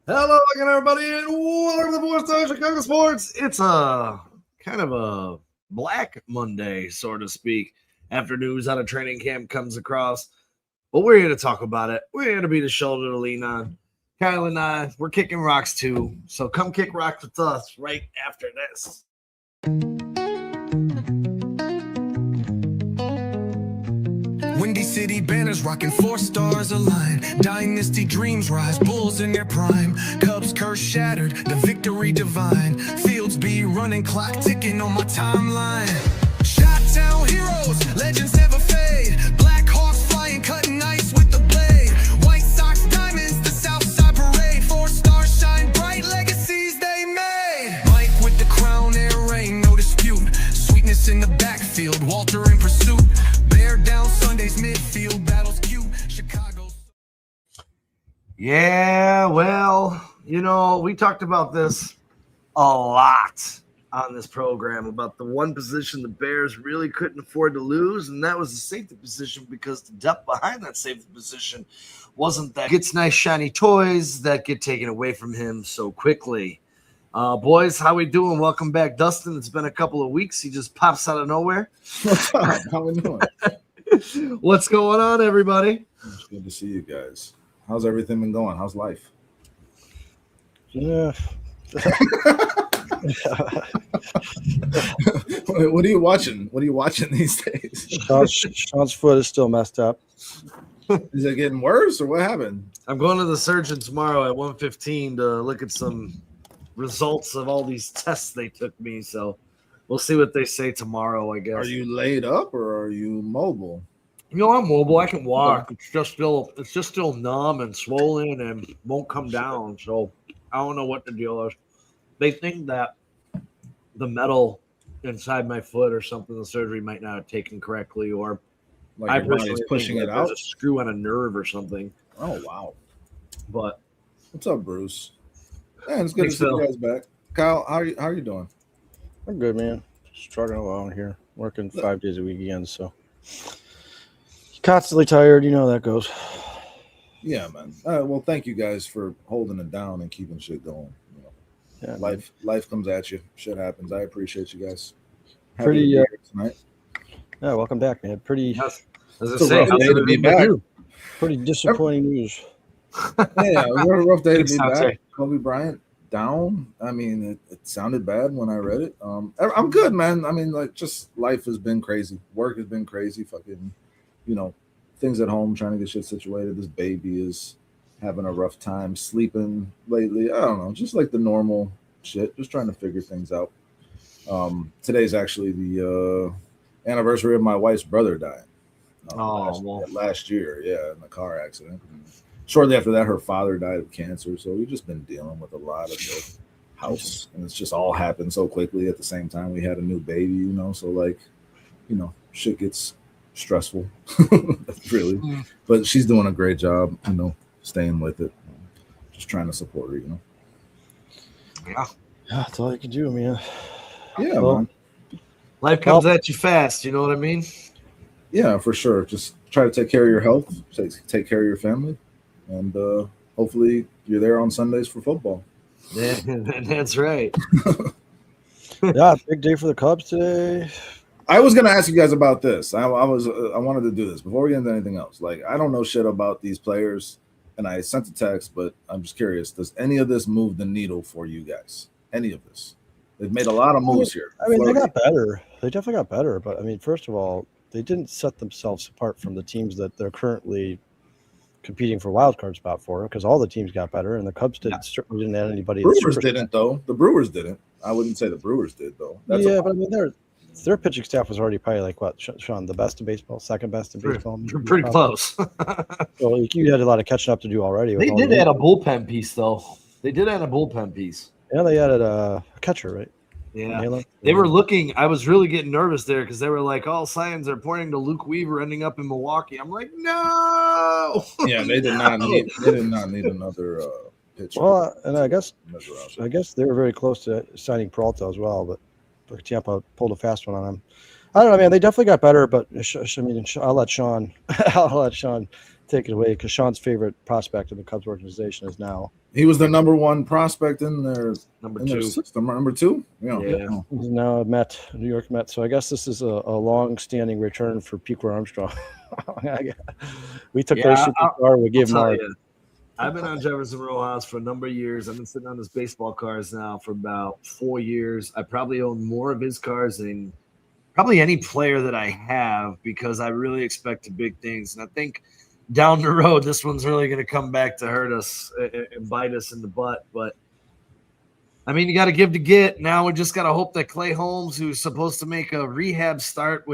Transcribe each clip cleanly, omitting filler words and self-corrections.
Hello again, everybody, and welcome to the Four Star Chicago Sports. It's a kind of a Black Monday, so to speak, after news out of training camp comes across. But we're here to talk about it. We're here to be the shoulder to lean on. Kyle and I, we're kicking rocks too. So come kick rocks with us right after this. Windy City banners rocking 4 stars aligned. Dynasty dreams rise, Bulls in their prime. Cubs curse shattered, the victory divine. Fields be running, clock ticking on my timeline. Shot-town heroes, legends never fade. Black Hawks flying, cutting ice with the blade. White Sox diamonds, the Southside parade. 4 stars shine bright, legacies they made. Mike with the crown, air rain, no dispute. Sweetness in the backfield, Walter in pursuit. Bear down Sunday's midfield, battles cute. Chicago. Yeah, well, we talked about this a lot on this program about the one position the Bears really couldn't afford to lose, and that was the safety position because the depth behind that safety position wasn't that. Gets nice shiny toys that get taken away from him so quickly. Boys, how we doing? Welcome back, Dustin. It's been a couple of weeks. He just pops out of nowhere. What's up? How we doing? What's going on, everybody? It's good to see you guys. How's everything been going? How's life? Yeah. What are you watching? What are you watching these days? Sean's foot is still messed up. Is it getting worse or what happened? I'm going to the surgeon tomorrow at 1:15 to look at some results of all these tests they took me. So we'll see what they say tomorrow, I guess. Are you laid up or are you mobile? I'm mobile. I can walk. It's just still numb and swollen and won't come down. So I don't know what the deal is. They think that the metal inside my foot or something the surgery might not have taken correctly, or Like your body's pushing it out? There's a screw on a nerve or something. Oh, wow. But what's up, Bruce? Man, it's good to see you guys back. Kyle, how are you doing? I'm good, man. Struggling along here. Working 5 days a week again, so constantly tired. You know how that goes. Yeah, man. Well, thank you guys for holding it down and keeping shit going. Yeah, life comes at you. Shit happens. I appreciate you guys. Pretty tonight. Yeah, welcome back, man. Pretty. It's a rough day to be back. Pretty disappointing news. Yeah, it was a rough day to be back. Right. Coby Bryant down. I mean, it sounded bad when I read it. I'm good, man. I mean, like, just life has been crazy. Work has been crazy. Fucking, things at home, trying to get shit situated. This baby is having a rough time sleeping lately. I don't know, just like the normal shit. Just trying to figure things out. Today's actually the anniversary of my wife's brother dying. Last year, yeah, in a car accident. Shortly after that, her father died of cancer. So we've just been dealing with a lot of the house, and it's just all happened so quickly at the same time. We had a new baby, so like, shit gets stressful, really. But she's doing a great job, staying with it, just trying to support her, Yeah, that's all you can do, man. Yeah, Well, man. life comes at you fast. You know what I mean? Yeah, for sure. Just try to take care of your health, take care of your family, and hopefully you're there on Sundays for football. Yeah, that's right. Yeah, big day for the Cubs today. I was gonna ask you guys about this. I wanted to do this before we get into anything else. Like, I don't know shit about these players, and I sent a text, but I'm just curious. Does any of this move the needle for you guys? Any of this? They've made a lot of moves here. I mean, they got better. They definitely got better. But I mean, first of all, they didn't set themselves apart from the teams that they're currently competing for wild card spot for, because all the teams got better, and the Cubs certainly didn't add anybody. Brewers didn't, though. The Brewers didn't. I wouldn't say the Brewers did, though. But I mean, their pitching staff was already probably like, what, Sean, the best in baseball, second best in baseball? Pretty close. So you had a lot of catching up to do already. They did add a bullpen piece, though. They did add a bullpen piece. Yeah, they added a catcher, right? Yeah. They were looking. I was really getting nervous there because they were like, all signs are pointing to Luke Weaver ending up in Milwaukee. I'm like, no. Yeah, they did not need another pitcher. Well, and I guess they were very close to signing Peralta as well, but Tampa pulled a fast one on him. I don't know, man. They definitely got better, but I mean, I'll let Sean take it away because Sean's favorite prospect in the Cubs organization is now. He was the number one prospect in their Number 2. system. Number 2. Yeah. He's now a New York Met. So I guess this is a long-standing return for Piquet Armstrong. We took their superstar. We gave Mark. I've been on Jefferson Rojas for a number of years. I've been sitting on his baseball cars now for about 4 years. I probably own more of his cars than probably any player that I have because I really expected big things. And I think down the road, this one's really going to come back to hurt us and bite us in the butt. But, I mean, you got to give to get. Now we just got to hope that Clay Holmes, who's supposed to make a rehab start,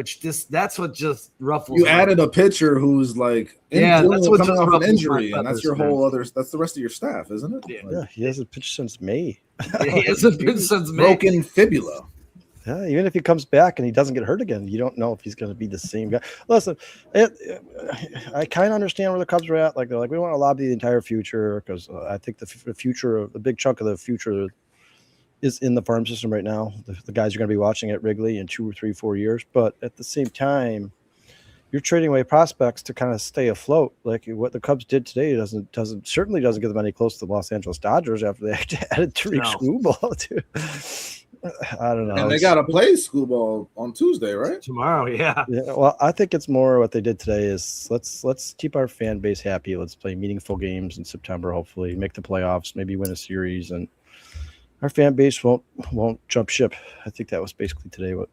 that's what just ruffles. You added a pitcher who's like that's what coming just off an injury, my and that's feathers, your man. whole other. That's the rest of your staff, isn't it? Yeah. He hasn't pitched since May. He hasn't been since May. Broken fibula. Yeah, even if he comes back and he doesn't get hurt again, you don't know if he's going to be the same guy. Listen, I kind of understand where the Cubs are at. Like they're like, we want to lobby the entire future because I think the future, a big chunk of the future, is in the farm system right now. The guys are going to be watching at Wrigley in 2 or 3, 4 years. But at the same time, you're trading away prospects to kind of stay afloat. Like what the Cubs did today certainly doesn't get them any close to the Los Angeles Dodgers after they added Tariq Skubal to. I don't know. And they got to play Skubal on Tuesday, right? Tomorrow, yeah. Well, I think it's more what they did today is let's keep our fan base happy. Let's play meaningful games in September, hopefully make the playoffs, maybe win a series, and our fan base won't jump ship. I think that was basically today what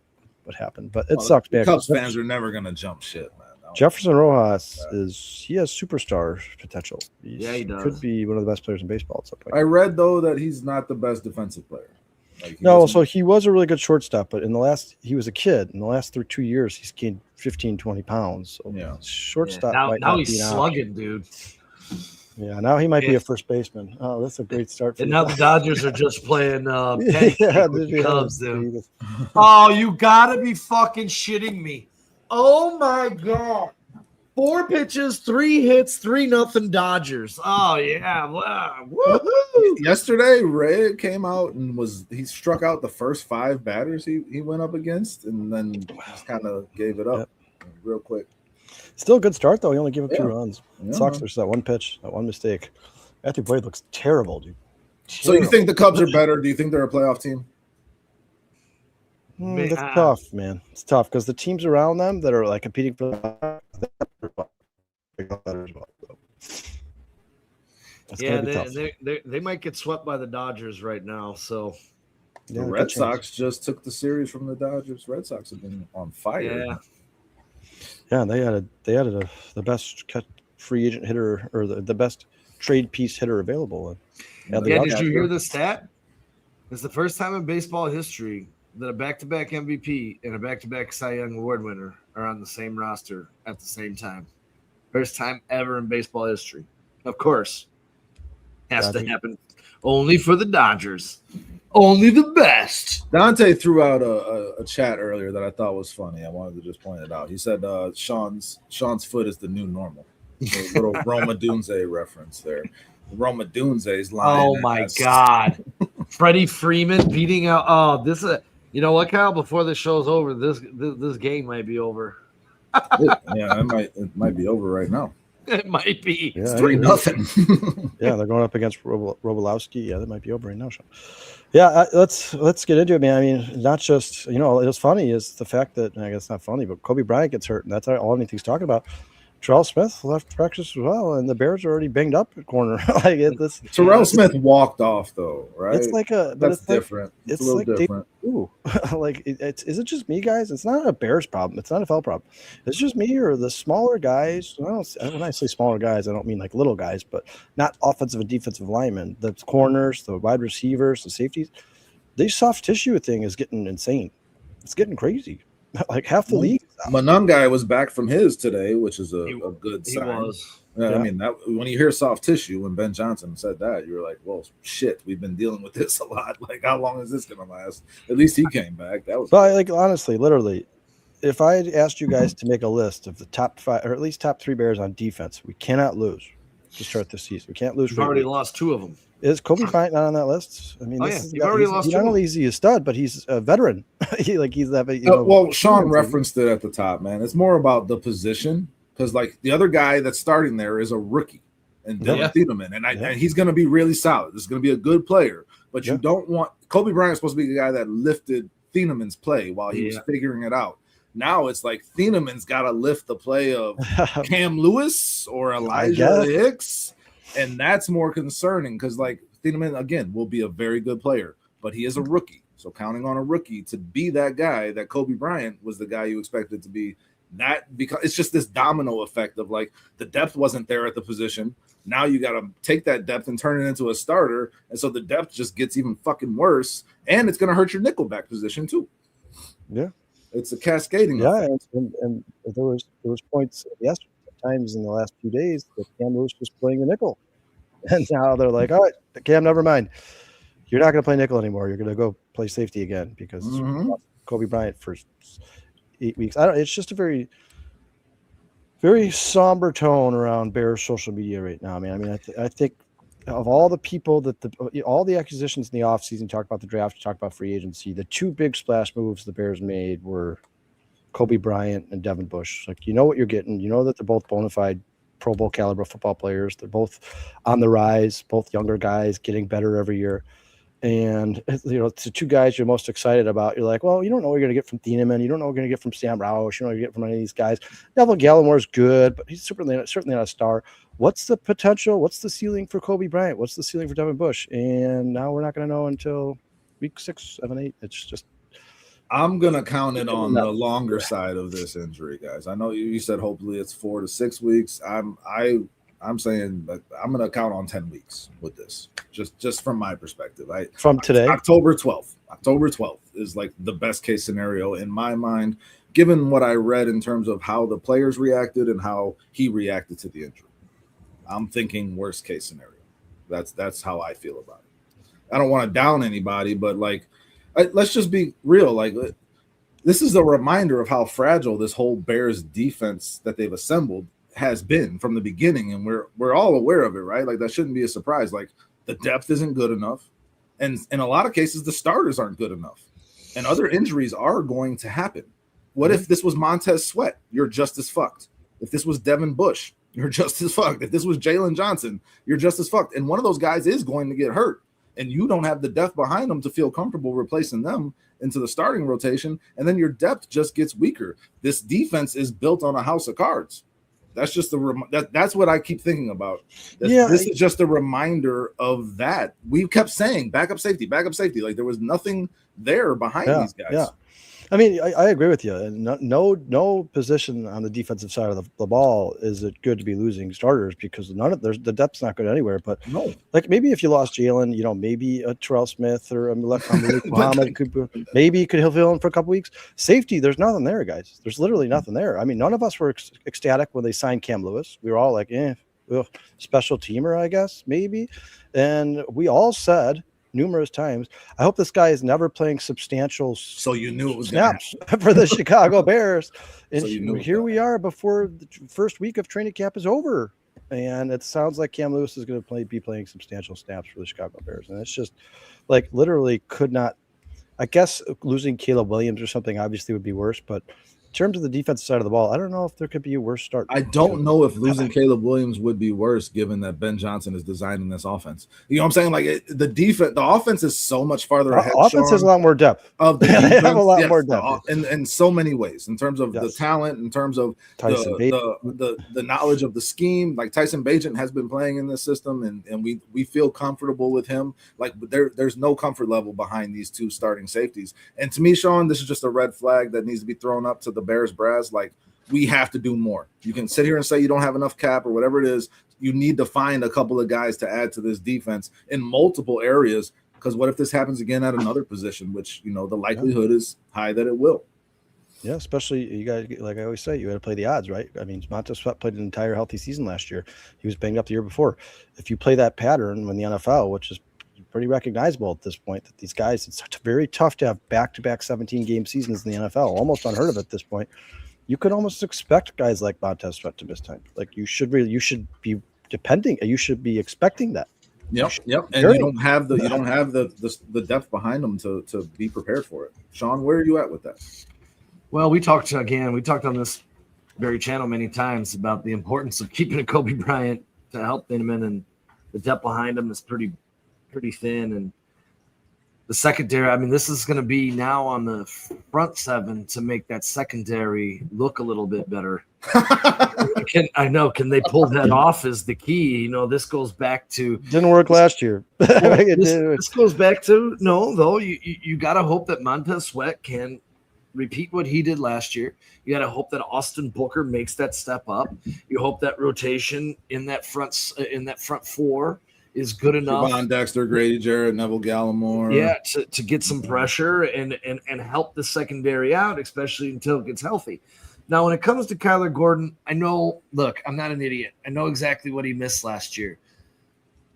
happened. But it sucks, man. Cubs fans are never going to jump shit, man. Jefferson Rojas he has superstar potential. He does. Could be one of the best players in baseball at some point. I read though that he's not the best defensive player. So he was a really good shortstop, but he was a kid. In the last 2 years, he's gained 15, 20 pounds. So shortstop. Now he's slugging, dude. Yeah, now he might be a first baseman. Oh, that's a great start. And now the Dodgers are just playing with the Cubs, dude. Oh, you gotta be fucking shitting me! Oh my god! 4 pitches, 3 hits, 3-0 Dodgers. Oh yeah, woohoo! Yesterday, Ray came out and he struck out the first 5 batters he went up against, and then just kind of gave it up real quick. Still a good start though. He only gave up 2 runs. Yeah. It sucks. There's that one pitch, that one mistake. Matthew Boyd looks terrible, dude. So you think the Cubs are better? Do you think they're a playoff team? That's tough, man. It's tough because the teams around them that are like competing for the they might get swept by the Dodgers right now. So the Red Sox just took the series from the Dodgers. Red Sox have been on fire. Yeah, and they added the best free agent hitter or the best trade piece hitter available. Did you hear the stat? It's the first time in baseball history that a back-to-back MVP and a back-to-back Cy Young Award winner are on the same roster at the same time. First time ever in baseball history. Of course, has to happen only for the Dodgers. Only the best. Dante threw out a chat earlier that I thought was funny. I wanted to just point it out. He said Sean's foot is the new normal. A little Roma Dunze reference there. Roma Dunze's line. Oh my God. Freddie Freeman beating out. Oh, this is you know what, Kyle? Before the show's over, this game might be over. It might be over right now. It might be. It's 3-0. Yeah, they're going up against Robolowski. Yeah, that might be over right now, Sean. Yeah, let's get into it, man. I mean, not just what's funny is the fact that I guess not funny, but Coby Bryant gets hurt, and that's all anything's talking about. Terrell Smith left practice as well, and the Bears are already banged up at corner. Terrell Smith walked off though, right? It's like that's different. It's a little different. Is it just me, guys? It's not a Bears problem. It's not a NFL problem. It's just me or the smaller guys. When I say smaller guys, I don't mean like little guys, but not offensive and defensive linemen. The corners, the wide receivers, the safeties. This soft tissue thing is getting insane. It's getting crazy. Like half the league. Monangai was back from his today, which is a good sign. He was. I mean, that when you hear soft tissue, when Ben Johnson said that, you were like, well, shit, we've been dealing with this a lot. Like, how long is this going to last? At least he came back. That was. But like, honestly, literally, if I had asked you guys to make a list of the top 5 or at least top 3 Bears on defense, we cannot lose to start this season. We can't lose. We've already lost 2 of them. Is Coby Bryant not on that list? I mean, you've already lost. Not only is he a stud, but he's a veteran. He's that. Well, Sean referenced it at the top, man. It's more about the position because like the other guy that's starting there is a rookie, and Dylan Thieneman, and he's going to be really solid. This is going to be a good player, but you don't want Coby Bryant supposed to be the guy that lifted Thieneman's play while he was figuring it out. Now it's like Thieneman's got to lift the play of Cam Lewis or Elijah Hicks, and that's more concerning because like Thieneman again will be a very good player, but he is a rookie. So counting on a rookie to be that guy that Coby Bryant was the guy you expected to be, that because it's just this domino effect of like the depth wasn't there at the position. Now you got to take that depth and turn it into a starter, and so the depth just gets even fucking worse, and it's going to hurt your nickelback position too. Yeah, it's a cascading effect. And there was points yesterday times in the last few days that Cam Lewis was playing the nickel, and now they're like, all right, Cam, never mind. You're not going to play nickel anymore. You're going to go play safety again because Coby Bryant for 8 weeks. It's just a very, very somber tone around Bears social media right now. I think of all the people that all the acquisitions in the offseason, talk about the draft, talk about free agency, the two big splash moves the Bears made were Coby Bryant and Devin Bush. Like, you know what you're getting. You know that they're both bona fide Pro Bowl caliber football players. They're both on the rise, both younger guys getting better every year. And, it's the two guys you're most excited about. You're like, well, you don't know what you're going to get from Thieneman. You don't know what you're going to get from Sam Roush. You don't know what you're going to get from any of these guys. Neville Gallimore's good, but he's certainly not a star. What's the potential? What's the ceiling for Coby Bryant? What's the ceiling for Devin Bush? And now we're not going to know until week 6, 7, 8. It's just. I'm going to count it on the longer side of this injury, guys. I know you said hopefully it's 4 to 6 weeks. I'm saying that I'm going to count on 10 weeks with this, just from my perspective. From today, October 12th is like the best case scenario in my mind, given what I read in terms of how the players reacted and how he reacted to the injury. I'm thinking worst case scenario. That's how I feel about it. I don't want to down anybody, but like, let's just be real. Like, this is a reminder of how fragile this whole Bears defense that they've assembled has been from the beginning, and we're all aware of it, right? Like, that shouldn't be a surprise. Like, the depth isn't good enough, and in a lot of cases the starters aren't good enough, and other injuries are going to happen. What if this was Montez Sweat? You're just as fucked. If this was Devin Bush, you're just as fucked. If this was Jaylon Johnson, you're just as fucked. And one of those guys is going to get hurt, and you don't have the depth behind them to feel comfortable replacing them into the starting rotation, and then your depth just gets weaker. This defense is built on a house of cards. That's just that's what I keep thinking about. This is just a reminder of that. We kept saying backup safety. Like, there was nothing there behind these guys. Yeah. I mean, I agree with you. And no position on the defensive side of the ball is it good to be losing starters, because the depth's not good anywhere. But no, like, maybe if you lost Jaylon, maybe a Terrell Smith or a Malik Muhammad maybe could fill in for a couple weeks. Safety, there's nothing there, guys. There's literally nothing there. I mean, none of us were ecstatic when they signed Cam Lewis. We were all like, special teamer, I guess, maybe. And we all said numerous times, I hope this guy is never playing substantial snaps for the Chicago Bears. And here we are before the first week of training camp is over, and it sounds like Cam Lewis is going to be playing substantial snaps for the Chicago Bears. And it's just like, literally could not. I guess losing Caleb Williams or something obviously would be worse, but in terms of the defensive side of the ball, I don't know if there could be a worse start. I don't know if losing Caleb Williams would be worse, given that Ben Johnson is designing this offense. You know what I'm saying? Like, the offense is so much farther ahead. Offense has a lot more depth. Of the defense, they have a lot more depth in so many ways, in terms of the talent, in terms of the knowledge of the scheme. Like, Tyson Bagent has been playing in this system, and we feel comfortable with him. Like, there's no comfort level behind these two starting safeties. And to me, Sean, this is just a red flag that needs to be thrown up to the Bears brass. Like, we have to do more. You can sit here and say you don't have enough cap or whatever it is. You need to find a couple of guys to add to this defense in multiple areas, because what if this happens again at another position, which, the likelihood is high that it will. Yeah, especially you guys, like I always say, you got to play the odds, right? I mean, Montez Sweat played an entire healthy season last year. He was banged up the year before. If you play that pattern when the NFL, which is pretty recognizable at this point, that these guys, it's very tough to have back-to-back 17-game seasons in the NFL, almost unheard of at this point. You could almost expect guys like Montez Sweat to miss time. Like, you should be expecting that. Yep. And you don't have the depth behind them to be prepared for it. Sean, where are you at with that? Well, we talked on this Barry Channel many times about the importance of keeping a Coby Bryant to help Thieneman, and the depth behind him is pretty thin. And the secondary, I mean, this is going to be now on the front seven to make that secondary look a little bit better. Can they pull that off is the key. This goes back to didn't work last year. This goes back to you got to hope that Montez Sweat can repeat what he did last year. You got to hope that Austin Booker makes that step up. You hope that rotation in that front four is good enough. Javon Dexter, Grady Jarrett, Neville Gallimore. Yeah, to get some pressure and help the secondary out, especially until it gets healthy. Now, when it comes to Kyler Gordon, I'm not an idiot. I know exactly what he missed last year.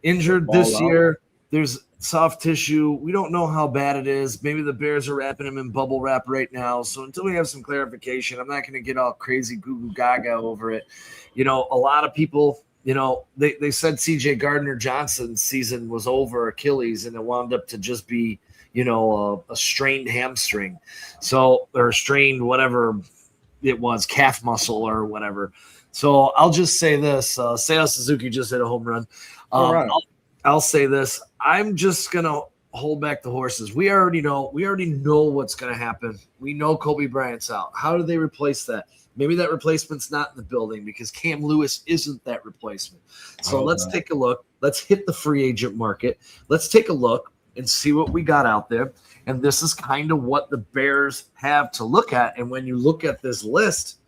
Injured this year. There's soft tissue. We don't know how bad it is. Maybe the Bears are wrapping him in bubble wrap right now. So until we have some clarification, I'm not going to get all crazy goo-goo gaga over it. A lot of people, they said C.J. Gardner-Johnson's season was over Achilles, and it wound up to just be, a strained hamstring. Or strained whatever it was, calf muscle or whatever. So I'll just say this. Seiya Suzuki just hit a home run. All right. I'll say this. I'm just going to hold back the horses. We already know what's going to happen. We know Coby Bryant's out. How do they replace that? Maybe that replacement's not in the building because Cam Lewis isn't that replacement. So let's take a look. Let's hit the free agent market. Let's take a look and see what we got out there. And this is kind of what the Bears have to look at. And when you look at this list,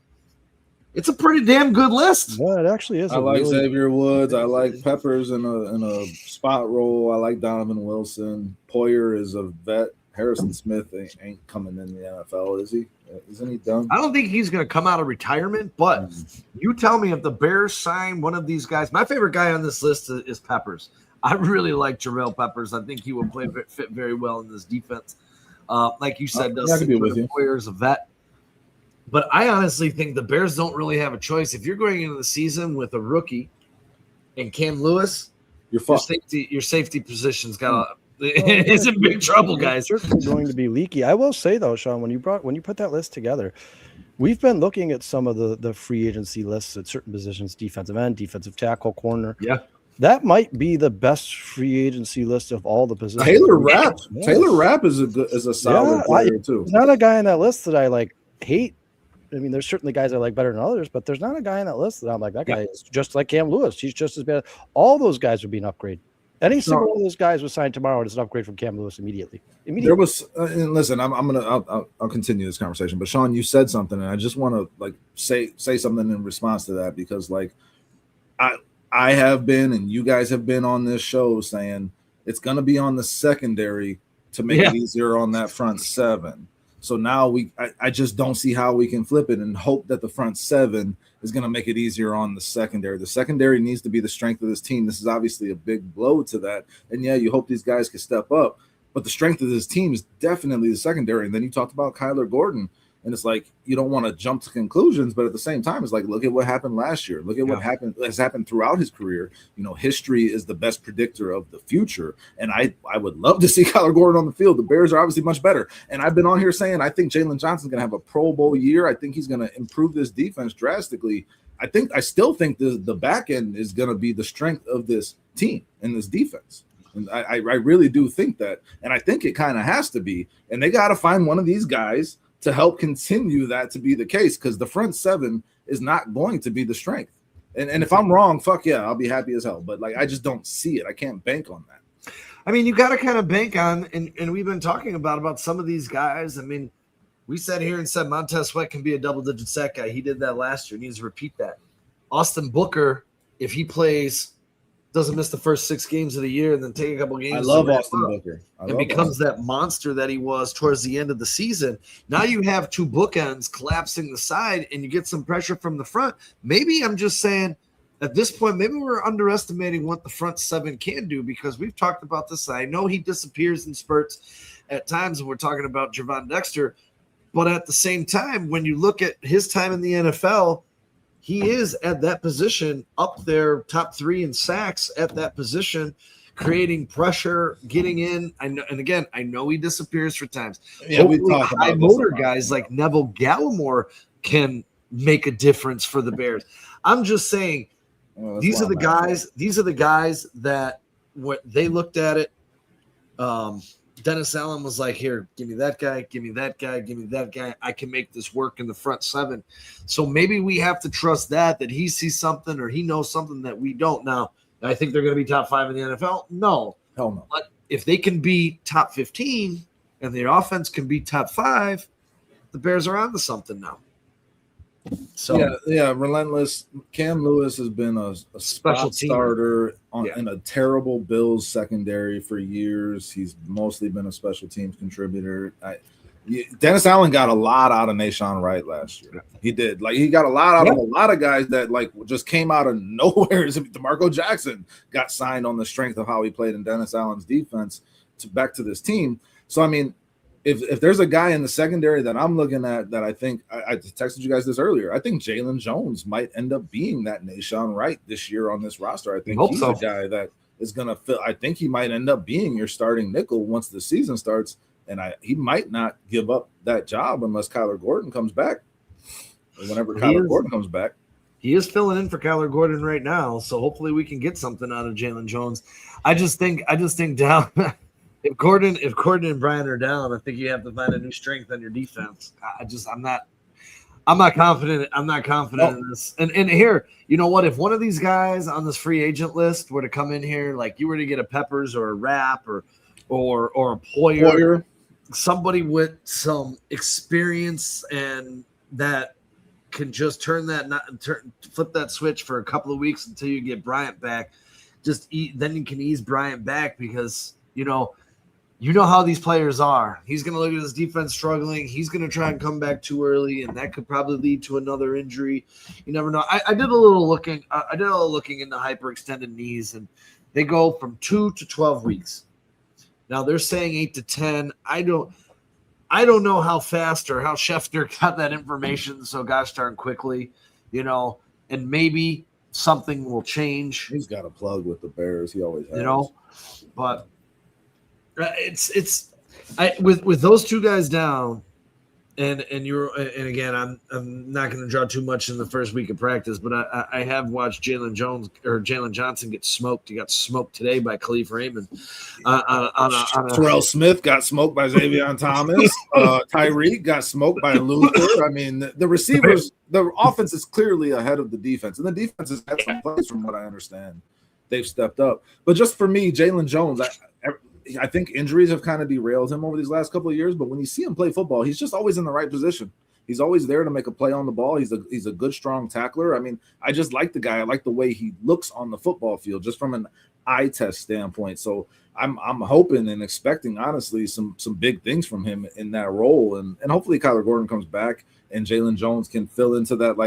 it's a pretty damn good list. Yeah, it actually is. I like Xavier Woods. I like Peppers in a spot role. I like Donovan Wilson. Poyer is a vet. Harrison Smith ain't coming in the NFL, is he? Isn't he done? I don't think he's going to come out of retirement, but you tell me if the Bears sign one of these guys. My favorite guy on this list is Peppers. I really like Jarrell Peppers. I think he will fit very well in this defense. Like you said, Poyer is a vet. But I honestly think the Bears don't really have a choice. If you're going into the season with a rookie and Cam Lewis, your safety position's got it's in big trouble, guys. It's certainly going to be leaky. I will say though, Sean, when you put that list together, we've been looking at some of the free agency lists at certain positions: defensive end, defensive tackle, corner. Yeah. That might be the best free agency list of all the positions. Taylor Rapp. Yeah. Taylor Rapp is a solid player too. There's not a guy on that list that I hate. I mean, there's certainly guys I like better than others, but there's not a guy on that list that I'm like, that guy is just like Cam Lewis. He's just as bad. All those guys would be an upgrade. Any single one of those guys was signed tomorrow is an upgrade from Cam Lewis immediately. There was, and listen, I'll continue this conversation, but Sean, you said something, and I just want to say something in response to that, because I have been, and you guys have been on this show saying it's going to be on the secondary to make it easier on that front seven. So now I just don't see how we can flip it and hope that the front seven is going to make it easier on the secondary. The secondary needs to be the strength of this team. This is obviously a big blow to that. And yeah, you hope these guys can step up, but the strength of this team is definitely the secondary. And then you talked about Kyler Gordon, and it's like, you don't want to jump to conclusions, but at the same time, it's like, look at what happened last year. Look at what has happened throughout his career. History is the best predictor of the future. And I would love to see Kyler Gordon on the field. The Bears are obviously much better. And I've been on here saying, I think Jaylon Johnson's going to have a Pro Bowl year. I think he's going to improve this defense drastically. I still think the back end is going to be the strength of this team and this defense. And I really do think that. And I think it kind of has to be. And they got to find one of these guys to help continue that to be the case, because the front seven is not going to be the strength. And if I'm wrong, fuck yeah, I'll be happy as hell. But I just don't see it. I can't bank on that. I mean, you got to kind of bank on, and we've been talking about some of these guys. I mean, we sat here and said Montez Sweat can be a double-digit sack guy. He did that last year. He needs to repeat that. Austin Booker, if he plays, doesn't miss the first 6 games of the year and then take a couple games. I love Austin Booker. And becomes that monster that he was towards the end of the season. Now you have 2 bookends collapsing the side and you get some pressure from the front. Maybe I'm just saying at this point, maybe we're underestimating what the front seven can do, because we've talked about this. I know he disappears in spurts at times when we're talking about Javon Dexter, but at the same time, when you look at his time in the NFL, he is at that position up there, top 3 in sacks at that position, creating pressure, getting in. I know, and again, I know he disappears for times. Yeah, we talk about high motor guys like Neville Gallimore can make a difference for the Bears. I'm just saying these are the guys. These are the guys that what they looked at it. Dennis Allen was like, here, give me that guy, give me that guy, give me that guy. I can make this work in the front seven. So maybe we have to trust that he sees something or he knows something that we don't. Now, I think they're going to be top 5 in the NFL. No. Hell no. But if they can be top 15 and their offense can be top 5, the Bears are on to something now. So yeah, relentless. Cam Lewis has been a special starter in a terrible Bills secondary for years. He's mostly been a special teams contributor. Dennis Allen got a lot out of Nahshon Wright last year. He did. Like, he got a lot out of a lot of guys that like just came out of nowhere. DeMarco Jackson got signed on the strength of how he played in Dennis Allen's defense back to this team. So I mean, if there's a guy in the secondary that I'm looking at that I think I texted you guys this earlier, I think Jaylon Jones might end up being that Nahshon Wright this year on this roster. I think he's a guy that is going to fill. I think he might end up being your starting nickel once the season starts, and he might not give up that job unless Kyler Gordon comes back. Or whenever Kyler Gordon comes back. He is filling in for Kyler Gordon right now, so hopefully we can get something out of Jaylon Jones. I just think down. If Gordon and Bryant are down, I think you have to find a new strength on your defense. I'm not confident. I'm not confident in this. And here, you know what? If one of these guys on this free agent list were to come in here, like you were to get a Peppers or a Rapp or a Poyer, somebody with some experience and that can just flip that switch for a couple of weeks until you get Bryant back. Then you can ease Bryant back because you know how these players are. He's going to look at his defense struggling. He's going to try and come back too early, and that could probably lead to another injury. You never know. I did a little looking. I did a little looking into hyperextended knees, and they go from 2 to 12 weeks. Now they're saying 8 to 10. I don't know how fast or how Schefter got that information so gosh darn quickly, and maybe something will change. He's got a plug with the Bears. He always has. But with those two guys down, and again, I'm not going to draw too much in the first week of practice, but I have watched Jaylon Johnson get smoked. He got smoked today by Khalif Raymond. Terrell Smith got smoked by Xavier Thomas. Tyreek got smoked by Luther. I mean, the receivers, the offense is clearly ahead of the defense, and the defense has had some plays from what I understand. They've stepped up, but just for me, Jaylon Jones, I think injuries have kind of derailed him over these last couple of years, but when you see him play football, he's just always in the right position. He's always there to make a play on the ball. He's a good, strong tackler. I mean, I just like the guy. I like the way he looks on the football field, just from an eye test standpoint. So I'm hoping and expecting, honestly, some big things from him in that role. And hopefully Kyler Gordon comes back and Jaylon Jones can fill into that.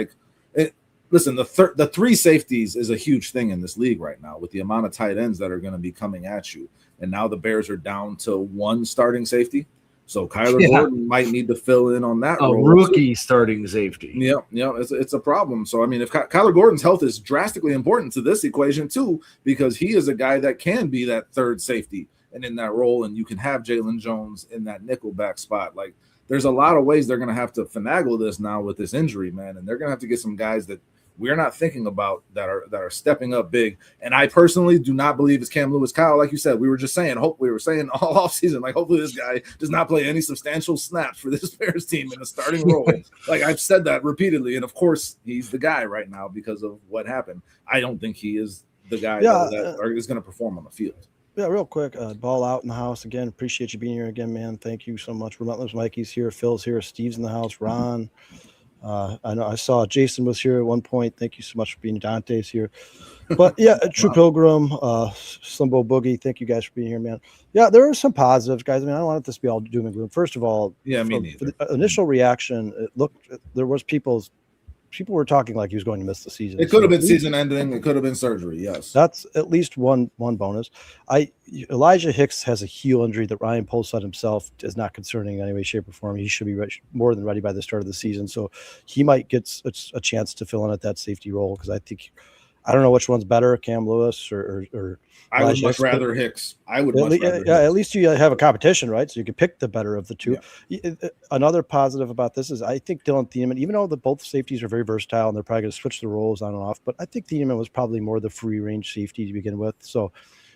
Listen, the three safeties is a huge thing in this league right now with the amount of tight ends that are going to be coming at you. And now the Bears are down to one starting safety. So Kyler Gordon might need to fill in on that role. A rookie starting safety. Yeah, it's a problem. So, I mean, if Kyler Gordon's health is drastically important to this equation too, because he is a guy that can be that third safety and in that role, and you can have Jaylon Jones in that nickelback spot. Like, there's a lot of ways they're going to have to finagle this now with this injury, man, and they're going to have to get some guys that we're not thinking about that are stepping up big. And I personally do not believe it's Cam Lewis. Kyle, like you said, we were saying all offseason, like, hopefully this guy does not play any substantial snaps for this Bears team in a starting role. Like, I've said that repeatedly. And of course he's the guy right now because of what happened. I don't think he is the guy that is going to perform on the field. Yeah, real quick, ball out in the house again. Appreciate you being here again, man. Thank you so much. Relentless Mikey's here. Phil's here. Steve's in the house. Ron. I know I saw Jason was here at one point. Thank you so much for being. Dante's here. But yeah, True Pilgrim, Slimbo Boogie, thank you guys for being here, man. Yeah, there are some positives, guys. I mean, I don't want this to be all doom and gloom. First of all, me neither. For the initial reaction, there was people were talking like he was going to miss the season. It could have been season ending. It could have been surgery. Yes, that's at least one bonus. Elijah Hicks has a heel injury that Ryan Poles said himself is not concerning in any way, shape, or form. He should be more than ready by the start of the season, so he might get a chance to fill in at that safety role because I don't know which one's better, Cam Lewis or I would Elijah much Hicks, rather Hicks. I would at much rather yeah, Hicks. at least you have a competition, right? So you can pick the better of the two. Another positive about this is I think Dylan Thieneman, even though both safeties are very versatile and they're probably going to switch the roles on and off, but I think Thieneman was probably more the free range safety to begin with. So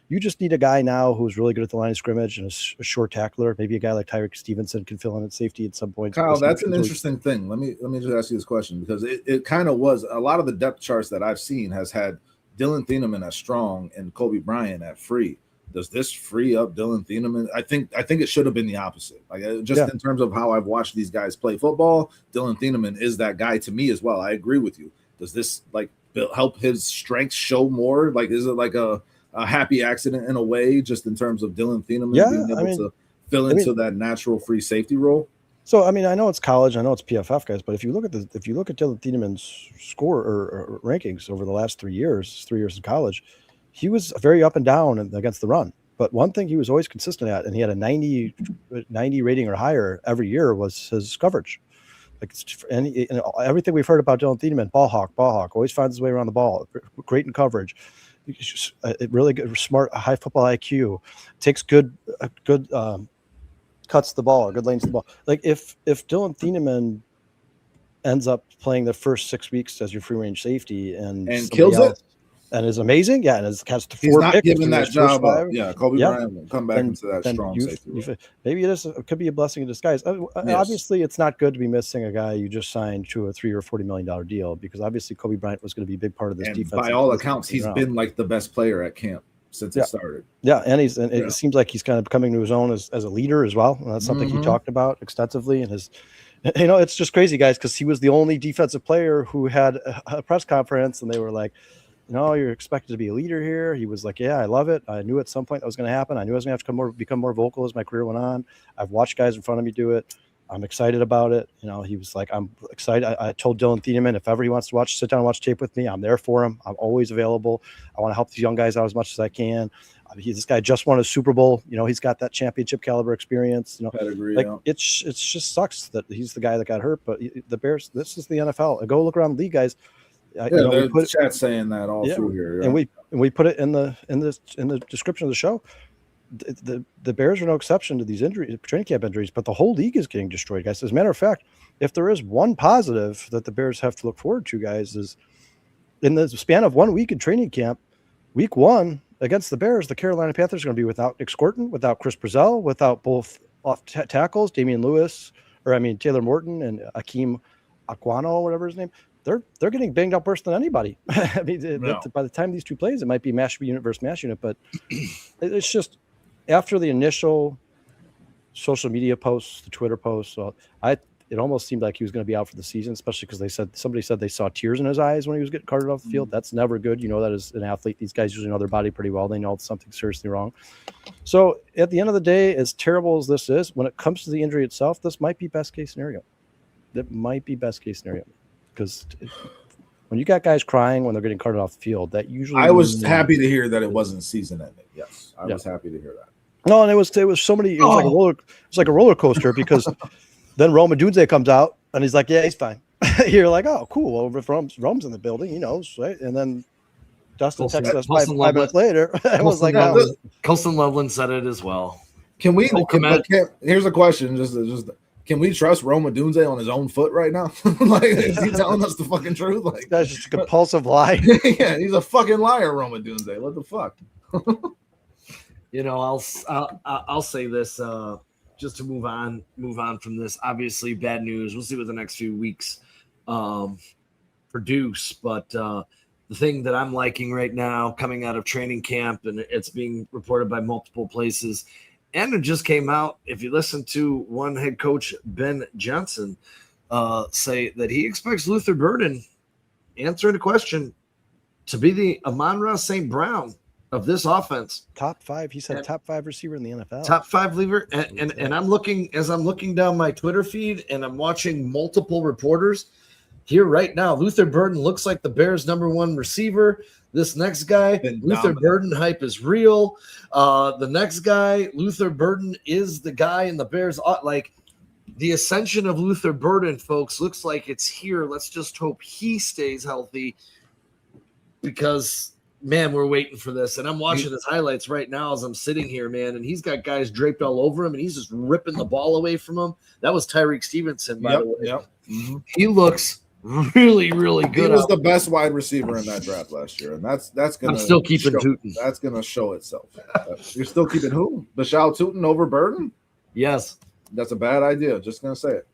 you just need a guy now who's really good at the line of scrimmage and a short tackler. Maybe a guy like Tyreek Stevenson can fill in at safety at some point. Kyle, that's an interesting thing. Let me just ask you this question, because it kind of was a lot of the depth charts that I've seen has had Dylan Thieneman as strong and Coby Bryant at free. Does this free up Dylan Thieneman? I think it should have been the opposite. Like in terms of how I've watched these guys play football, Dylan Thieneman is that guy to me as well. I agree with you. Does this like help his strengths show more? Like, is it like a happy accident in a way, just in terms of Dylan Thieneman being able to fill into that natural free safety role? So, I mean, I know it's college, I know it's PFF guys, but if you look at Dylan Thieneman's score or rankings over the last 3 years in college, he was very up and down against the run. But one thing he was always consistent at, and he had a 90 rating or higher every year, was his coverage. Like, and everything we've heard about Dylan Thieneman, ball hawk, always finds his way around the ball, great in coverage. Really good, smart, high football IQ, takes good cuts the ball, or good lanes to the ball. Like if Dylan Thieneman ends up playing the first 6 weeks as your free range safety and kills it and is amazing, and has 4 he's not picks giving that job up. Coby Yeah. Bryant will come back into that strong safety. Maybe it could be a blessing in disguise. Yes. Obviously, it's not good to be missing a guy you just signed to a $30 or $40 million deal, because obviously Coby Bryant was going to be a big part of this defense. By all accounts, he's been like the best player at camp since it started. Yeah, and it seems like he's kind of coming to his own as a leader as well. And that's something he talked about extensively in his. It's just crazy, guys, because he was the only defensive player who had a press conference, and they were like, you're expected to be a leader here. He was like, yeah, I love it. I knew at some point that was going to happen. I knew I was going to have to become more vocal as my career went on. I've watched guys in front of me do it. I'm excited about it. He was like, I'm excited. I told Dylan Thieneman, if ever he wants to sit down and watch tape with me, I'm there for him. I'm always available. I want to help these young guys out as much as I can. This guy just won a Super Bowl. He's got that championship caliber experience. Pedigree, it just sucks that he's the guy that got hurt. But the Bears, this is the NFL. Go look around the league, guys. The chat saying that all through here, and we put it in the description of the show. The Bears are no exception to these injuries, training camp injuries, but the whole league is getting destroyed, guys. As a matter of fact, if there is one positive that the Bears have to look forward to, guys, is in the span of 1 week in training camp, week 1 against the Bears, the Carolina Panthers are going to be without Nick Scorton, without Chris Brazzell, without both off tackles, Taylor Morton and Akeem Aquano, whatever his name. They're getting banged up worse than anybody. I mean, by the time these two plays, it might be mash unit versus mash unit, but it's just after the initial social media posts, the Twitter posts. So it almost seemed like he was going to be out for the season, especially because somebody said they saw tears in his eyes when he was getting carted off the field. That's never good. That as an athlete, these guys usually know their body pretty well. They know something's seriously wrong. So at the end of the day, as terrible as this is, when it comes to the injury itself, this might be best case scenario. That might be best case scenario. Because when you got guys crying when they're getting carted off the field, that usually I was happy to hear that it wasn't season ending. Yes, I was happy to hear that. No, and it was so many. It was like a roller coaster because then Rome Odunze comes out and he's like, yeah, he's fine. You're like, oh, cool. Well, if Rome's in the building, he knows, right? And then Dustin texted us 5 minutes later. I was like, Colson Loveland said it as well. Here's a question, just. Can we trust Rome Odunze on his own foot right now? Like, is he telling us the fucking truth? Like, that's just a compulsive lie. Yeah, he's a fucking liar, Rome Odunze. What the fuck? I'll say this just to move on from this. Obviously, bad news. We'll see what the next few weeks produce. But the thing that I'm liking right now, coming out of training camp, and it's being reported by multiple places. And it just came out, if you listen to one head coach, Ben Johnson, say that he expects Luther Burden, answering the question, to be the Amon-Ra St. Brown of this offense. Top 5. He said top 5 receiver in the NFL. Top 5 leader. And I'm looking down my Twitter feed, and I'm watching multiple reporters here right now. Luther Burden looks like the Bears' #1 receiver. This next guy, Luther Burden hype is real. The next guy, Luther Burden is the guy in the Bears. Like, the ascension of Luther Burden, folks, looks like it's here. Let's just hope he stays healthy. because, man, we're waiting for this. And I'm watching his highlights right now as I'm sitting here, man, and he's got guys draped all over him, and he's just ripping the ball away from him. That was Tyreek Stevenson, by the way. Yep. Mm-hmm. He looks really, really good. He was the best wide receiver in that draft last year, and that's gonna. I'm still keeping Tootin. That's gonna show itself. You're still keeping who? Bashal Tootin over Burden? Yes, that's a bad idea. Just gonna say it.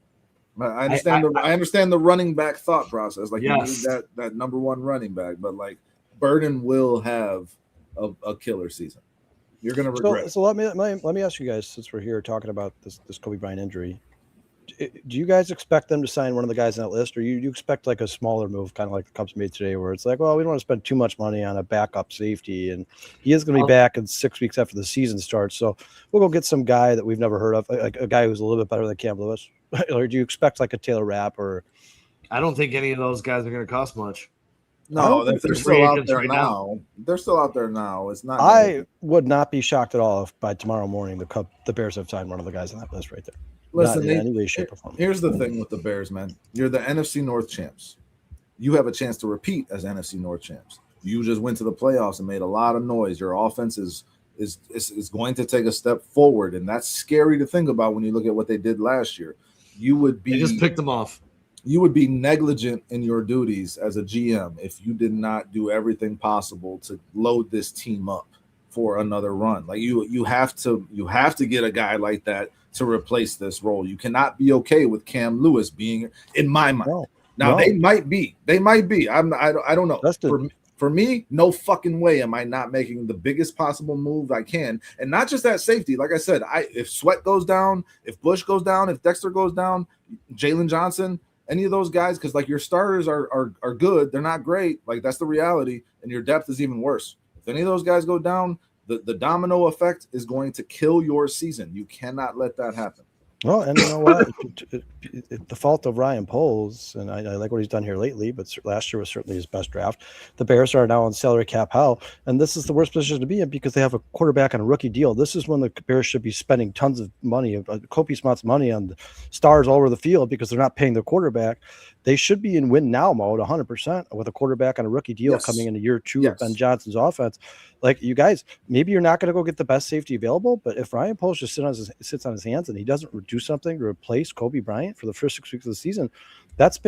I understand. I understand the running back thought process. Like, yes, you need that number one running back, but like Burden will have a killer season. You're gonna regret. So let me ask you guys, since we're here talking about this Coby Bryant injury. Do you guys expect them to sign one of the guys on that list, or you expect like a smaller move, kind of like the Cubs made today, where it's like, well, we don't want to spend too much money on a backup safety, and he is going to be back in 6 weeks after the season starts, so we'll go get some guy that we've never heard of, like a guy who's a little bit better than Cam Lewis, or do you expect like a Taylor Rapp? Or I don't think any of those guys are going to cost much. No, they're still out there now. They're still out there now. It's not. I would not be shocked at all if by tomorrow morning the Bears have signed one of the guys on that list right there. Listen, in any way, shape, or form. Here's the thing with the Bears, man. You're the NFC North champs. You have a chance to repeat as NFC North champs. You just went to the playoffs and made a lot of noise. Your offense is going to take a step forward, and that's scary to think about when you look at what they did last year. They just picked them off. You would be negligent in your duties as a GM if you did not do everything possible to load this team up for another run. Like you have to get a guy like that to replace this role. You cannot be okay with Cam Lewis being, in my mind. They might be. I don't know. For me, no fucking way am I not making the biggest possible move I can. And not just that safety. Like I said, if Sweat goes down, if Bush goes down, if Dexter goes down, Jaylon Johnson, any of those guys, because like your starters are good. They're not great. Like that's the reality. And your depth is even worse. If any of those guys go down, the domino effect is going to kill your season. You cannot let that happen. Well, and you know what? The fault of Ryan Poles, and I like what he's done here lately, but last year was certainly his best draft. The Bears are now on salary cap hell, and this is the worst position to be in because they have a quarterback on a rookie deal. This is when the Bears should be spending tons of money, copious amounts of money on the stars all over the field because they're not paying their quarterback. They should be in win now mode 100% with a quarterback on a rookie deal coming into year two of Ben Johnson's offense. Like, you guys, maybe you're not going to go get the best safety available, but if Ryan Poles just sits on his hands and he doesn't do something to replace Coby Bryant for the first 6 weeks of the season,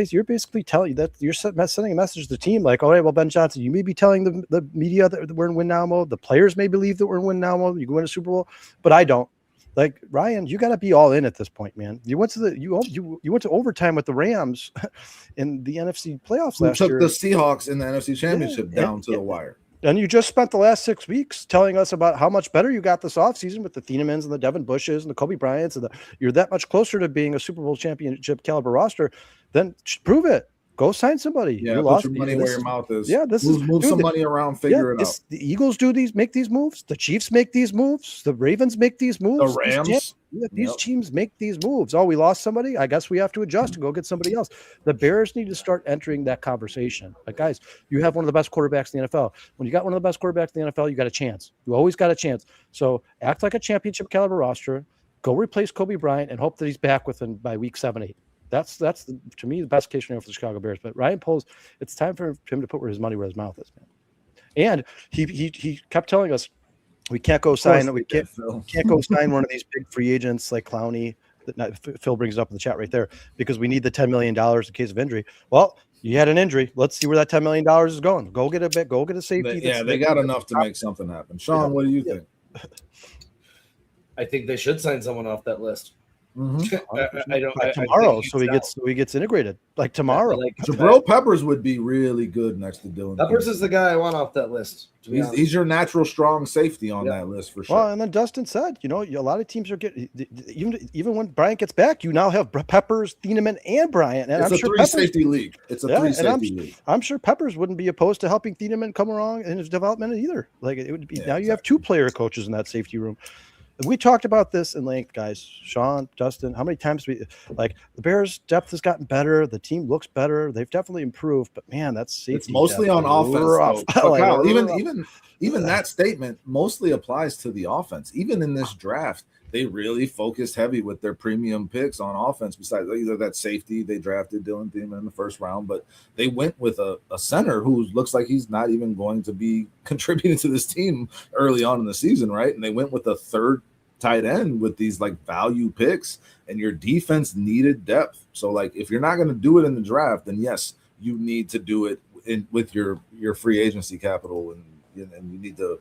you're basically telling that you're sending a message to the team like, all right, well, Ben Johnson, you may be telling the media that we're in win now mode. The players may believe that we're in win now mode. You can win a Super Bowl, but I don't. Like, Ryan, you got to be all in at this point, man. You went to overtime with the Rams in the NFC playoffs last year. Took the Seahawks in the NFC Championship down to the wire. And you just spent the last 6 weeks telling us about how much better you got this offseason with the Thienemans and the Devin Bushes and the Coby Bryants, and you're that much closer to being a Super Bowl championship caliber roster. Then prove it. Go sign somebody. Yeah, put your money where your mouth is. Yeah, move some money around, figure it out. The Eagles make these moves. The Chiefs make these moves. The Ravens make these moves. The Rams. These teams make these moves. Oh, we lost somebody. I guess we have to adjust and go get somebody else. The Bears need to start entering that conversation. Like, guys, you have one of the best quarterbacks in the NFL. When you got one of the best quarterbacks in the NFL, you got a chance. You always got a chance. So act like a championship caliber roster. Go replace Coby Bryant and hope that he's back by week 7-8. That's to me the best case scenario for the Chicago Bears. But Ryan Poles, it's time for him to put his money where his mouth is, man. And he kept telling us we can't go sign one of these big free agents like Clowney. Phil brings it up in the chat right there because we need the $10 million in case of injury. Well, you had an injury. Let's see where that $10 million is going. Go get a safety. They got enough to make something happen. Sean, what do you think? I think they should sign someone off that list. Mm-hmm. Tomorrow, so he gets integrated like tomorrow. Jabril Peppers would be really good next to Dylan. Peppers is the guy I want off that list. He's your natural strong safety on that list for sure. Well, and then Dustin said, a lot of teams are getting even when Bryant gets back, you now have Peppers, Thieneman, and Bryant. And it's a three-safety league. It's a three-safety league. I'm sure Peppers wouldn't be opposed to helping Thieneman come along in his development either. Like, it would be now you have 2 player coaches in that safety room. We talked about this in length, guys. Sean, Dustin, how many times the Bears' depth has gotten better. The team looks better. They've definitely improved, but man, that's safety. It's mostly on offense. even that statement mostly applies to the offense. Even in this draft, they really focused heavy with their premium picks on offense. Besides either that safety they drafted Dylan Thiemann in the first round, but they went with a center who looks like he's not even going to be contributing to this team early on in the season, right? And they went with a third tight end with these like value picks, and your defense needed depth. So like if you're not going to do it in the draft, then yes, you need to do it with your free agency capital, and you need to,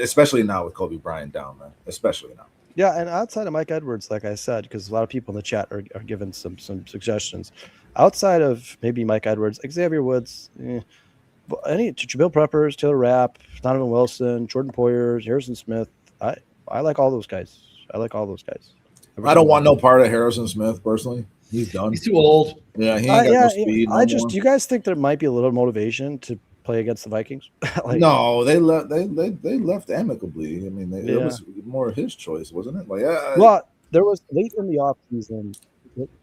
especially now with Coby Bryant down, man, especially now. Yeah, and outside of Mike Edwards, like I said, because a lot of people in the chat are giving some suggestions. Outside of maybe Mike Edwards, Xavier Woods, any Jabril Peppers, Taylor Rapp, Donovan Wilson, Jordan Poyers, Harrison Smith. I like all those guys. I don't want no part of Harrison Smith personally. He's done. He's too old. Yeah, he ain't got no speed. Do you guys think there might be a little motivation to play against the Vikings? No, they left amicably. I mean, it was more his choice, wasn't it? Well, there was late in the offseason,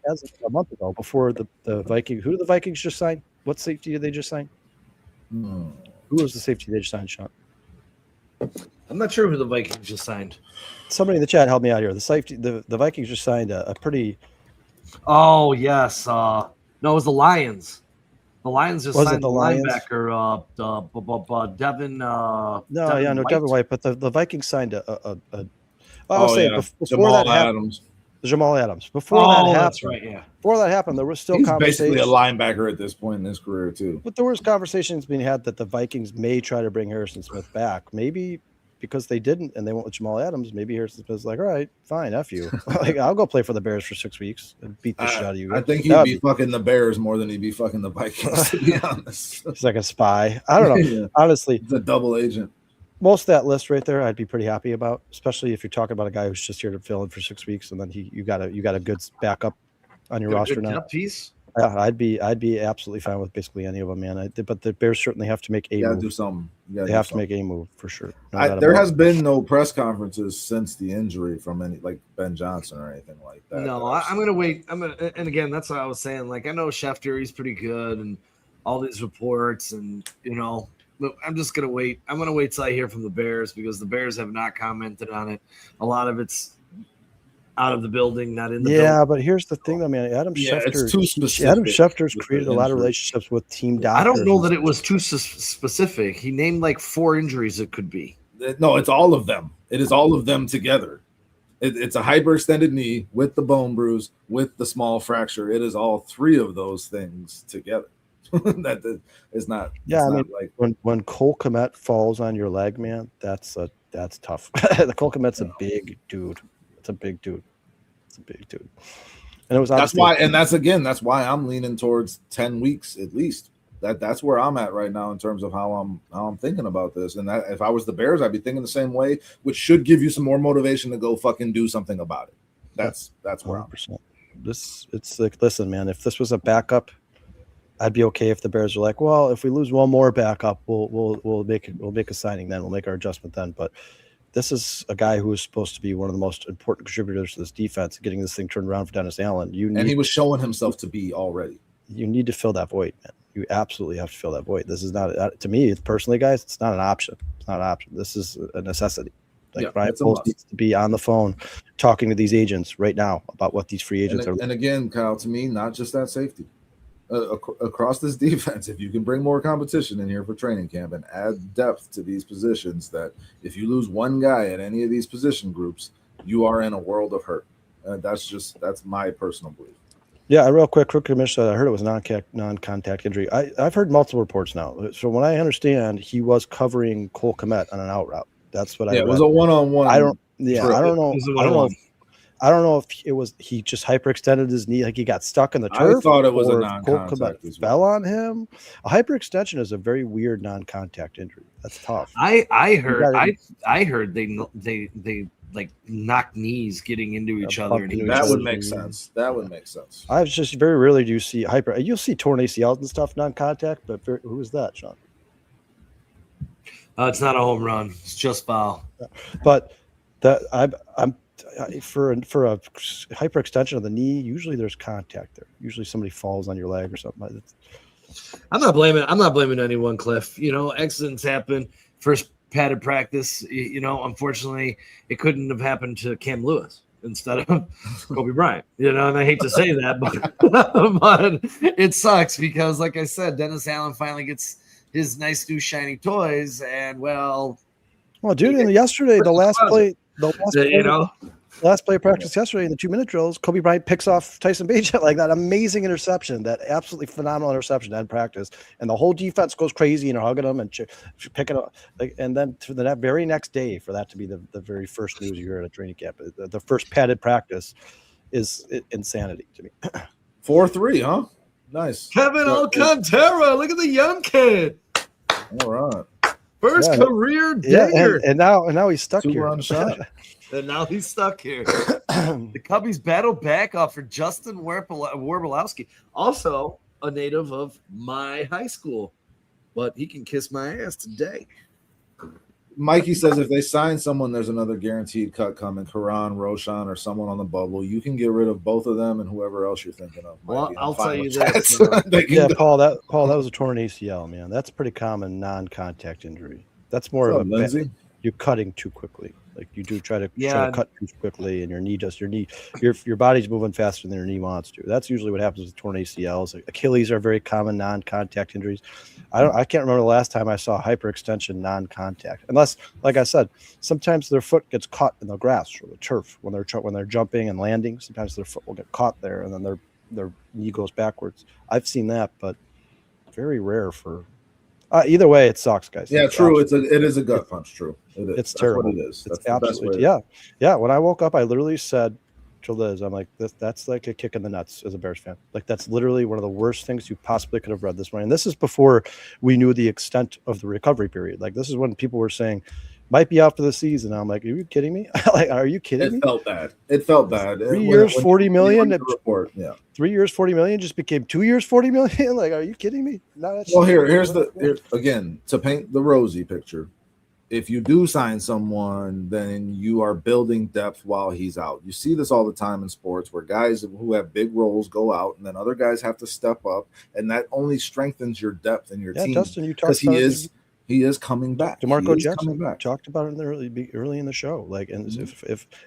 as a month ago, before the Vikings. Who did the Vikings just sign? What safety did they just sign? Who was the safety they just signed, Sean? I'm not sure who the Vikings just signed. Somebody in the chat help me out here. The safety, the Vikings just signed a pretty. Oh yes, no, it was the Lions. The Lions just signed the linebacker, Devin. Devin White. But the Vikings signed before Jamal that Adams. Jamal Adams. Before that happened, that's right. Yeah. Before that happened, there was still He's conversation. basically a linebacker at this point in his career too. But there was conversations being had that the Vikings may try to bring Harrison Smith back. Maybe because they didn't and they went with Jamal Adams. Maybe Harrison Smith's like, all right, fine, F you. I'll go play for the Bears for 6 weeks and beat the shit out of you. I think he'd be fucking the Bears more than he'd be fucking the Vikings, to be honest. He's like a spy. I don't know. Yeah. Honestly, he's a double agent. Most of that list right there, I'd be pretty happy about, especially if you're talking about a guy who's just here to fill in for 6 weeks, and then you got a good backup on your roster now. Piece. Yeah, I'd be absolutely fine with basically any of them, man. But the Bears certainly have to make a move. Do something. They have to make a move for sure. There has been no press conferences since the injury from any like Ben Johnson or anything like that. No, I'm gonna wait. And again, that's what I was saying. Like I know Schefter, he's pretty good, and all these reports, and I'm just gonna wait. I'm gonna wait till I hear from the Bears because the Bears have not commented on it. A lot of it's out of the building, not in the building. Yeah, but here's the thing, though, man. Adam Schefter's created a lot of relationships with team doctors. I don't know that it was too specific. He named like 4 injuries it could be. No, it's all of them. It is all of them together. It's a hyperextended knee with the bone bruise, with the small fracture. It is all 3 of those things together. That is not. Yeah, I mean, like when Cole Kmet falls on your leg, man, that's tough. The Cole Kmet's a big dude. It's a big dude. And it was that's why I'm leaning towards 10 weeks at least. That's where I'm at right now in terms of how I'm thinking about this. And that if I was the Bears, I'd be thinking the same way, which should give you some more motivation to go fucking do something about it. That's where 100%. It's like, listen, man, if this was a backup, I'd be okay if the Bears are like, well, if we lose one more backup, we'll make a signing then. We'll make our adjustment then. But this is a guy who is supposed to be one of the most important contributors to this defense, getting this thing turned around for Dennis Allen. And he was showing himself to be already. You need to fill that void, man. You absolutely have to fill that void. This is not, to me, personally, guys, it's not an option. It's not an option. This is a necessity. Brian Poles needs to be on the phone talking to these agents right now about what these free agents are. And again, Kyle, to me, not just that safety. Across this defense, if you can bring more competition in here for training camp and add depth to these positions, that if you lose one guy at any of these position groups, you are in a world of hurt. That's my personal belief. Yeah, real quick commission. I heard it was a non-contact injury. I've heard multiple reports now. So when I understand, he was covering Cole Kmet on an out route. That's what I read. It was a one-on-one. I don't know. I don't know if it was he just hyperextended his knee, like he got stuck in the turf. I thought it was a non-contact. Fell on him. A hyperextension is a very weird non-contact injury. That's tough. I heard they like knock knees getting into each other. And that would make sense. I was just very rarely do you see You'll see torn ACLs and stuff non-contact, but who is that, Sean? It's not a home run. It's just foul. But I'm. For a hyperextension of the knee, usually there's contact there. Usually somebody falls on your leg or something. I'm not blaming anyone, Cliff. Accidents happen. First padded practice. Unfortunately, it couldn't have happened to Cam Lewis instead of Coby Bryant. And I hate to say that, but it sucks because, like I said, Dennis Allen finally gets his nice new shiny toys, and dude, and yesterday the last play of practice yesterday in the 2-minute drills, Coby Bryant picks off Tyson Bagent like that amazing interception, that absolutely phenomenal interception in practice, and the whole defense goes crazy and are hugging him and picking up. And then to the very next day, for that to be the very first news you hear at a training camp, the first padded practice is insanity to me. 4-3, huh? Nice. Kevin Alcantara, look at the young kid. All right. First career dinger. And now he's stuck here. Two-run shot. And now he's stuck here. The Cubbies battle back off for Justin Warbolowski, also a native of my high school, but he can kiss my ass today. Mikey says if they sign someone, there's another guaranteed cut coming. Karan, Roshan, or someone on the bubble. You can get rid of both of them and whoever else you're thinking of. Well, I'll tell you this. Paul, that was a torn ACL, man. That's a pretty common non-contact injury. That's more of a you're cutting too quickly. Like you do try to cut too quickly, and your body's moving faster than your knee wants to. That's usually what happens with torn ACLs. Achilles are very common non-contact injuries. I can't remember the last time I saw hyperextension non-contact, unless, like I said, sometimes their foot gets caught in the grass or the turf when they're jumping and landing. Sometimes their foot will get caught there, and then their knee goes backwards. I've seen that, but very rare for. Either way, it sucks, guys. Yeah, true. It is a gut punch. True. It's terrible. What it is. It's absolutely yeah. When I woke up, I literally said to Liz, "I'm like, that's like a kick in the nuts as a Bears fan. Like that's literally one of the worst things you possibly could have read this morning." And this is before we knew the extent of the recovery period. Like this is when people were saying might be out for the season. I'm like, are you kidding me? Like, are you kidding me? It felt bad. 3 years, 40 million. Report, yeah. 3 years, 40 million just became 2 years, 40 million. Like, are you kidding me? No, well, here's again, to paint the rosy picture. If you do sign someone, then you are building depth while he's out. You see this all the time in sports where guys who have big roles go out and then other guys have to step up, and that only strengthens your depth in your team. Dustin, you talked about he is coming back. DeMarco Jackson talked about it early in the show. Like, and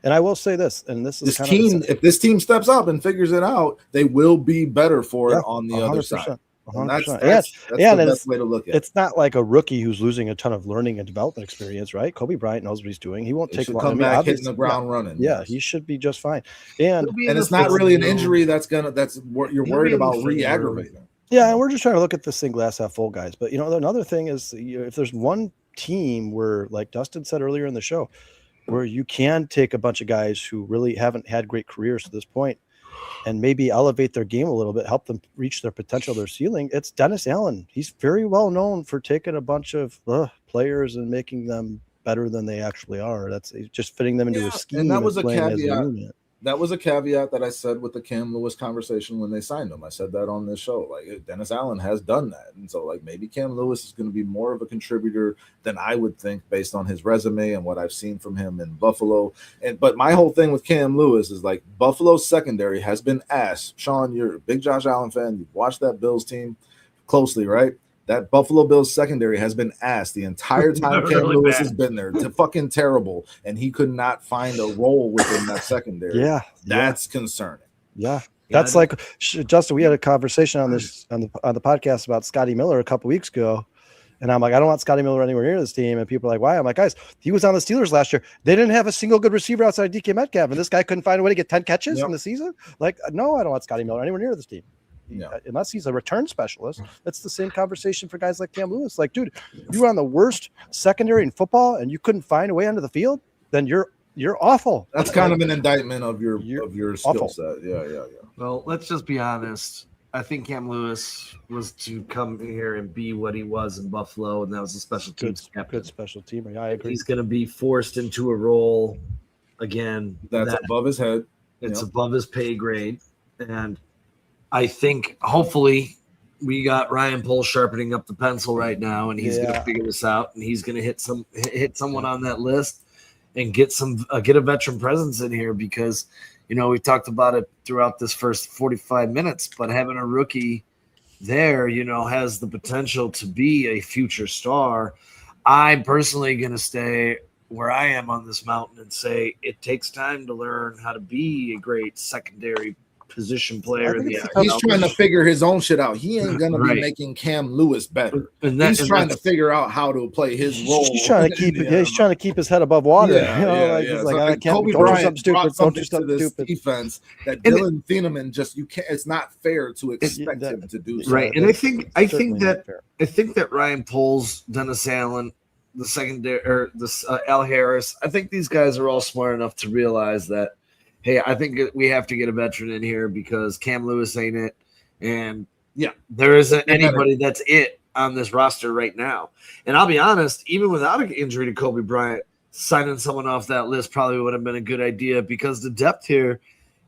and I will say this, and this is if this team steps up and figures it out, they will be better for it on the 100%. Other side. 100%. That's the best way to look at it. It's not like a rookie who's losing a ton of learning and development experience, right? Coby Bryant knows what he's doing. He won't take long. Come back hitting the ground running. Yeah, he should be just fine. And it's not really an injury that's what you're worried about re-aggravating. Yeah, and we're just trying to look at this thing glass half full, guys. But another thing is, if there's one team where, like Dustin said earlier in the show, where you can take a bunch of guys who really haven't had great careers to this point and maybe elevate their game a little bit, help them reach their potential, their ceiling, it's Dennis Allen. He's very well known for taking a bunch of players and making them better than they actually are. That's just fitting them into a scheme. And that was a caveat. That was a caveat that I said with the Cam Lewis conversation when they signed him. I said that on this show. Like, Dennis Allen has done that. And so, like, maybe Cam Lewis is going to be more of a contributor than I would think based on his resume and what I've seen from him in Buffalo. But my whole thing with Cam Lewis is, like, Buffalo's secondary has been asked. Sean, you're a big Josh Allen fan. You've watched that Bills team closely, right? That Buffalo Bills secondary has been asked the entire time Cam Lewis has been there. To fucking terrible, and he could not find a role within that secondary. Yeah, that's concerning. Yeah, that's like Justin. We had a conversation on this on the podcast about Scotty Miller a couple weeks ago, and I'm like, I don't want Scotty Miller anywhere near this team. And people are like, why? I'm like, guys, he was on the Steelers last year. They didn't have a single good receiver outside DK Metcalf, and this guy couldn't find a way to get 10 catches in the season. Like, no, I don't want Scotty Miller anywhere near this team. Unless he's a return specialist. That's the same conversation for guys like Cam Lewis. Like, dude, you were on the worst secondary in football and you couldn't find a way onto the field, then you're awful. That's kind of an indictment of your skill set. Yeah. Well, let's just be honest. I think Cam Lewis was to come here and be what he was in Buffalo, and that was a special teams captain. Good special teamer. I agree. He's going to be forced into a role again. That's above his head. It's above his pay grade, and I think hopefully we got Ryan Pohl sharpening up the pencil right now, and he's going to figure this out, and he's going to hit someone on that list and get a veteran presence in here because, we've talked about it throughout this first 45 minutes, but having a rookie there, has the potential to be a future star. I'm personally going to stay where I am on this mountain and say it takes time to learn how to be a great secondary position player. He's trying to figure his own shit out. He ain't going to be making Cam Lewis better. He's trying to figure out how to play his role. He's trying to keep he's trying to keep his head above water. He's like, I can't Coby Bryant brought something to this defense that Dylan Thieneman just it's not fair to expect him to do. Right. And I think that Ryan Poles, Dennis Allen, the secondary or this Al Harris, I think these guys are all smart enough to realize that, hey, I think we have to get a veteran in here because Cam Lewis ain't it. And there isn't anybody that's it on this roster right now. And I'll be honest, even without an injury to Coby Bryant, signing someone off that list probably would have been a good idea because the depth here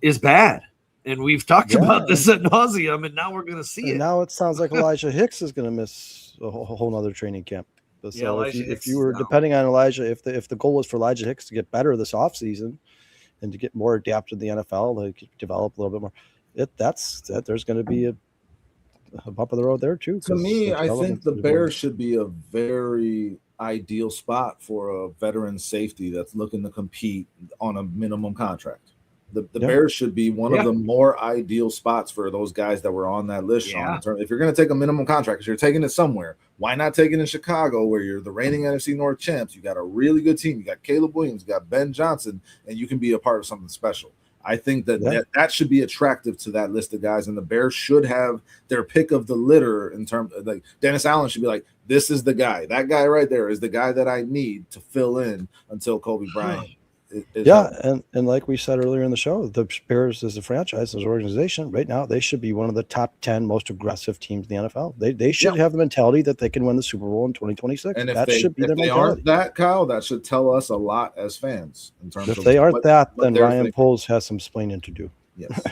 is bad. And we've talked about this ad nauseum, and now we're going to see it. Now it sounds like Elijah Hicks is going to miss a whole nother training camp. So if you were depending on Elijah, if the goal was for Elijah Hicks to get better this offseason and to get more adapted to the NFL, to develop a little bit more, there's going to be a bump of the road there too. To me, I think the Bears should be a very ideal spot for a veteran safety that's looking to compete on a minimum contract. The Bears should be one of the more ideal spots for those guys that were on that list, Sean. If you're going to take a minimum contract, because you're taking it somewhere, why not take it in Chicago where you're the reigning NFC North champs? You got a really good team. You got Caleb Williams, you got Ben Johnson, and you can be a part of something special. I think that should be attractive to that list of guys, and the Bears should have their pick of the litter in terms of, like, Dennis Allen should be like, this is the guy. That guy right there is the guy that I need to fill in until Coby Bryant. And like we said earlier in the show, the Bears as a franchise, as an organization, right now, they should be one of the top 10 most aggressive teams in the NFL. They should have the mentality that they can win the Super Bowl in 2026. And if they aren't that, Kyle, that should tell us a lot as fans in terms of they aren't that, then Ryan Poles has some explaining to do. Yes,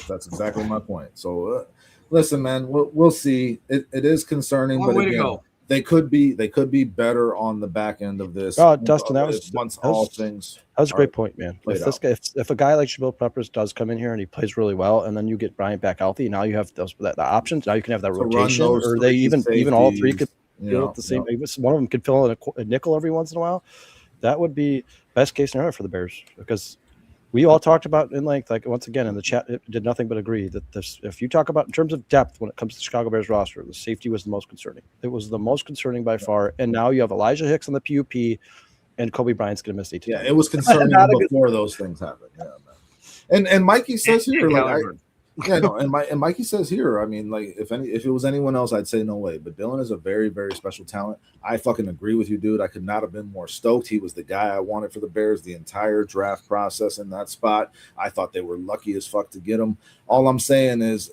that's exactly my point. So listen, man, we'll see. It is concerning, but again, they could be better on the back end of this. Oh, Dustin, that was a great point, man. If a guy like Shabil Peppers does come in here and he plays really well, and then you get Bryant back healthy, now you have the options. Now you can have that rotation, or they even all three could fill at the same. One of them could fill in a nickel every once in a while. That would be best case scenario for the Bears, because we all talked about in length, like once again in the chat, it did nothing but agree that if you talk about in terms of depth when it comes to the Chicago Bears roster, the safety was the most concerning. It was the most concerning by far. And now you have Elijah Hicks on the PUP, and Coby Bryant's going to miss 18. Yeah, it was concerning before those things happened. Yeah, and Mikey says here, and Mikey says here, I mean, like if it was anyone else, I'd say no way. But Dylan is a very, very special talent. I fucking agree with you, dude. I could not have been more stoked. He was the guy I wanted for the Bears the entire draft process in that spot. I thought they were lucky as fuck to get him. All I'm saying is,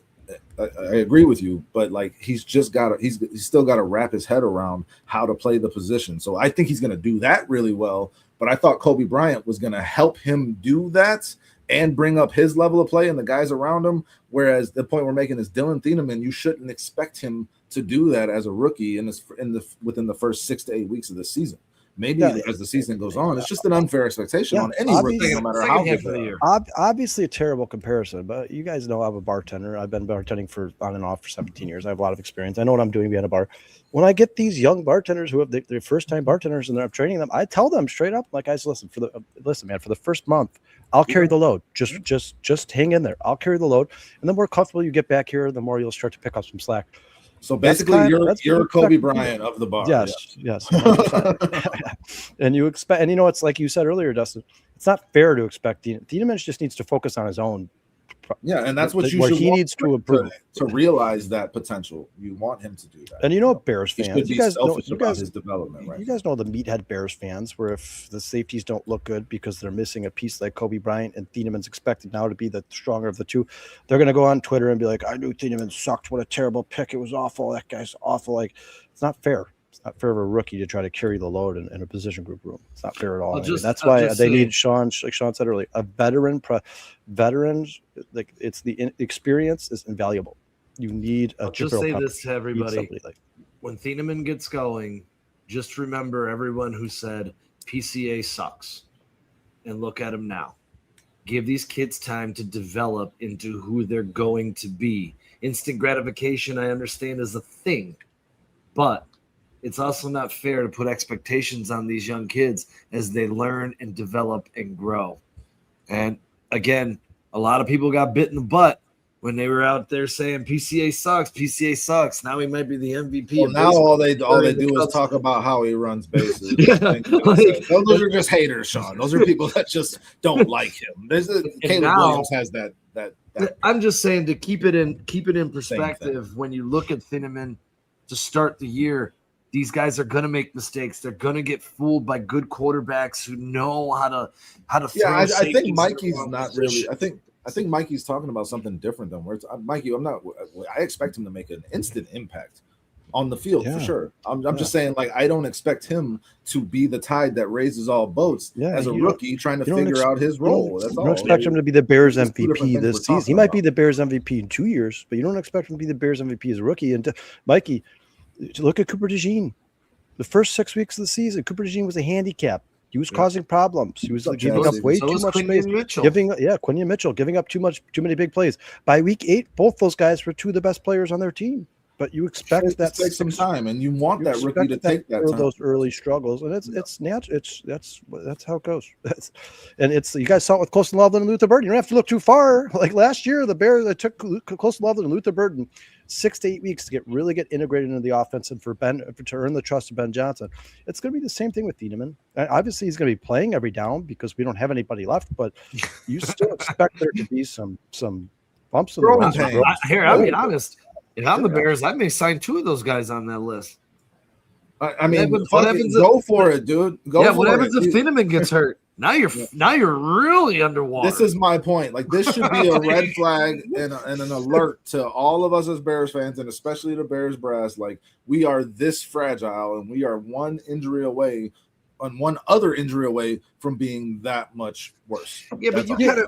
I agree with you, but like he's still got to wrap his head around how to play the position. So I think he's going to do that really well. But I thought Coby Bryant was going to help him do that and bring up his level of play and the guys around him. Whereas the point we're making is Dylan Thieneman, you shouldn't expect him to do that as a rookie within the first 6 to 8 weeks of the season. Maybe as the season goes on, it's just an unfair expectation on any rookie, no matter how good they are. Obviously, a terrible comparison, but you guys know I'm a bartender. I've been bartending on and off for 17 years. I have a lot of experience. I know what I'm doing behind a bar. When I get these young bartenders who have their first-time bartenders and I'm training them, I tell them straight up, like, guys, listen, man, for the first month, I'll carry the load. Just hang in there. I'll carry the load, and the more comfortable you get back here, the more you'll start to pick up some slack. So basically, you're Coby Bryant of the bar. Yes. And you expect, and it's like you said earlier, Dustin. It's not fair to expect Thieneman just needs to focus on his own. Yeah, and that's what he needs to improve to realize that potential. You want him to do that. And Bears fans, you guys know his development, right? You guys know the meathead Bears fans, where if the safeties don't look good because they're missing a piece like Coby Bryant, and Thieneman's expected now to be the stronger of the two, they're going to go on Twitter and be like, "I knew Thieneman sucked. What a terrible pick! It was awful. That guy's awful." Like, it's not fair. It's not fair of a rookie to try to carry the load in a position group room. It's not fair at all. That's why they need Sean, like Sean said earlier, a veteran. Veterans, like, it's the experience is invaluable. You need a. I'll just say this to everybody: when Thieneman gets going, just remember everyone who said PCA sucks, and look at him now. Give these kids time to develop into who they're going to be. Instant gratification, I understand, is a thing, but it's also not fair to put expectations on these young kids as they learn and develop and grow. And again, a lot of people got bit in the butt when they were out there saying PCA sucks, PCA sucks. Now he might be the MVP. Well, now all they do is talk about how he runs bases. Those are just haters, Sean. Those are people that just don't like him. Caleb Williams has that. I'm just saying to keep it in perspective. When you look at Thieneman to start the year, these guys are going to make mistakes. They're going to get fooled by good quarterbacks who know how to throw. Yeah, I think Mikey's not really. I think Mikey's talking about something different than words. Mikey, I expect him to make an instant impact on the field for sure. I'm just saying, like, I don't expect him to be the tide that raises all boats as a rookie trying to figure out his role. You don't expect him to be the Bears MVP this season. He might be the Bears MVP in 2 years, but you don't expect him to be the Bears MVP as a rookie. And Mikey, look at Cooper DeJean. The first 6 weeks of the season, Cooper DeJean was a handicap. He was causing problems. He was giving up way too much space. Quinion Mitchell giving up too many big plays. By week 8, both those guys were two of the best players on their team. But you expect that to take some time, and you want that rookie to take that time. Those early struggles, and it's natural. That's how it goes. You guys saw it with Colston Loveland and Luther Burden. You don't have to look too far. Like last year, the Bears, they took Colston Loveland and Luther Burden 6 to 8 weeks to get integrated into the offense and to earn the trust of Ben Johnson. It's going to be the same thing with Thieneman. Obviously, he's going to be playing every down because we don't have anybody left. But you still expect there to be some bumps in the road. Here, I'll be honest. If I'm the Bears, I may sign 2 of those guys on that list. I mean, go for it, dude. What happens if Thieneman gets hurt? Now you're really underwater. This is my point. Like, this should be a red flag and an alert to all of us as Bears fans, and especially the Bears brass. Like, we are this fragile, and we are one other injury away from being that much worse. Yeah, but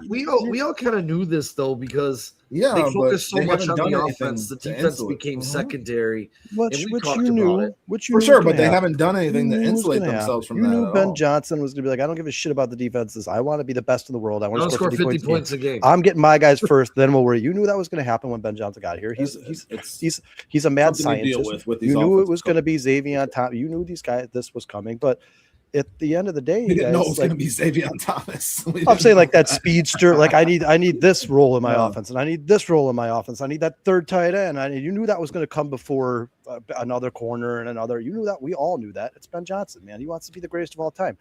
we all kind of knew this though, because they focused so much on the offense. The defense became secondary. Which you knew for sure, but they haven't done anything to insulate themselves from that. You knew Ben Johnson was going to be like, I don't give a shit about the defenses. I want to be the best in the world. I want to score 50 points a game. I'm getting my guys first, then we'll worry. You knew that was going to happen when Ben Johnson got here. He's a mad scientist. You knew it was going to be Xavier on top. You knew this was coming, but at the end of the day, we didn't know it was going to be Xavier Thomas. I'm saying like that speedster. Like I need this role in my offense, and I need this role in my offense. I need that third tight end. You knew that was going to come before another corner and another. You knew that. We all knew that. It's Ben Johnson, man. He wants to be the greatest of all time.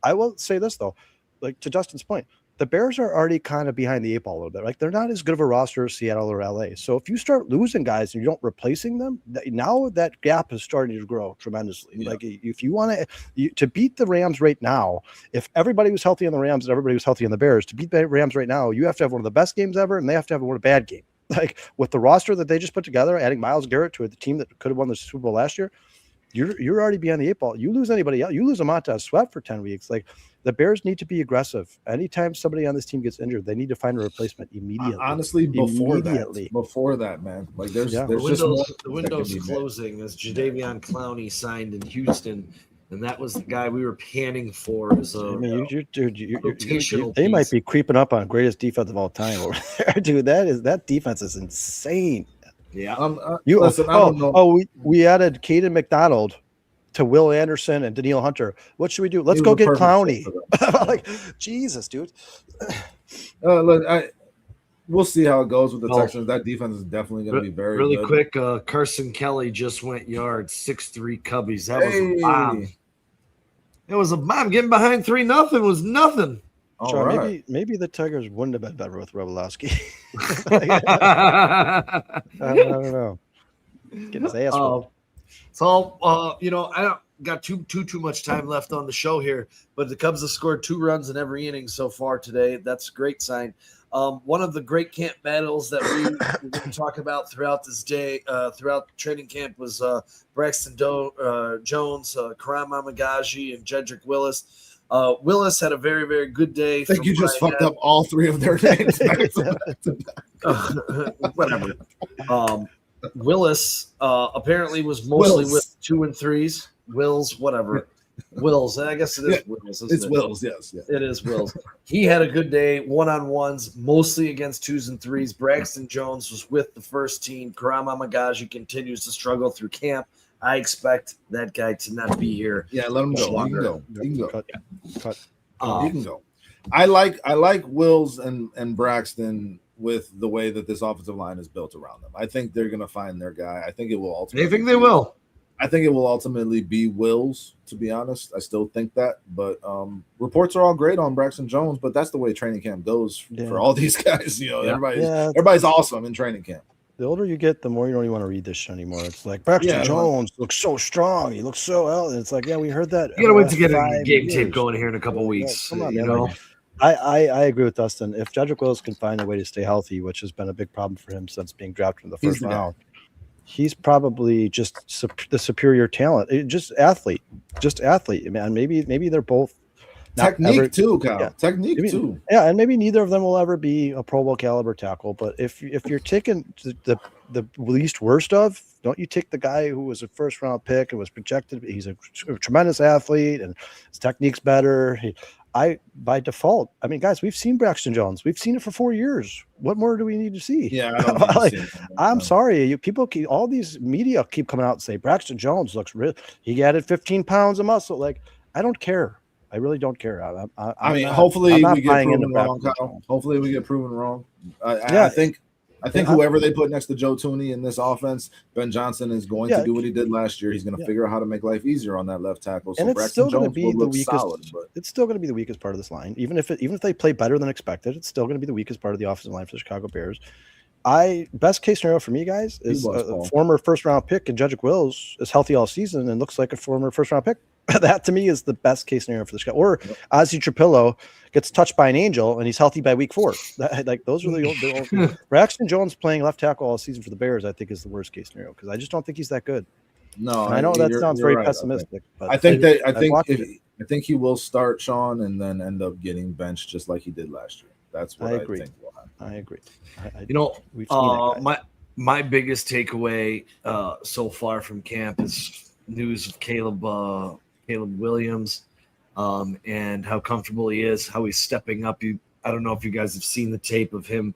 I will say this though, like to Justin's point, the Bears are already kind of behind the 8 ball a little bit. Like they're not as good of a roster as Seattle or LA. So if you start losing guys and you don't replacing them, now that gap is starting to grow tremendously. Yeah. Like if you want to beat the Rams right now, if everybody was healthy on the Rams and everybody was healthy on the Bears, to beat the Rams right now, you have to have one of the best games ever, and they have to have one of a bad game. Like with the roster that they just put together, adding Myles Garrett to the team that could have won the Super Bowl last year, you're already behind the 8 ball. You lose anybody else, you lose a Montez Sweat for 10 weeks. Like the Bears need to be aggressive. Anytime somebody on this team gets injured, they need to find a replacement immediately. Honestly, before that, man, like there's the window's closing as Jadeveon Clowney signed in Houston, and that was the guy we were panning for as a they might be creeping up on greatest defense of all time over there, dude. That defense is insane. Yeah. Listen, I don't know. We added Caden McDonald to Will Anderson and Danielle Hunter. What should we do? Let's go get Clowney. Like, Jesus, dude. Look, we'll see how it goes with the Texans. That defense is definitely going to be very really good. Quick. Carson Kelly just went yards, 6'3" Cubbies. That was a bomb. It was a bomb. Getting behind 3-0 was nothing. Sean, right. maybe the Tigers wouldn't have been better with Robolowski. I don't know. Getting his ass whooped. So, I don't got too much time left on the show here, but the Cubs have scored 2 runs in every inning so far today. That's a great sign. One of the great camp battles that we're going to talk about throughout this day, throughout training camp, was Braxton Jones, Karam Amagaji, and Jedrick Willis. Willis had a very, very good day. I think you just fucked up all 3 of their names. Whatever. Willis apparently was mostly with 2 and 3s. Wills, whatever. Wills. I guess it is Wills. It's Wills, yes. Yeah. It is Wills. He had a good day, 1-on-1s, mostly against 2s and 3s. Braxton Jones was with the first team. Karam Amagaji continues to struggle through camp. I expect that guy to not be here. Yeah, let him go. He can go. He can go. Cut. He can go. I like Wills and Braxton with the way that this offensive line is built around them. I think they're going to find their guy. I think it will ultimately. They think they will. I think it will ultimately be Wills, to be honest. I still think that. But reports are all great on Braxton Jones, but that's the way training camp goes for all these guys. Everybody's awesome in training camp. The older you get, the more you don't even want to read this shit anymore. It's like Braxton Jones looks so strong. He looks so well. It's like, yeah, we heard that. You gotta wait to get a game tape going here in a couple weeks. Come on, I agree with Dustin. If Jedrick Wills can find a way to stay healthy, which has been a big problem for him since being drafted in the first round, he's probably just the superior talent. Just athlete. Man, maybe they're both. Technique too, Kyle. Yeah. Technique too. Yeah, and maybe neither of them will ever be a Pro Bowl caliber tackle. But if you're taking the least worst of, don't you take the guy who was a first round pick and was projected? He's a tremendous athlete and his technique's better. By default, I mean, guys, we've seen Braxton Jones. We've seen it for 4 years. What more do we need to see? Yeah, I don't I'm sorry. All these media keep coming out and say Braxton Jones looks real. He added 15 pounds of muscle. Like, I don't care. I really don't care. Hopefully we get proven wrong, Kyle. Hopefully we get proven wrong. I think whoever they put next to Joe Tooney in this offense, Ben Johnson is going to do what he did last year. He's going to figure out how to make life easier on that left tackle. So Braxton Jones will look solid. But it's still going to be the weakest part of this line. Even if they play better than expected, it's still going to be the weakest part of the offensive line for the Chicago Bears. Best case scenario for me, guys, is a former first round pick and Jedrick Wills is healthy all season and looks like a former first round pick. That to me is the best case scenario for this guy. Or Ozzie Trapillo gets touched by an angel and he's healthy by week 4. Those are the old Braxton Jones playing left tackle all season for the Bears, I think, is the worst case scenario because I just don't think he's that good. No, and I know that sounds very pessimistic. But I think he will start, Sean, and then end up getting benched just like he did last year. That's what I think will happen. I agree. My biggest takeaway so far from camp is news of Caleb Williams and how comfortable he is, how he's stepping up. I don't know if you guys have seen the tape of him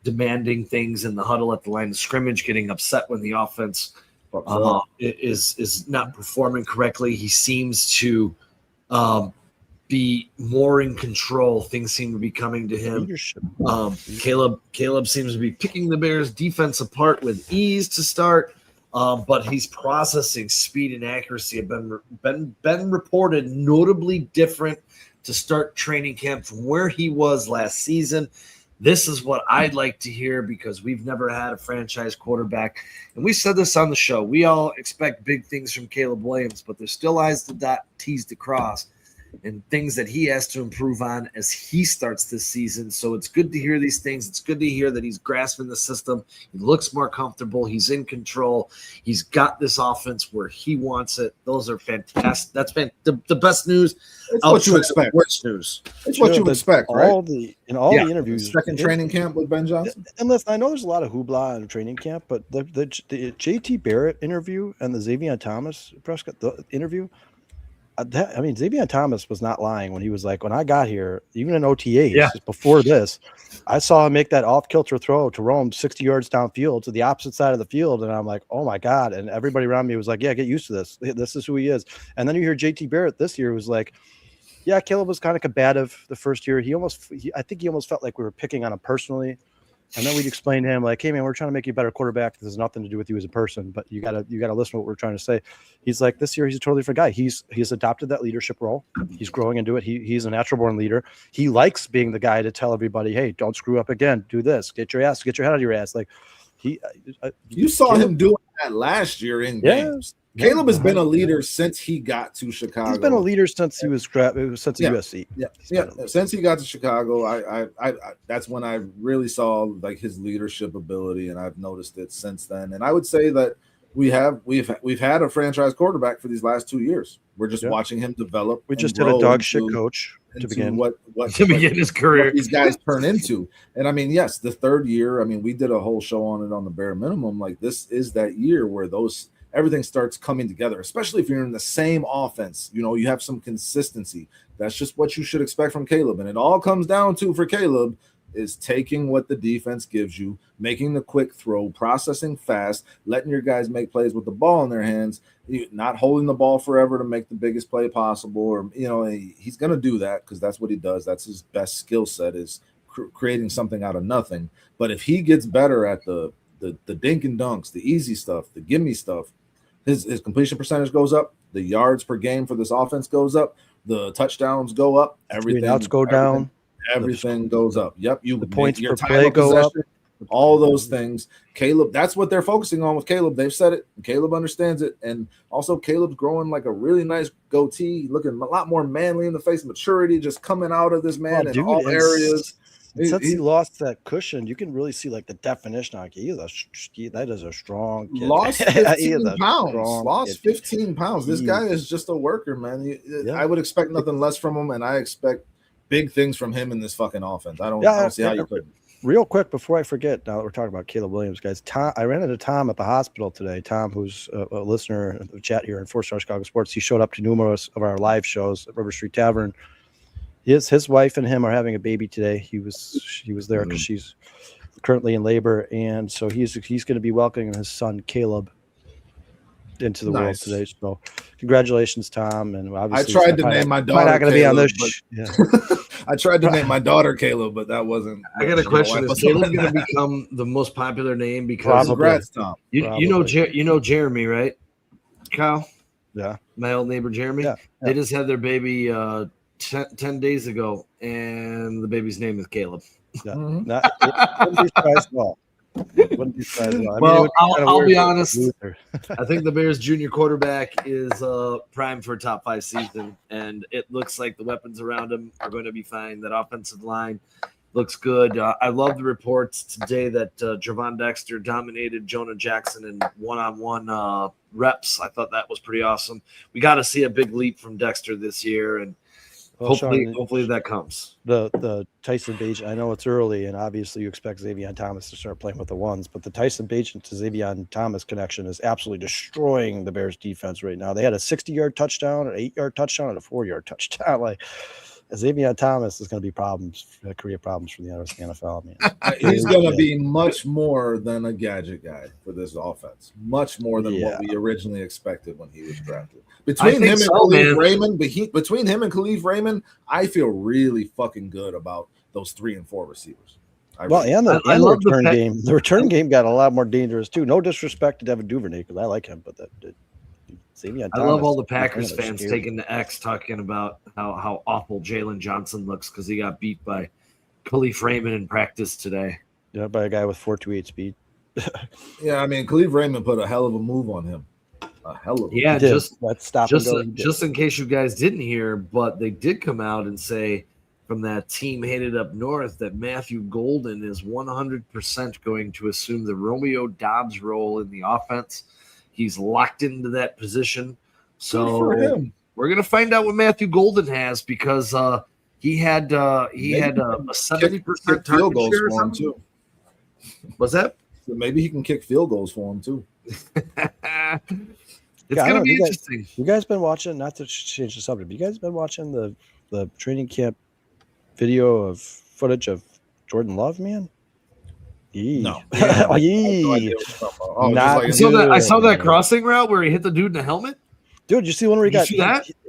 demanding things in the huddle at the line of scrimmage, getting upset when the offense is not performing correctly. He seems to be more in control. Things seem to be coming to him. Caleb seems to be picking the Bears defense apart with ease to start. But he's processing speed and accuracy have been reported notably different to start training camp from where he was last season. This is what I'd like to hear because we've never had a franchise quarterback. And we said this on the show. We all expect big things from Caleb Williams, but there's still I's to dot, T's to cross, and things that he has to improve on as he starts this season. So it's good to hear these things. It's good to hear that he's grasping the system. He looks more comfortable. He's in control. He's got this offense where he wants it. Those are fantastic. That's the best news. It's what you expect. Worst news. It's what you expect, right? The interviews. Second training camp with Ben Johnson. And listen, I know there's a lot of hoopla in training camp, but the JT Barrett interview and the Xavier Thomas Prescott interview, Xavier Thomas was not lying when he was like, when I got here, even in OTAs before this, I saw him make that off-kilter throw to roam 60 yards downfield to the opposite side of the field, and I'm like, oh my God. And everybody around me was like, yeah, get used to this. This is who he is. And then you hear JT Barrett this year was like, yeah, Caleb was kind of combative the first year. I think he almost felt like we were picking on him personally. And then we'd explain to him like, hey man, we're trying to make you a better quarterback. This has nothing to do with you as a person, but you gotta listen to what we're trying to say. He's like, this year he's a totally different guy. He's adopted that leadership role. He's growing into it. He's a natural born leader. He likes being the guy to tell everybody, hey, don't screw up again. Do this. Get your head out of your ass. Like you saw him doing that last year in games. Caleb has been a leader since he got to Chicago. He's been a leader since he was USC. Since he got to Chicago, I that's when I really saw like his leadership ability, and I've noticed it since then. And I would say that we've had a franchise quarterback for these last 2 years. We're just watching him develop. We just had a dog shit coach to begin his career. What these guys turn into. And I mean, yes, the third year. I mean, we did a whole show on it on the bare minimum. Like this is that year where everything starts coming together, especially if you're in the same offense. You know, you have some consistency. That's just what you should expect from Caleb. And it all comes down to, for Caleb, is taking what the defense gives you, making the quick throw, processing fast, letting your guys make plays with the ball in their hands, not holding the ball forever to make the biggest play possible. Or, he's going to do that because that's what he does. That's his best skill set, is creating something out of nothing. But if he gets better at the dink and dunks, the easy stuff, the gimme stuff, his completion percentage goes up, the yards per game for this offense goes up, the touchdowns go up, everything go down, everything goes up. Yep, the points per play go up, all those things. Caleb, that's what they're focusing on with Caleb. They've said it. Caleb understands it, and also Caleb's growing like a really nice goatee, looking a lot more manly in the face, maturity just coming out of this man in all areas. Since he lost that cushion, you can really see like the definition. Like that is a strong kid. Lost 15 pounds. Lost 15 pounds. This guy is just a worker, man. I would expect nothing less from him, and I expect big things from him in this fucking offense. I don't see how you could. Real quick before I forget, now that we're talking about Caleb Williams, guys, I ran into Tom at the hospital today. Tom, who's a listener in the chat here in 4-Star Chicago Sports, he showed up to numerous of our live shows at River Street Tavern. His wife and him are having a baby today. He was there because she's currently in labor, and so he's going to be welcoming his son Caleb into the world today. So congratulations, Tom. And obviously, I tried to name my daughter. Not going to be on this. I tried to name my daughter Caleb, but that wasn't. I got a question: is Caleb going to become the most popular name? Because congrats, Tom. You know Jeremy, right, Kyle? Yeah, my old neighbor Jeremy. Yeah. They just had their baby 10 days ago, and the baby's name is Caleb. Yeah. Wouldn't be surprised at all. Well, I'll be honest. I think the Bears junior quarterback is primed for a top 5 season, and it looks like the weapons around him are going to be fine. That offensive line looks good. I love the reports today that Javon Dexter dominated Jonah Jackson in one-on-one reps. I thought that was pretty awesome. We got to see a big leap from Dexter this year, and hopefully that comes. The Tyson Bagent, I know it's early, and obviously you expect Xavier Thomas to start playing with the ones, but the Tyson Bagent to Xavier Thomas connection is absolutely destroying the Bears defense right now. They had a 60-yard touchdown, an 8-yard touchdown, and a 4-yard touchdown. Like Xavier Thomas is going to be career problems for the NFL. Man. He's going to be much more than a gadget guy for this offense. Much more than what we originally expected when he was drafted. Between him and Khalif Raymond, I feel really fucking good about those 3 and 4 receivers. I love the return game. The return game got a lot more dangerous too. No disrespect to Devin Duvernay because I like him, but I love all the Packers fans taking the X talking about how awful Jaylon Johnson looks because he got beat by Khalif Raymond in practice today. Yeah, by a guy with 4.28 speed. Yeah, I mean Khalif Raymond put a hell of a move on him. Just in case you guys didn't hear, but they did come out and say from that team headed up north that Matthew Golden is 100% going to assume the Romeo Doubs role in the offense. He's locked into that position. So we're going to find out what Matthew Golden has because he had a 70% field goals for him too. What's that? So maybe he can kick field goals for him too. It's going to be interesting. You guys been watching, not to change the subject, but you guys been watching the training camp video of footage of Jordan Love, man? No. I saw that crossing route where he hit the dude in the helmet. Dude, you see the one where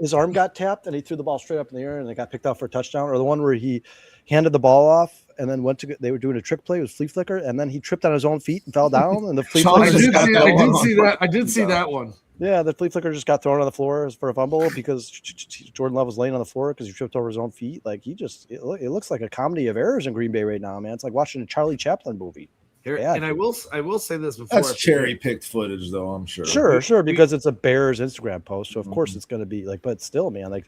his arm got tapped and he threw the ball straight up in the air and it got picked off for a touchdown, or the one where he handed the ball off and then they were doing a trick play with flea flicker and then he tripped on his own feet and fell down and the flea flicker I did see that one. Yeah, the flea flicker just got thrown on the floor for a fumble because Jordan Love was laying on the floor because he tripped over his own feet. Like it looks like a comedy of errors in Green Bay right now, man. It's like watching a Charlie Chaplin movie. And I will say this before. That's cherry picked footage, though. I'm sure. Sure, because it's a Bears Instagram post, so of course it's going to be like. But still, man, like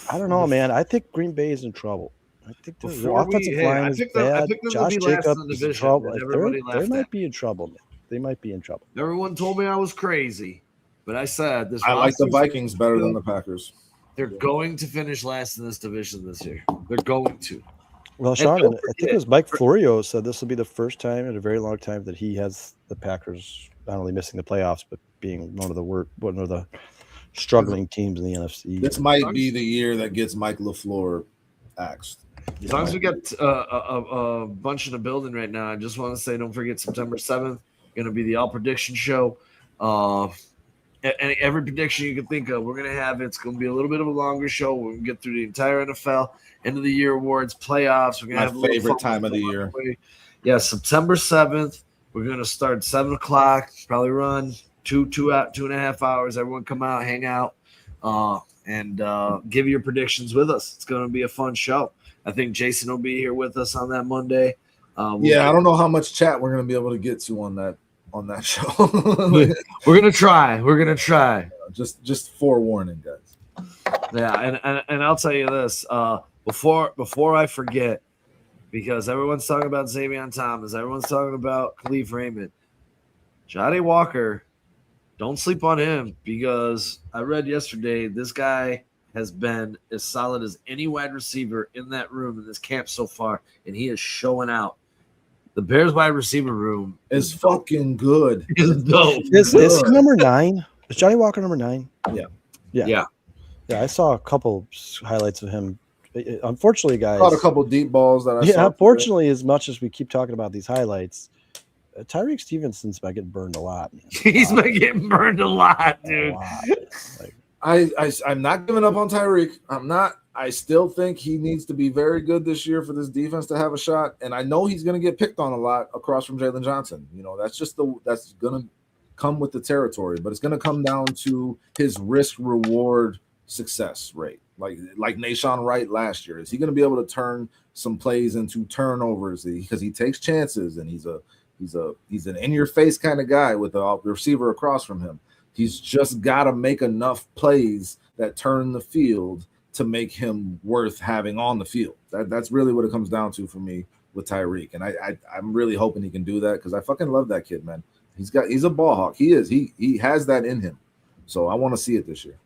I don't know, man. I think Green Bay is in trouble. I think the offensive line is bad. Josh Jacobs is in trouble. They might be in trouble, man. They might be in trouble. Everyone told me I was crazy. But I said this. I like the Vikings better than the Packers. They're going to finish last in this division this year. They're going to. Well, Sean, I think it was Mike Florio said this will be the first time in a very long time that he has the Packers not only missing the playoffs but being one of the struggling teams in the NFC. This might be the year that gets Mike LaFleur axed. As long as we got a bunch in the building right now, I just want to say, don't forget September 7th, going to be the All Prediction Show. And every prediction you can think of, we're going to have. It's going to be a little bit of a longer show. We're going to get through the entire NFL, end of the year awards, playoffs. We're going to have My favorite time of the year. Yeah, September 7th. We're going to start at 7 o'clock, probably run 2.5 hours. Everyone come out, hang out, and give your predictions with us. It's going to be a fun show. I think Jason will be here with us on that Monday. I don't know how much chat we're going to be able to get to on that show. We're gonna try. Just forewarning, guys. Yeah, and I'll tell you this before I forget, because everyone's talking about Xavier Thomas, everyone's talking about Khalif Raymond, Johnny Walker. Don't sleep on him, because I read yesterday this guy has been as solid as any wide receiver in that room in this camp so far, and he is showing out. The Bears wide receiver room is fucking good. It's dope. Is he number 9? Is Johnny Walker number 9? Yeah. I saw a couple highlights of him. Unfortunately, guys, caught a couple deep balls that I saw. Unfortunately, as much as we keep talking about these highlights, Tyreek Stevenson's been getting burned a lot. He's been getting burned a lot, dude. I'm not giving up on Tyreek. I'm not. I still think he needs to be very good this year for this defense to have a shot. And I know he's going to get picked on a lot across from Jaylon Johnson. That's going to come with the territory, but it's going to come down to his risk reward success rate. Like Nashawn Wright last year. Is he going to be able to turn some plays into turnovers because he takes chances, and he's an in your face kind of guy with a receiver across from him. He's just got to make enough plays that turn the field to make him worth having on the field. That's really what it comes down to for me with Tyreek. And I'm really hoping he can do that, because I fucking love that kid, man. He's a ball hawk. He is. He has that in him. So I want to see it this year.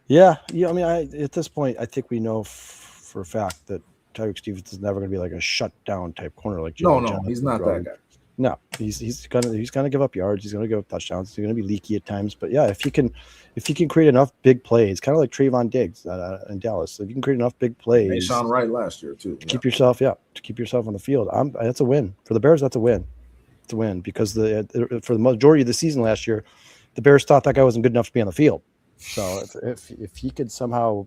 Yeah. I mean, at this point, I think we know for a fact that Tyreek Stevens is never going to be like a shutdown type corner like Jaylon Jones. He's not that guy. No, he's gonna give up yards. He's gonna give up touchdowns. He's gonna be leaky at times. But yeah, if he can create enough big plays, kind of like Trayvon Diggs in Dallas, if you can create enough big plays, Nashawn Wright last year too, to keep yourself on the field, that's a win for the Bears. That's a win. It's a win, because for the majority of the season last year, the Bears thought that guy wasn't good enough to be on the field. So if he could somehow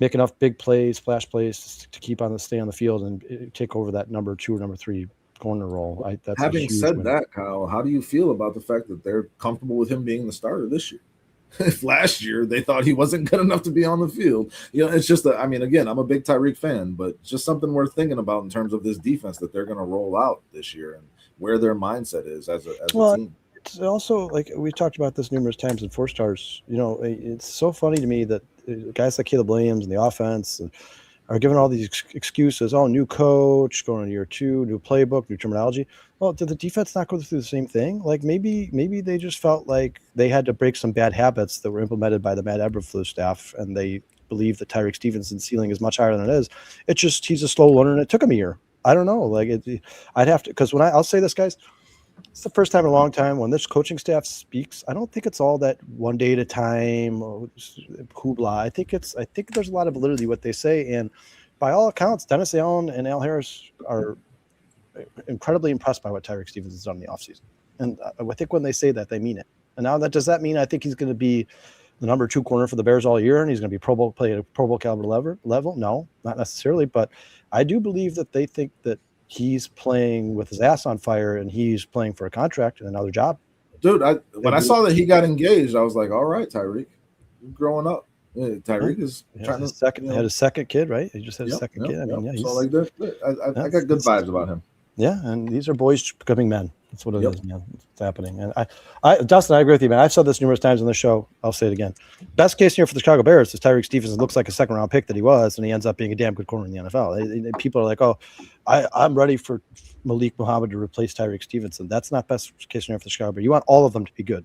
make enough big plays, flash plays to stay on the field and take over that number 2 or number 3 corner role. That's having said that, Kyle, how do you feel about the fact that they're comfortable with him being the starter this year? If last year they thought he wasn't good enough to be on the field, it's just again, I'm a big Tyreek fan, but just something worth thinking about in terms of this defense that they're going to roll out this year and where their mindset is as a team. It's also, like we talked about this numerous times in 4 stars. It's so funny to me that guys like Caleb Williams and the offense are given all these excuses. Oh, new coach, going on year 2, new playbook, new terminology. Well, did the defense not go through the same thing? Like maybe they just felt like they had to break some bad habits that were implemented by the Matt Eberflus staff, and they believe that Tyreek Stevenson's ceiling is much higher than it is. It's just he's a slow learner, and it took him a year. I don't know. I'd have to, because I'll say this, guys, it's the first time in a long time when this coaching staff speaks, I don't think it's all that one day at a time or hoopla. I think there's a lot of validity what they say, and by all accounts, Dennis Allen and Al Harris are incredibly impressed by what Tyreek Stevens has done in the offseason. And I think when they say that, they mean it. And now does that mean I think he's going to be the number 2 corner for the Bears all year and he's going to be play at a Pro Bowl caliber level? No, not necessarily. But I do believe that they think that he's playing with his ass on fire and he's playing for a contract and another job. Dude, when I saw that he got engaged, I was like, all right, Tyreek, you're growing up. Yeah, Tyreek is trying to had a second kid, right? He just had a second kid. I mean, yeah, so I got good vibes about him. Yeah, and these are boys becoming men. That's what it is, man. It's happening. And Dustin, I agree with you, man. I've said this numerous times on the show. I'll say it again. Best case scenario for the Chicago Bears is Tyreek Stevenson looks like a second-round pick that he was, and he ends up being a damn good corner in the NFL. People are like, oh, I'm ready for Malik Muhammad to replace Tyreek Stevenson. That's not best case scenario for the Chicago Bears. You want all of them to be good.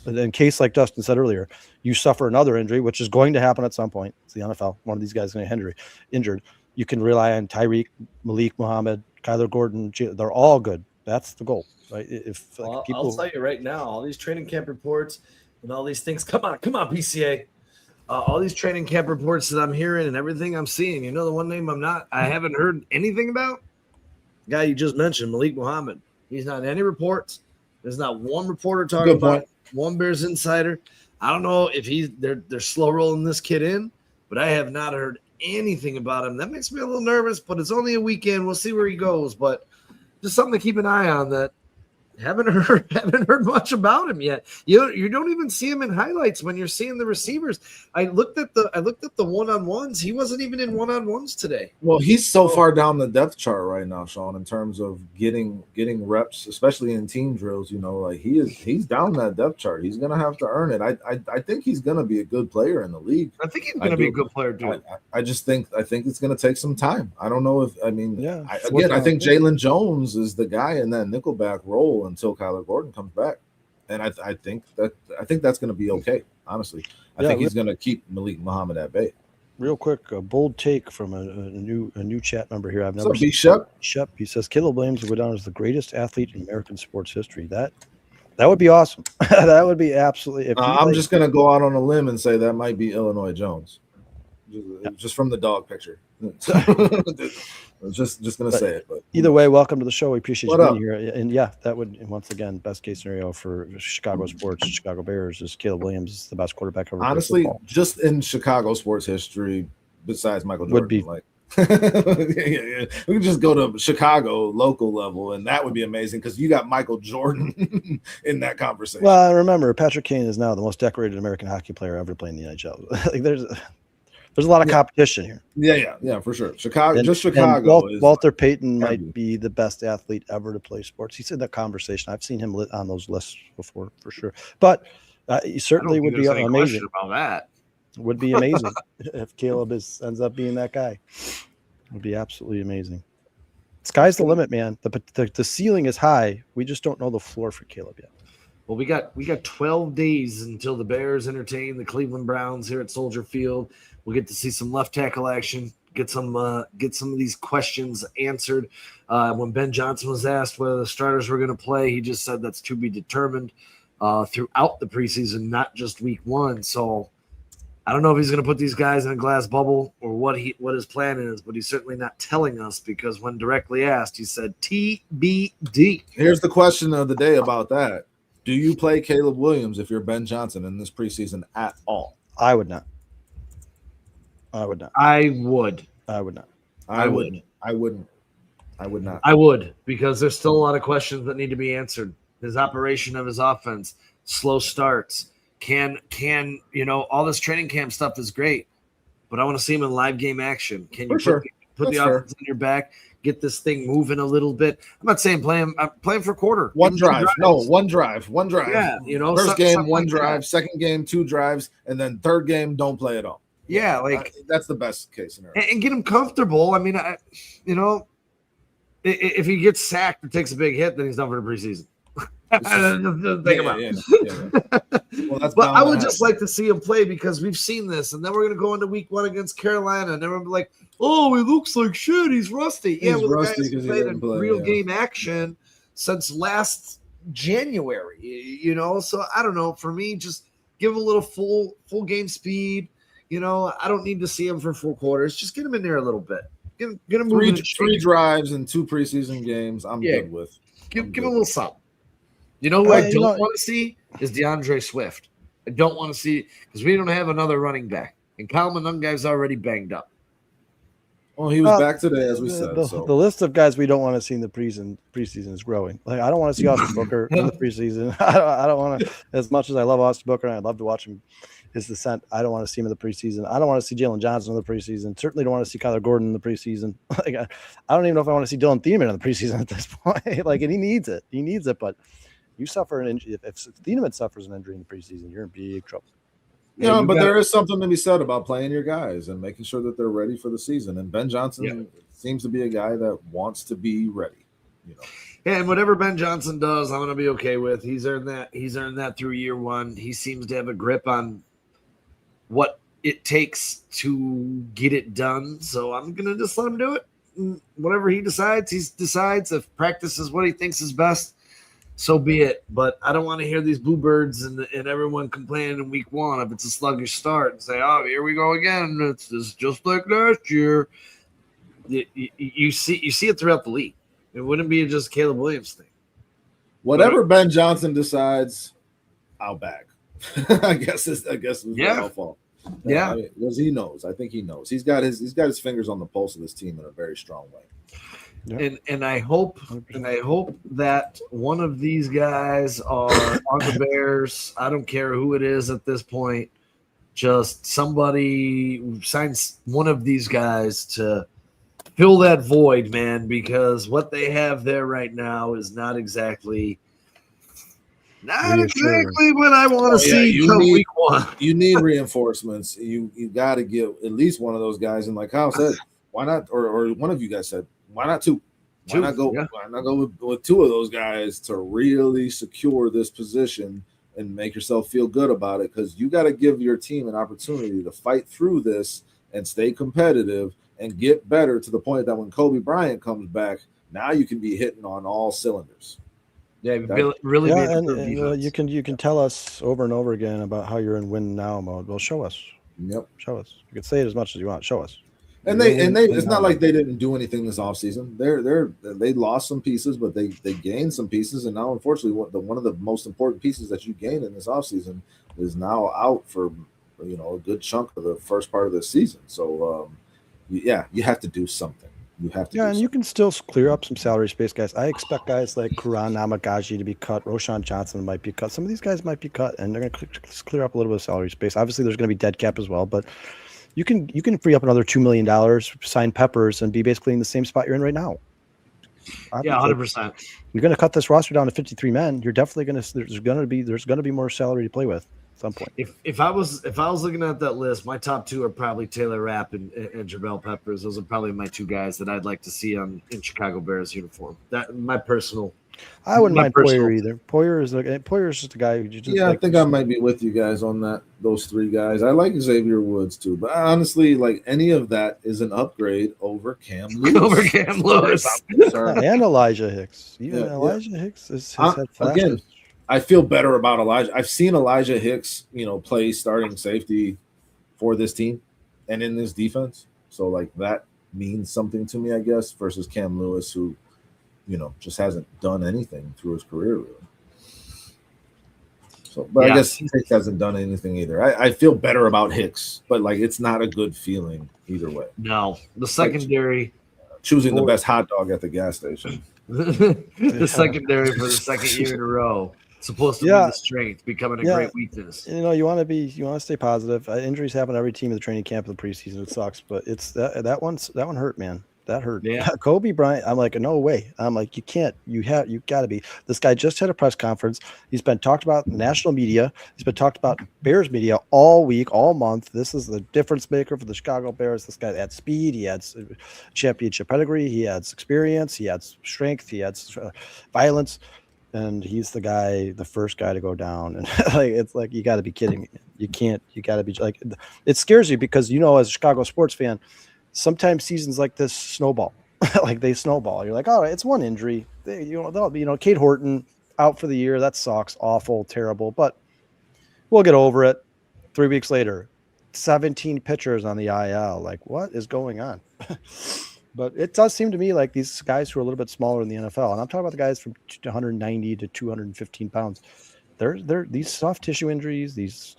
But in case, like Dustin said earlier, you suffer another injury, which is going to happen at some point. It's the NFL. One of these guys is going to get injured. You can rely on Tyreek, Malik Muhammad, Kyler Gordon. They're all good. That's the goal, right? I'll tell you right now, all these training camp reports and all these things. Come on, PCA. All these training camp reports that I'm hearing and everything I'm seeing, the one name I haven't heard anything about? Guy you just mentioned, Malik Muhammad. He's not in any reports. There's not one reporter talking about one Bears insider. I don't know if they're slow rolling this kid in, but I have not heard anything about him. That makes me a little nervous, but it's only a weekend. We'll see where he goes. But just something to keep an eye on that. Haven't heard much about him yet. You don't even see him in highlights when you're seeing the receivers. I looked at the one-on-ones. He wasn't even in one-on-ones today. Well, he's so far down the depth chart right now, Sean, in terms of getting reps, especially in team drills. Like he's down that depth chart. He's gonna have to earn it. I think he's gonna be a good player in the league. I think he's gonna be a good player too. I think it's gonna take some time. I don't know if I think Jaylon Jones is the guy in that nickelback role until Kyler Gordon comes back, and I think that's going to be okay. Honestly, I think he's going to keep Malik Muhammad at bay. Real quick, a bold take from a new chat member here. I've never seen Shep. He says Caleb Williams will go down as the greatest athlete in American sports history. That would be awesome. That would be absolutely. I'm just going to go out on a limb and say that might be Illinois Jones, just from the dog picture. Just gonna say it, but either way, welcome to the show. We appreciate you being here. And that would, once again, best case scenario for Chicago sports, Chicago Bears is Caleb Williams is the best quarterback ever. Honestly, just in Chicago sports history, besides Michael Jordan, would be like we can just go to Chicago local level, and that would be amazing because you got Michael Jordan in that conversation. Well, remember, Patrick Kane is now the most decorated American hockey player ever playing in the NHL. Like there's a lot of competition here. Yeah, for sure. Chicago. Walter Payton might be the best athlete ever to play sports. He's in that conversation. I've seen him on those lists before, for sure. But he certainly would be amazing. About that would be amazing if Caleb ends up being that guy. It would be absolutely amazing. Sky's the limit, man. The ceiling is high. We just don't know the floor for Caleb yet. Well, we got 12 days until the Bears entertain the Cleveland Browns here at Soldier Field. We'll get to see some left tackle action, get some of these questions answered. When Ben Johnson was asked whether the starters were going to play, he just said that's to be determined throughout the preseason, not just week one. So I don't know if he's going to put these guys in a glass bubble or what his plan is, but he's certainly not telling us because when directly asked, he said TBD. Here's the question of the day about that. Do you play Caleb Williams if you're Ben Johnson in this preseason at all? I would not. I would. I wouldn't. I would, because there's still a lot of questions that need to be answered. His operation of his offense, slow starts, can all this training camp stuff is great, but I want to see him in live game action. Can you put the offense on your back, get this thing moving a little bit? I'm not saying I'm playing for a quarter. One drive. Yeah, first game, one drive, second game, 2 drives, and then third game, don't play at all. Yeah, that's the best case scenario. And get him comfortable. I mean, if he gets sacked or takes a big hit, then he's done for the preseason. Think about it. Well, but I would just like to see him play because we've seen this, and then we're going to go into week 1 against Carolina, and everyone will be like, "Oh, he looks like shit. He's rusty." He's rusty because he hasn't played real game action since last January. So I don't know. For me, just give him a little full game speed. I don't need to see him for 4 quarters. Just get him in there a little bit. Get him moving. 3 drives and 2 preseason games. I'm good with. Give him a little something. Who I don't want to see is DeAndre Swift. I don't want to see because we don't have another running back, and Kyle Monangai's already banged up. Well, he was back today, as we said. The list of guys we don't want to see in the preseason is growing. Like I don't want to see Austin Booker in the preseason. I don't want to. As much as I love Austin Booker and I'd love to watch him. His descent. I don't want to see him in the preseason. I don't want to see Jaylon Johnson in the preseason. Certainly don't want to see Kyler Gordon in the preseason. I don't even know if I want to see Dylan Thieneman in the preseason at this point. And he needs it. But you suffer an injury. If Thieneman suffers an injury in the preseason, you're in big trouble. But there is something to be said about playing your guys and making sure that they're ready for the season. And Ben Johnson seems to be a guy that wants to be ready. Yeah, and whatever Ben Johnson does, I'm going to be okay with. He's earned that through year 1. He seems to have a grip on what it takes to get it done. So I'm going to just let him do it. Whatever he decides, he decides. If practice is what he thinks is best, so be it. But I don't want to hear these Bluebirds and everyone complaining in week 1 if it's a sluggish start and say, "Oh, here we go again. It's just like last year." You see it throughout the league. It wouldn't be just a Caleb Williams thing. Whatever Ben Johnson decides, I'll back. I guess it's where I'll fall. Yeah, I mean, because he knows. I think he knows. He's got his fingers on the pulse of this team in a very strong way. Yeah. And I hope that one of these guys are on the Bears. I don't care who it is at this point. Just somebody signs one of these guys to fill that void, man, because what they have there right now is not exactly what I want to see come week 1. You need reinforcements. You got to get at least one of those guys. And like Kyle said, why not? Or one of you guys said, why not 2? Why not go with 2 of those guys to really secure this position and make yourself feel good about it? Because you got to give your team an opportunity to fight through this and stay competitive and get better to the point that when Coby Bryant comes back, now you can be hitting on all cylinders. Yeah, really. Yeah, and you can tell us over and over again about how you're in win now mode. Well, show us. Yep. Show us. You can say it as much as you want. Show us. And they it's not like they didn't do anything this offseason. They lost some pieces, but they gained some pieces, and now unfortunately one of the most important pieces that you gained in this offseason is now out for a good chunk of the first part of the season. So you have to do something. You have to. Yeah, and you can still clear up some salary space, guys. I expect guys like Kuran Namagaji to be cut. Roshan Johnson might be cut. Some of these guys might be cut, and they're going to clear up a little bit of salary space. Obviously, there's going to be dead cap as well, but you can free up another $2 million, sign Peppers, and be basically in the same spot you're in right now. Yeah, 100%. You're going to cut this roster down to 53 men. You're definitely going to. There's going to be more salary to play with at some point. If I was looking at that list, my top 2 are probably Taylor Rapp and Jabril Peppers. Those are probably my 2 guys that I'd like to see in Chicago Bears uniform. That my personal. I wouldn't mind Poyer either. Poyer's just a guy who just. Yeah, I think I might be with you guys on that. Those 3 guys. I like Xavier Woods too, but honestly, like any of that is an upgrade over Cam Lewis. And Elijah Hicks. Elijah Hicks has had flashes. Again, I feel better about Elijah. I've seen Elijah Hicks, play starting safety for this team and in this defense. So like that means something to me, I guess, versus Cam Lewis, who just hasn't done anything through his career, really. So, but I guess Hicks hasn't done anything either. I feel better about Hicks, but like it's not a good feeling either way. No, the secondary choosing the best hot dog at the gas station. The secondary for the second year in a row. Supposed to be the strength, becoming a great weakness. You want to stay positive. Injuries happen to every team in the training camp of the preseason. It sucks, but it's that one hurt, man. That hurt. Yeah. Coby Bryant, I'm like, no way. I'm like, you can't. You got to be. This guy just had a press conference. He's been talked about in national media. He's been talked about Bears media all week, all month. This is the difference maker for the Chicago Bears. This guy had speed. He had championship pedigree. He had experience. He had strength. He had violence. And he's the first guy to go down. And it's like, you got to be kidding me. You can't. You got to be like, it scares you because, as a Chicago sports fan, sometimes seasons like this snowball, like they snowball. You're like, oh, it's one injury. Kate Horton out for the year. That sucks. Awful, terrible. But we'll get over it. 3 weeks later, 17 pitchers on the IL. Like, what is going on? But it does seem to me like these guys who are a little bit smaller in the NFL, and I'm talking about the guys from 190 to 215 pounds. They're these soft tissue injuries,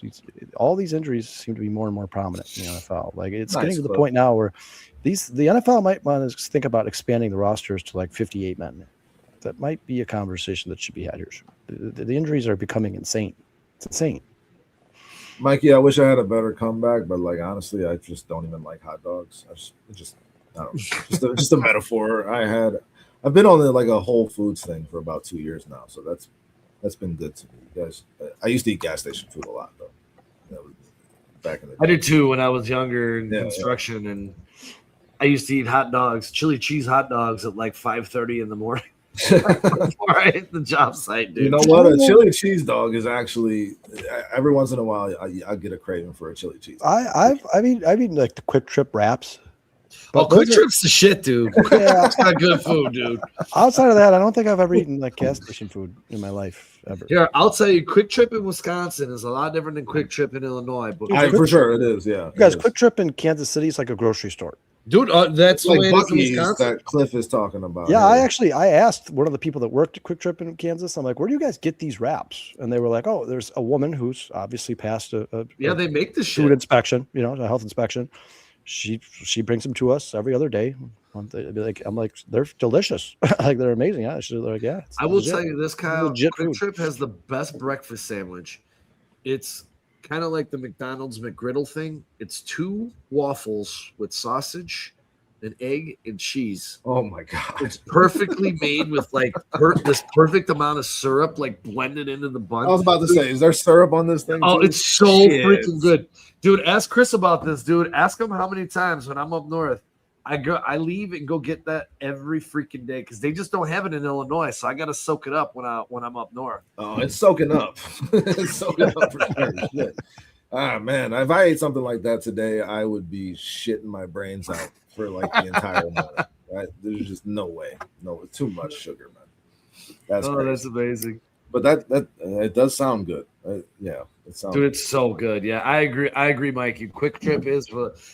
all these injuries seem to be more and more prominent in the NFL. Like it's getting to the point now where the NFL might want to think about expanding the rosters to like 58 men. That might be a conversation that should be had here. The injuries are becoming insane. It's insane. Mikey, I wish I had a better comeback, but like honestly, I just don't even like hot dogs. I don't know. Just a metaphor. I've been on like a Whole Foods thing for about 2 years now, so that's been good to me, guys. I used to eat gas station food a lot, though. Back in the day. I did too when I was younger in construction, and I used to eat hot dogs, chili cheese hot dogs at like 5:30 in the morning before I hit the job site, dude. You know what? A chili cheese dog is actually every once in a while I get a craving for a chili cheese. I mean like the Quick Trip wraps. But Quick Trip's the shit, dude. Yeah, It's not good food, dude. outside of that, I don't think I've ever eaten like gas station food in my life ever. Here, I'll tell you, Quick Trip in Wisconsin is a lot different than Quick Trip in Illinois. But For sure, it is. Yeah, Guys, Quick Trip in Kansas City is like a grocery store. Dude, that's like the way it is in Buc-ee's Wisconsin. that Cliff is talking about. Yeah, I asked one of the people that worked at Quick Trip in Kansas. I'm like, where do you guys get these wraps? And they were like, oh, there's a woman who's obviously passed a they make this food shit. inspection, a health inspection. She brings them to us every other day. I'm like, they're delicious. Like, they're amazing. Yeah, she's like, yeah. I will tell you this, Kyle. Quick food. Trip has the best breakfast sandwich. It's kind of like the McDonald's McGriddle thing. It's 2 waffles with sausage, an egg, and cheese. Oh my god! It's perfectly made with like this perfect amount of syrup, like blended into the bun. I was about to say, is there syrup on this thing? Oh, too? it's so freaking good, dude. Ask Chris about this, dude. Ask him how many times when I'm up north, I leave and go get that every freaking day because they just don't have it in Illinois. So I got to soak it up when I'm up north. Oh, it's soaking up. It's soaking up for sure. Shit. Ah, man, if I ate something like that today, I would be shitting my brains out for like the entire morning. Right? There's just no way. No, it's too much sugar, man. That's crazy. That's amazing. But that it does sound good. Yeah, it sounds. Dude, it's so good. Yeah, I agree, Mikey. Quick Trip is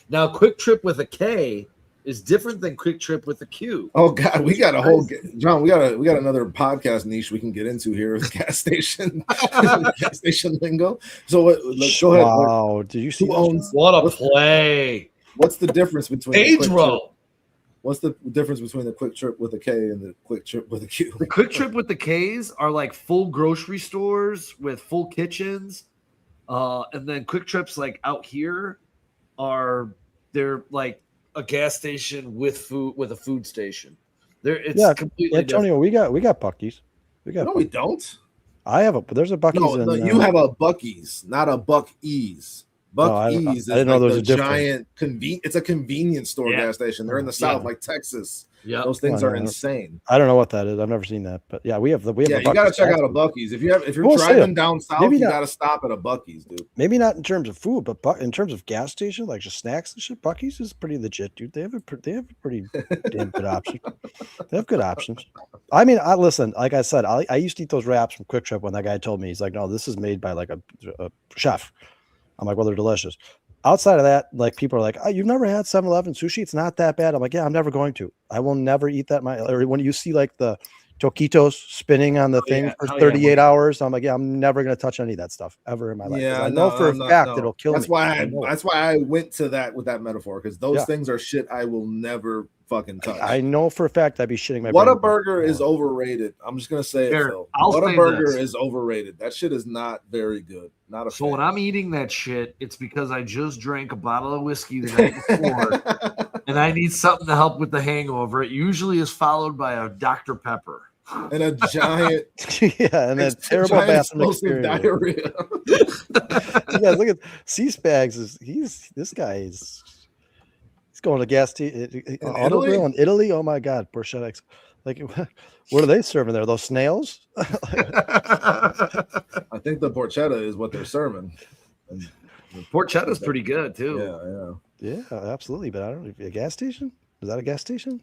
now Quick Trip with a K is different than Quick Trip with a Q. Oh God, we got a whole John. We got another podcast niche we can get into here with gas station, gas station lingo. So go ahead. Wow, did you see? What a play! What's the difference between Age roll? What's the difference between the Quick Trip with a K and the Quick Trip with a Q? The Quick Trip with the K's are like full grocery stores with full kitchens, and then Quick Trips like out here they're like a gas station with a food station. It's completely Antonio, different. we got Buc-ee's. No, we don't. I have but there's a Buc-ee's. No, you have a Buc-ee's, not a Buc-ee's. Buc-ee's I didn't know there was like a giant it's a convenience store gas station. They're in the South, like Texas. Yeah, those things are insane. I don't know what that is. I've never seen that, but yeah, we have. You gotta check out a Buc-ee's if you're driving down south. You gotta stop at a Buc-ee's, dude. Maybe not in terms of food, but in terms of gas station, like just snacks and shit. Buc-ee's is pretty legit, dude. They have a pretty damn good option. They have good options. I mean, listen. Like I said, I used to eat those wraps from Quick Trip when that guy told me he's like, no, this is made by like a chef. I'm like, well, they're delicious. Outside of that, like people are like, oh, you've never had 7-Eleven sushi? It's not that bad. I'm like, yeah, I'm never going to. I will never eat that. Or when you see like the taquitos spinning on the thing for 38 hours, I'm like, yeah, I'm never going to touch any of that stuff ever in my life. Yeah, I know for a fact it'll kill me. That's why I went to that with that metaphor, because those things are shit I will never fucking touch. I know for a fact I'd be shitting my Whataburger is overrated. I'm just gonna say it. Whataburger is overrated. That shit is not very good. Not a fan. When I'm eating that shit, it's because I just drank a bottle of whiskey the night before, and I need something to help with the hangover. It usually is followed by a Dr. Pepper and a giant, and a terrible bathroom experience. Diarrhea. You guys, look at C-Spags. This guy is. He's going to gas auto grill in Italy. Oh my God, prosciutto. Like, what are they serving there? Those snails? I think the porchetta is what they're serving. And porchetta is pretty good too. Yeah, absolutely. But I don't know. A gas station? Is that a gas station?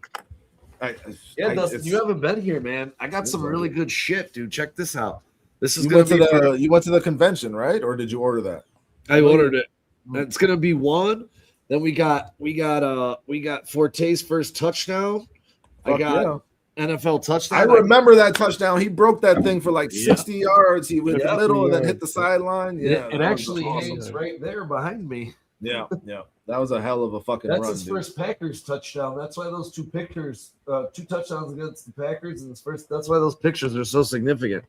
Dustin, you haven't been here, man. I got some really good shit, dude. Check this out. This is you went to the convention, right? Or did you order that? I ordered it. It's gonna be one. Then we got Forte's first touchdown. I got NFL touchdown. I remember that touchdown. He broke that thing for like 60 yards. He went middle and then hit the sideline. Yeah, it actually hangs right there behind me. Yeah. That was a hell of a fucking run. That's his first Packers touchdown. That's why those two touchdowns against the Packers and his first. That's why those pictures are so significant.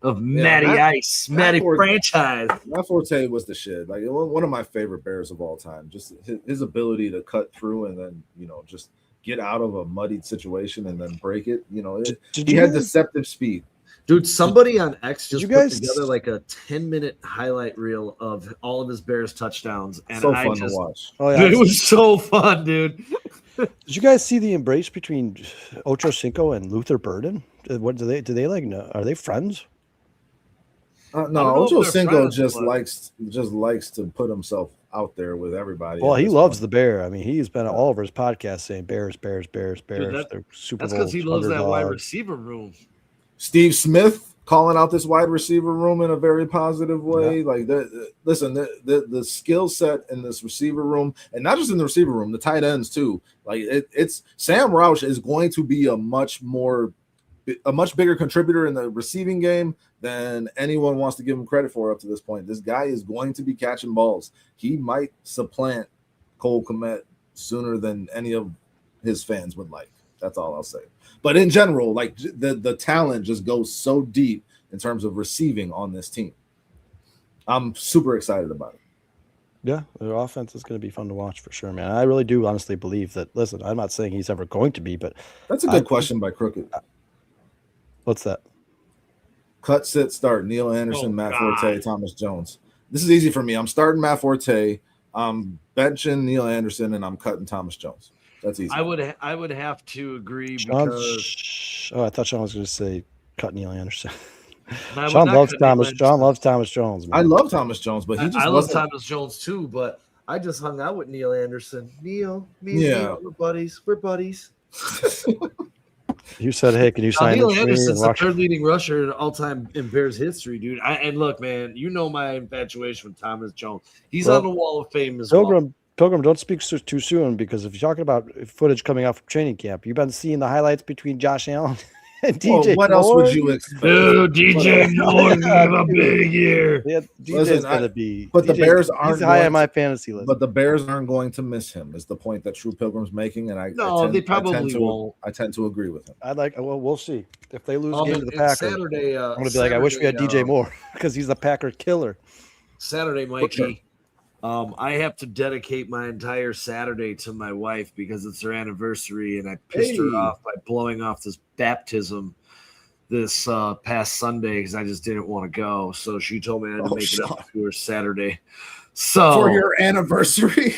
Of Matty franchise. Matt Forte was the shit. Like one of my favorite Bears of all time. Just his ability to cut through and then just get out of a muddied situation and then break it. He had deceptive speed. Dude, somebody on X just put together like a 10-minute highlight reel of all of his Bears touchdowns, and so fun to watch. Oh yeah, dude, it was so fun, dude. Did you guys see the embrace between Ocho Cinco and Luther Burden? What do they like? Are they friends? No, know if Ocho they're Cinco friends, just but- likes to put himself out there with everybody. Well, at he this loves point. the Bear. I mean, he's been all over his podcast saying Bears, Bears, Bears, Bears. Dude, They're Super That's Bowl because he loves that wide underdogs. receiver room. Steve Smith calling out this wide receiver room in a very positive way. Like, listen, the skill set in this receiver room, and not just in the receiver room, the tight ends too. Like, it's Sam Roush is going to be a much bigger contributor in the receiving game than anyone wants to give him credit for up to this point. This guy is going to be catching balls. He might supplant Cole Kmet sooner than any of his fans would like. That's all I'll say. But in general, like the talent just goes so deep in terms of receiving on this team. I'm super excited about it. Yeah, their offense is going to be fun to watch for sure, man. I really do honestly believe that. Listen, I'm not saying he's ever going to be, but That's a good question by Crooked. what's that? Cut, sit, start. Neil Anderson, Matt God. Forte, Thomas Jones. This is easy for me. I'm starting Matt Forte. I'm benching Neil Anderson, and I'm cutting Thomas Jones. That's easy. I would have to agree Sean, because I thought Sean was going to say cut Neil Anderson. I would Sean not loves cut Neil Thomas. Anderson. Sean loves Thomas Jones. Man. I love Thomas Jones, but he just I love wasn't. Thomas Jones too, but I just hung out with Neil Anderson. Neil, me and Yeah. Neil, we're buddies. We're buddies. You said, "Hey, can you sign Neil this for me?" Anderson's And the watch- third leading rusher all time in Bears history, dude. And look, man, you know my infatuation with Thomas Jones. He's Well, on the Wall of Fame as well. Pilgrim, don't speak too soon because if you're talking about footage coming out from training camp, you've been seeing the highlights between Josh Allen and DJ. Well, what else would you expect? Dude, DJ Moore gonna have a big year. Yeah, DJ's Listen, gonna be. but the DJ's Bears aren't He's high going on my to- fantasy list. But the Bears aren't going to miss him. Is the point that True Pilgrim's making, and They probably won't. I tend to agree with him. Well, we'll see if they lose a game to the Packers. Saturday, I'm gonna be like, I wish we had DJ Moore because he's the Packer killer. Saturday, Mikey. I have to dedicate my entire Saturday to my wife because it's her anniversary, and I pissed her off by blowing off this baptism this past Sunday because I just didn't want to go. So she told me I had to make it up to her Saturday. So For your anniversary?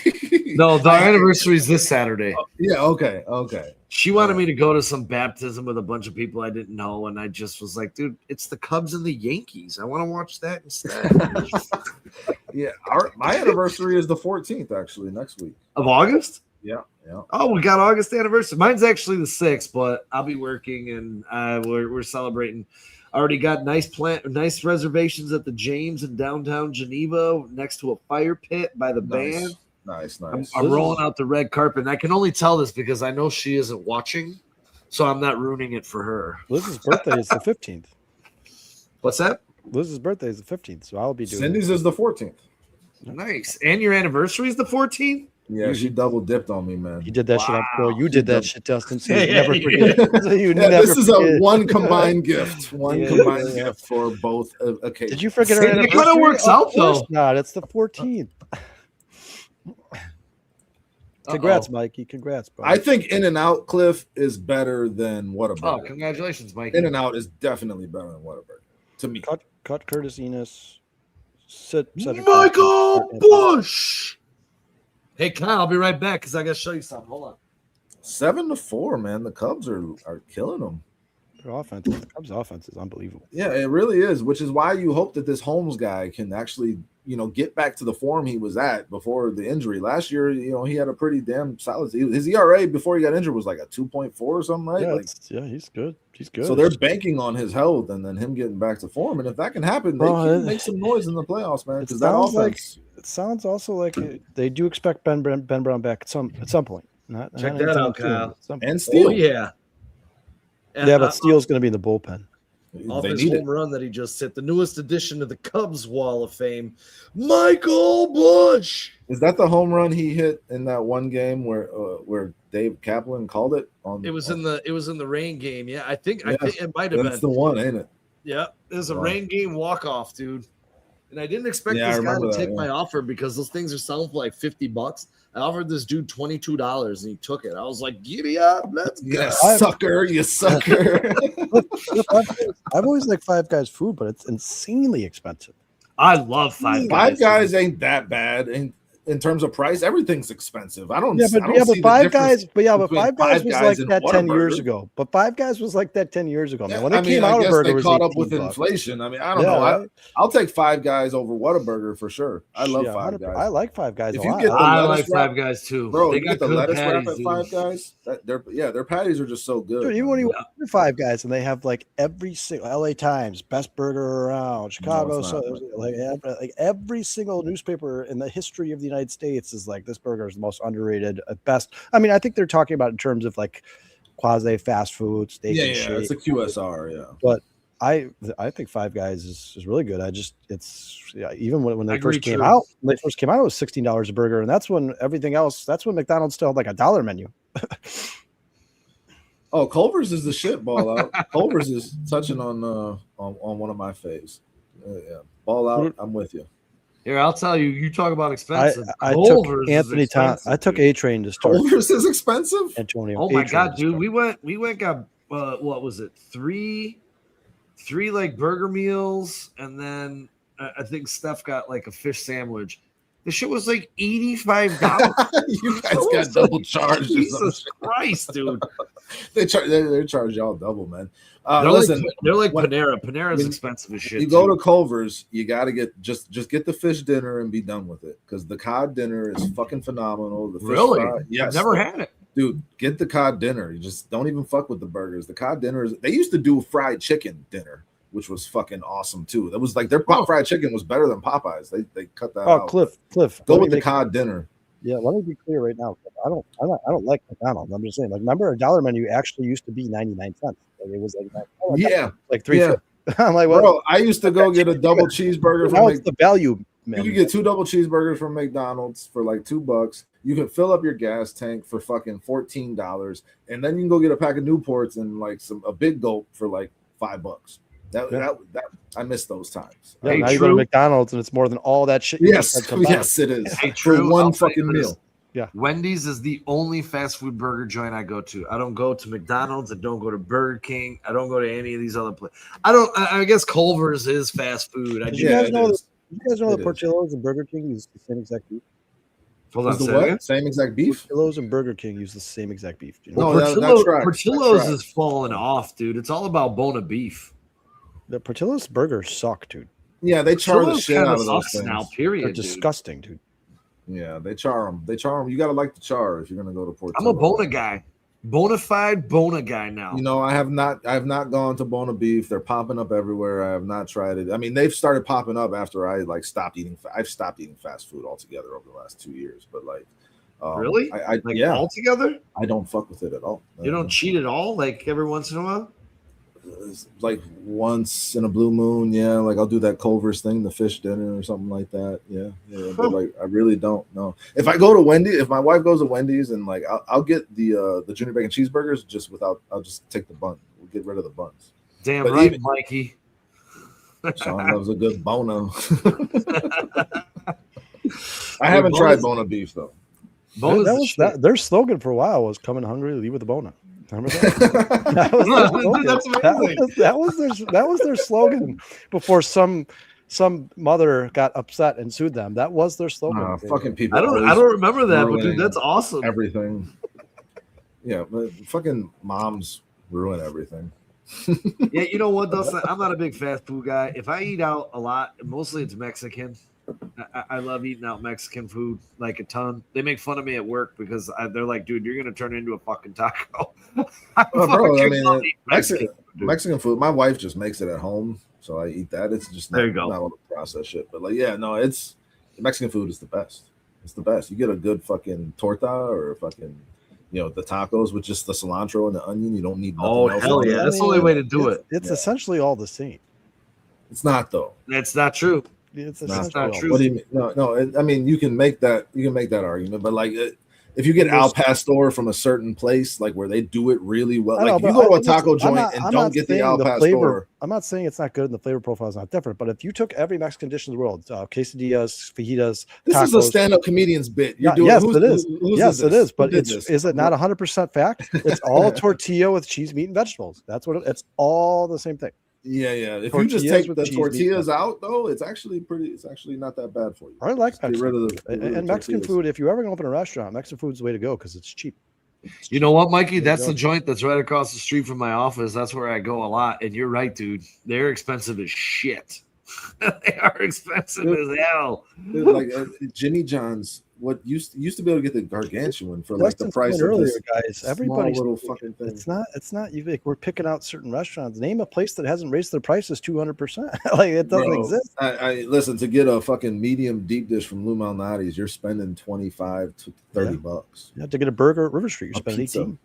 no, the anniversary is this Saturday. Yeah. Okay. She wanted me to go to some baptism with a bunch of people I didn't know, and I just was like, dude, it's the Cubs and the Yankees. I want to watch that instead. Yeah. My anniversary is the 14th, actually, next week. Of August? Yeah. Oh, we got August anniversary. Mine's actually the 6th, but I'll be working, and we're celebrating. Already got nice reservations at the James in downtown Geneva, next to a fire pit by the band. Nice. I'm rolling out the red carpet, and I can only tell this because I know she isn't watching, so I'm not ruining it for her. Liz's birthday is the 15th. What's that? Liz's birthday is the 15th, so I'll be doing. Cindy's is the 14th. Nice. And your anniversary is the 14th? Yeah, she double dipped on me, man. You did that shit. You did that shit, Dustin. So Yeah, you never you forget. So you never This is forget. a one combined gift. Combined gift for both occasions. Did you forget her It anniversary? kinda works Of out, course though. not. It's the 14th. Congrats, Mikey. Congrats, bro. I think In-N-Out Cliff is better than Oh, Whataburger. congratulations, Mike. In-N-Out is definitely better than Whataburger to me. cut Curtis Enos. Cedric Michael Parsons. Bush. Hey, Kyle, I'll be right back because I got to show you something. Hold on. 7-4, man. The Cubs are killing them. Their offense, the Cubs' offense is unbelievable. Yeah, it really is, which is why you hope that this Holmes guy can actually, get back to the form he was at before the injury. Last year, he had a pretty damn solid. His ERA before he got injured was like a 2.4 or something, right? Yeah, he's good. He's good. So they're banking on his health and then him getting back to form. And if that can happen, they can make some noise in the playoffs, man. Because that offense. It sounds also like they do expect Ben Brown back at some point. Check that out, Kyle. And Steele. Oh, yeah. Yeah, but Steele's going to be in the bullpen. Off They his need home run that he just hit, the newest addition to the Cubs Wall of Fame, Michael Bush. Is that the home run he hit in that one game where Dave Kaplan called it? It was in the rain game. Yeah, I think it might have been. That's the one, ain't it? Yeah, it was a rain game walk-off, dude. And I didn't expect Yeah, I this guy to remember that, take yeah. my offer because those things are selling for like $50. I offered this dude $22 and he took it. I was like, giddy up, let's go. You sucker. I've always liked Five Guys food, but it's insanely expensive. I love Five Guys. Five Guys ain't that bad. And in terms of price, everything's expensive. I don't. Yeah, I don't but see Five the Guys, difference Five between Guys was like and that 10 years Whataburger. ago. But Five Guys was like that 10 years ago, man. Yeah, When they came out, I a guess burger they was caught up with $18. inflation. I mean, I don't Yeah, know. right? I'll take Five Guys over Whataburger for sure. I love Yeah, Five 100%. Guys. I like Five Guys If a you lot. get the I like lettuce wrap, Five Guys too, bro, They you got get the good lettuce wrap patties, at dude. Five Guys. Their patties are just so good. Dude, even man. when you order Five Guys and they have like every single LA Times, best burger around, Chicago, it's not, so like every single newspaper in the history of the United States is like this burger is the most underrated at best. I mean, I think they're talking about in terms of like quasi fast food, steak and shake. It's a QSR, yeah. But I think Five Guys is really good. Even when they first came out, it was $16 a burger, and that's when everything else. That's when McDonald's still had like $1 menu. Oh, Culver's is the shit. Ball out. Culver's is touching on one of my faves. Yeah, ball out. I'm with you. Here, I'll tell you. You talk about expensive. I took Anthony Tom. I took A Train to start. Culver's is expensive. Antonio. Oh my God, dude! We went. Got what was it? Three like burger meals, and then I think Steph got like a fish sandwich. The shit was like $85. You guys got double charged. Jesus Christ, dude! they charge y'all double, man. They're like Panera. Panera's expensive as shit. You go to Culver's, you got to get just get the fish dinner and be done with it, because the cod dinner is fucking phenomenal. The fish fry, yes, I've never had it, dude. Get the cod dinner. You just don't even fuck with the burgers. The cod dinner is. They used to do fried chicken dinner, which was fucking awesome too. That was like their fried chicken was better than Popeyes. They cut that out. Cliff, go with the cod dinner. Yeah, let me be clear right now. I don't like McDonald's. I'm just saying, like, remember $1 menu actually used to be 99 cents. Like, it was like $3. Yeah. I'm like, well, bro, I used to go get a double cheeseburger from the value menu. You could get 2 double cheeseburgers from McDonald's for like $2. You can fill up your gas tank for fucking $14, and then you can go get a pack of Newports and like a big gulp for like $5. That I miss those times. Yeah, now you go to McDonald's and it's more than all that shit. Yes, it is. Hey, for one fucking meal. Yeah, Wendy's is the only fast food burger joint I go to. I don't go to McDonald's. I don't go to Burger King. I don't go to any of these other places. I guess Culver's is fast food. You guys know that Portillo's and Burger King use the same exact beef? Hold on, same exact beef? Portillo's and Burger King use the same exact beef. You know? Portillo's is falling off, dude. It's all about bone of beef. The Portillo's burgers suck, dude. Yeah, they char the shit out of those things. Now, period. They're disgusting, dude. Yeah, they char them. You gotta like the char if you're gonna go to Portillo's. I'm a Bona guy, bona fide Bona guy now. You know, I have not gone to Bona beef. They're popping up everywhere. I have not tried it. I mean, they've started popping up after I like stopped eating. I've stopped eating fast food altogether over the last 2 years. But like, really, altogether, I don't fuck with it at all. You don't cheat at all, like every once in a while. Like once in a blue moon, yeah. Like I'll do that Culver's thing, the fish dinner or something like that. Yeah. But like I really don't know. If I go to Wendy's, if my wife goes to Wendy's and like I'll get the junior bacon cheeseburgers I'll just take the bun. We'll get rid of the buns. Damn but right, Mikey. Sean loves a good Bono. I haven't tried Bona beef though. Their slogan for a while was "Coming hungry, leave with a Bona." Remember that? That was their slogan before some mother got upset and sued them. That was their slogan. Fucking people. I don't remember that, but dude, that's awesome. Everything. Yeah, but fucking moms ruin everything. Yeah, you know what, Dustin? I'm not a big fast food guy. If I eat out a lot, mostly it's Mexican. I love eating out Mexican food like a ton. They make fun of me at work because they're like, dude, you're going to turn into a fucking taco. Mexican food, my wife just makes it at home, so I eat that. It's just not all the processed shit. But like, yeah, no, Mexican food is the best. It's the best. You get a good fucking torta or fucking, the tacos with just the cilantro and the onion. You don't need nothing else. Hell yeah. That's the only way to do it. It's essentially all the same. It's not, though. That's not true. It's not true. What do you mean? No. I mean, you can make that argument, but like, if you get al pastor from a certain place, like where they do it really well, like if you go to a taco joint and don't get the al pastor. I'm not saying it's not good and the flavor profile is not different, but if you took every Mexican dish in the world, quesadillas, fajitas, this tacos, is a stand-up comedian's bit. You're doing, yes, it is. Yes, it is. But is it not 100% fact? It's all tortilla with cheese, meat, and vegetables. That's what it's all the same thing. Yeah. If you just Tortillas take with the cheese tortillas meat. out, though, it's actually not that bad for you. I like Just get Mexican rid of food. get rid of And the Mexican tortillas. food, if you ever go open a restaurant, Mexican food's the way to go because it's cheap. You know what, Mikey? There you That's go. the joint that's right across the street from my office. That's where I go a lot. And you're right, dude. They're expensive as shit. They are expensive as hell. Dude, like Jimmy John's, what used to be able to get the gargantuan for like the Justin's price point of earlier, this guys. small Everybody's little fucking thing. It's not you. Like, we're picking out certain restaurants. Name a place that hasn't raised their prices 200%. Like it doesn't exist. I listen, to get a fucking medium deep dish from Lou Malnati's, you're spending $25 to $30. You have to get a burger at River Street. You're A spending pizza. 18.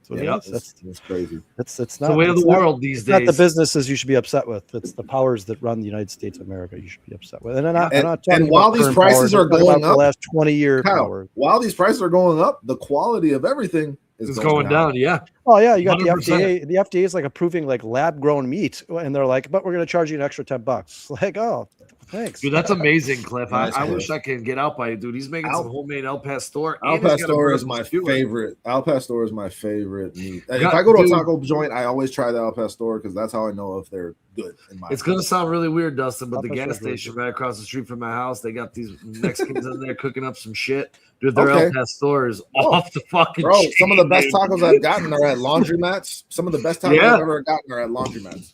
So Yeah, That's crazy. it's It's not the way of it's the not- world these It's not the days. businesses you should be upset with. It's the powers that run the United States of America you should be upset with. And I'm not And- talking and about while these current prices powers, I'm are talking going about up, the last 20-year Kyle, power. while these prices are going up, the quality of everything is It's going down. Yeah. Oh yeah, you got the 100%. FDA. The FDA is like approving like lab-grown meat, and they're like, but we're going to charge you an extra $10. Like, oh, thanks. Dude, that's amazing, Cliff. Nice, I Cliff. wish I could get out by you, dude. He's making some homemade El Pastor. Al and he's got a Pastor is burger my skewer. favorite. Al Pastor is my favorite meat. If God, I go to dude. a taco joint, I always try the Al Pastor because that's how I know if they're good. In my It's going to sound really weird, Dustin, but El the Pastor's gas really station good. right across the street from my house, they got these Mexicans in there cooking up some shit. Dude, their Okay. El Pastor is Oh. off the fucking Bro, chain, some of the best dude. tacos I've gotten are at laundromats. Some of the best tacos Yeah. I've ever gotten are at laundromats.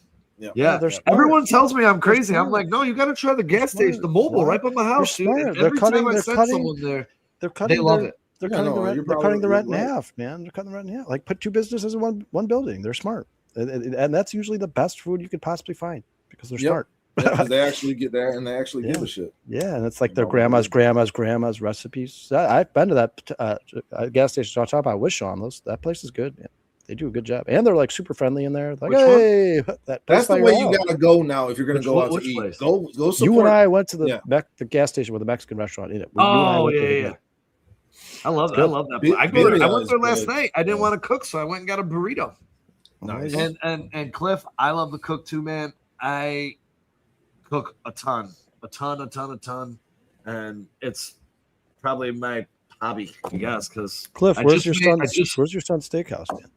Yeah, they're smart. everyone tells me I'm crazy. I'm smart. like, no, you got to try the gas They're station, the smart. mobile, Why? right by my house, dude. smart. And They're every cutting- time I they're send cutting- someone there, They're cutting. love their, it. They're Yeah, cutting no, the rent. you're They're cutting the probably rent in right. half, man. They're cutting the rent in half. Like put two businesses in one building. They're smart, and that's usually the best food you could possibly find because they're Yep. smart. Yeah, 'cause they actually get there and they actually give Yeah. a shit. Yeah, and it's like You their know, grandma's recipes. I've been to that gas station. I'll talk about Wishaw. That place is good. Man. They do a good job, and they're like super friendly in there. Like, Which one? hey, that place That's by the your way you house. gotta go now if you're gonna Which go one- out to which eat. place? Go support. You and I went to the Yeah. the gas station with a Mexican restaurant in it. You and I oh went there yeah, together. I love It's that. I good. love that. Be- I birria went is there last good. night. I didn't Yeah. want to cook, so I went and got a burrito. Nice. And Cliff, I love to cook too, man. I cook a ton, and it's probably my hobby, I guess. Because Cliff, I where's just your made- son's? Where's your son's steakhouse, man?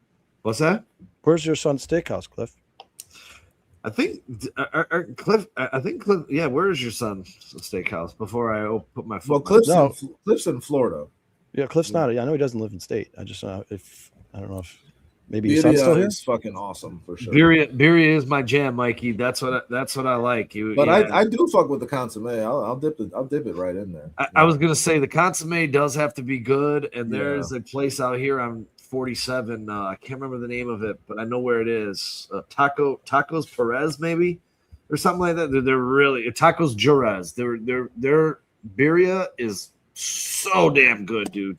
what's that? Where's your son's steakhouse, Cliff? I think Cliff. I think Cliff. Yeah, where is your son's steakhouse? Before I put my foot. Well, down. Cliff's in Florida. Yeah, Cliff's not. I know he doesn't live in state. I just if I don't know if maybe your son's still Birria here. is fucking awesome for sure. Birria is my jam, Mikey. That's what I like. But yeah. I do fuck with the consomme. I'll dip it right in there. I was gonna say the consomme does have to be good, and Yeah. there's a place out here on 47. I can't remember the name of it, but I know where it is. Tacos Perez, maybe, or something like that. They're really Tacos Jerez. Their birria is so damn good, dude.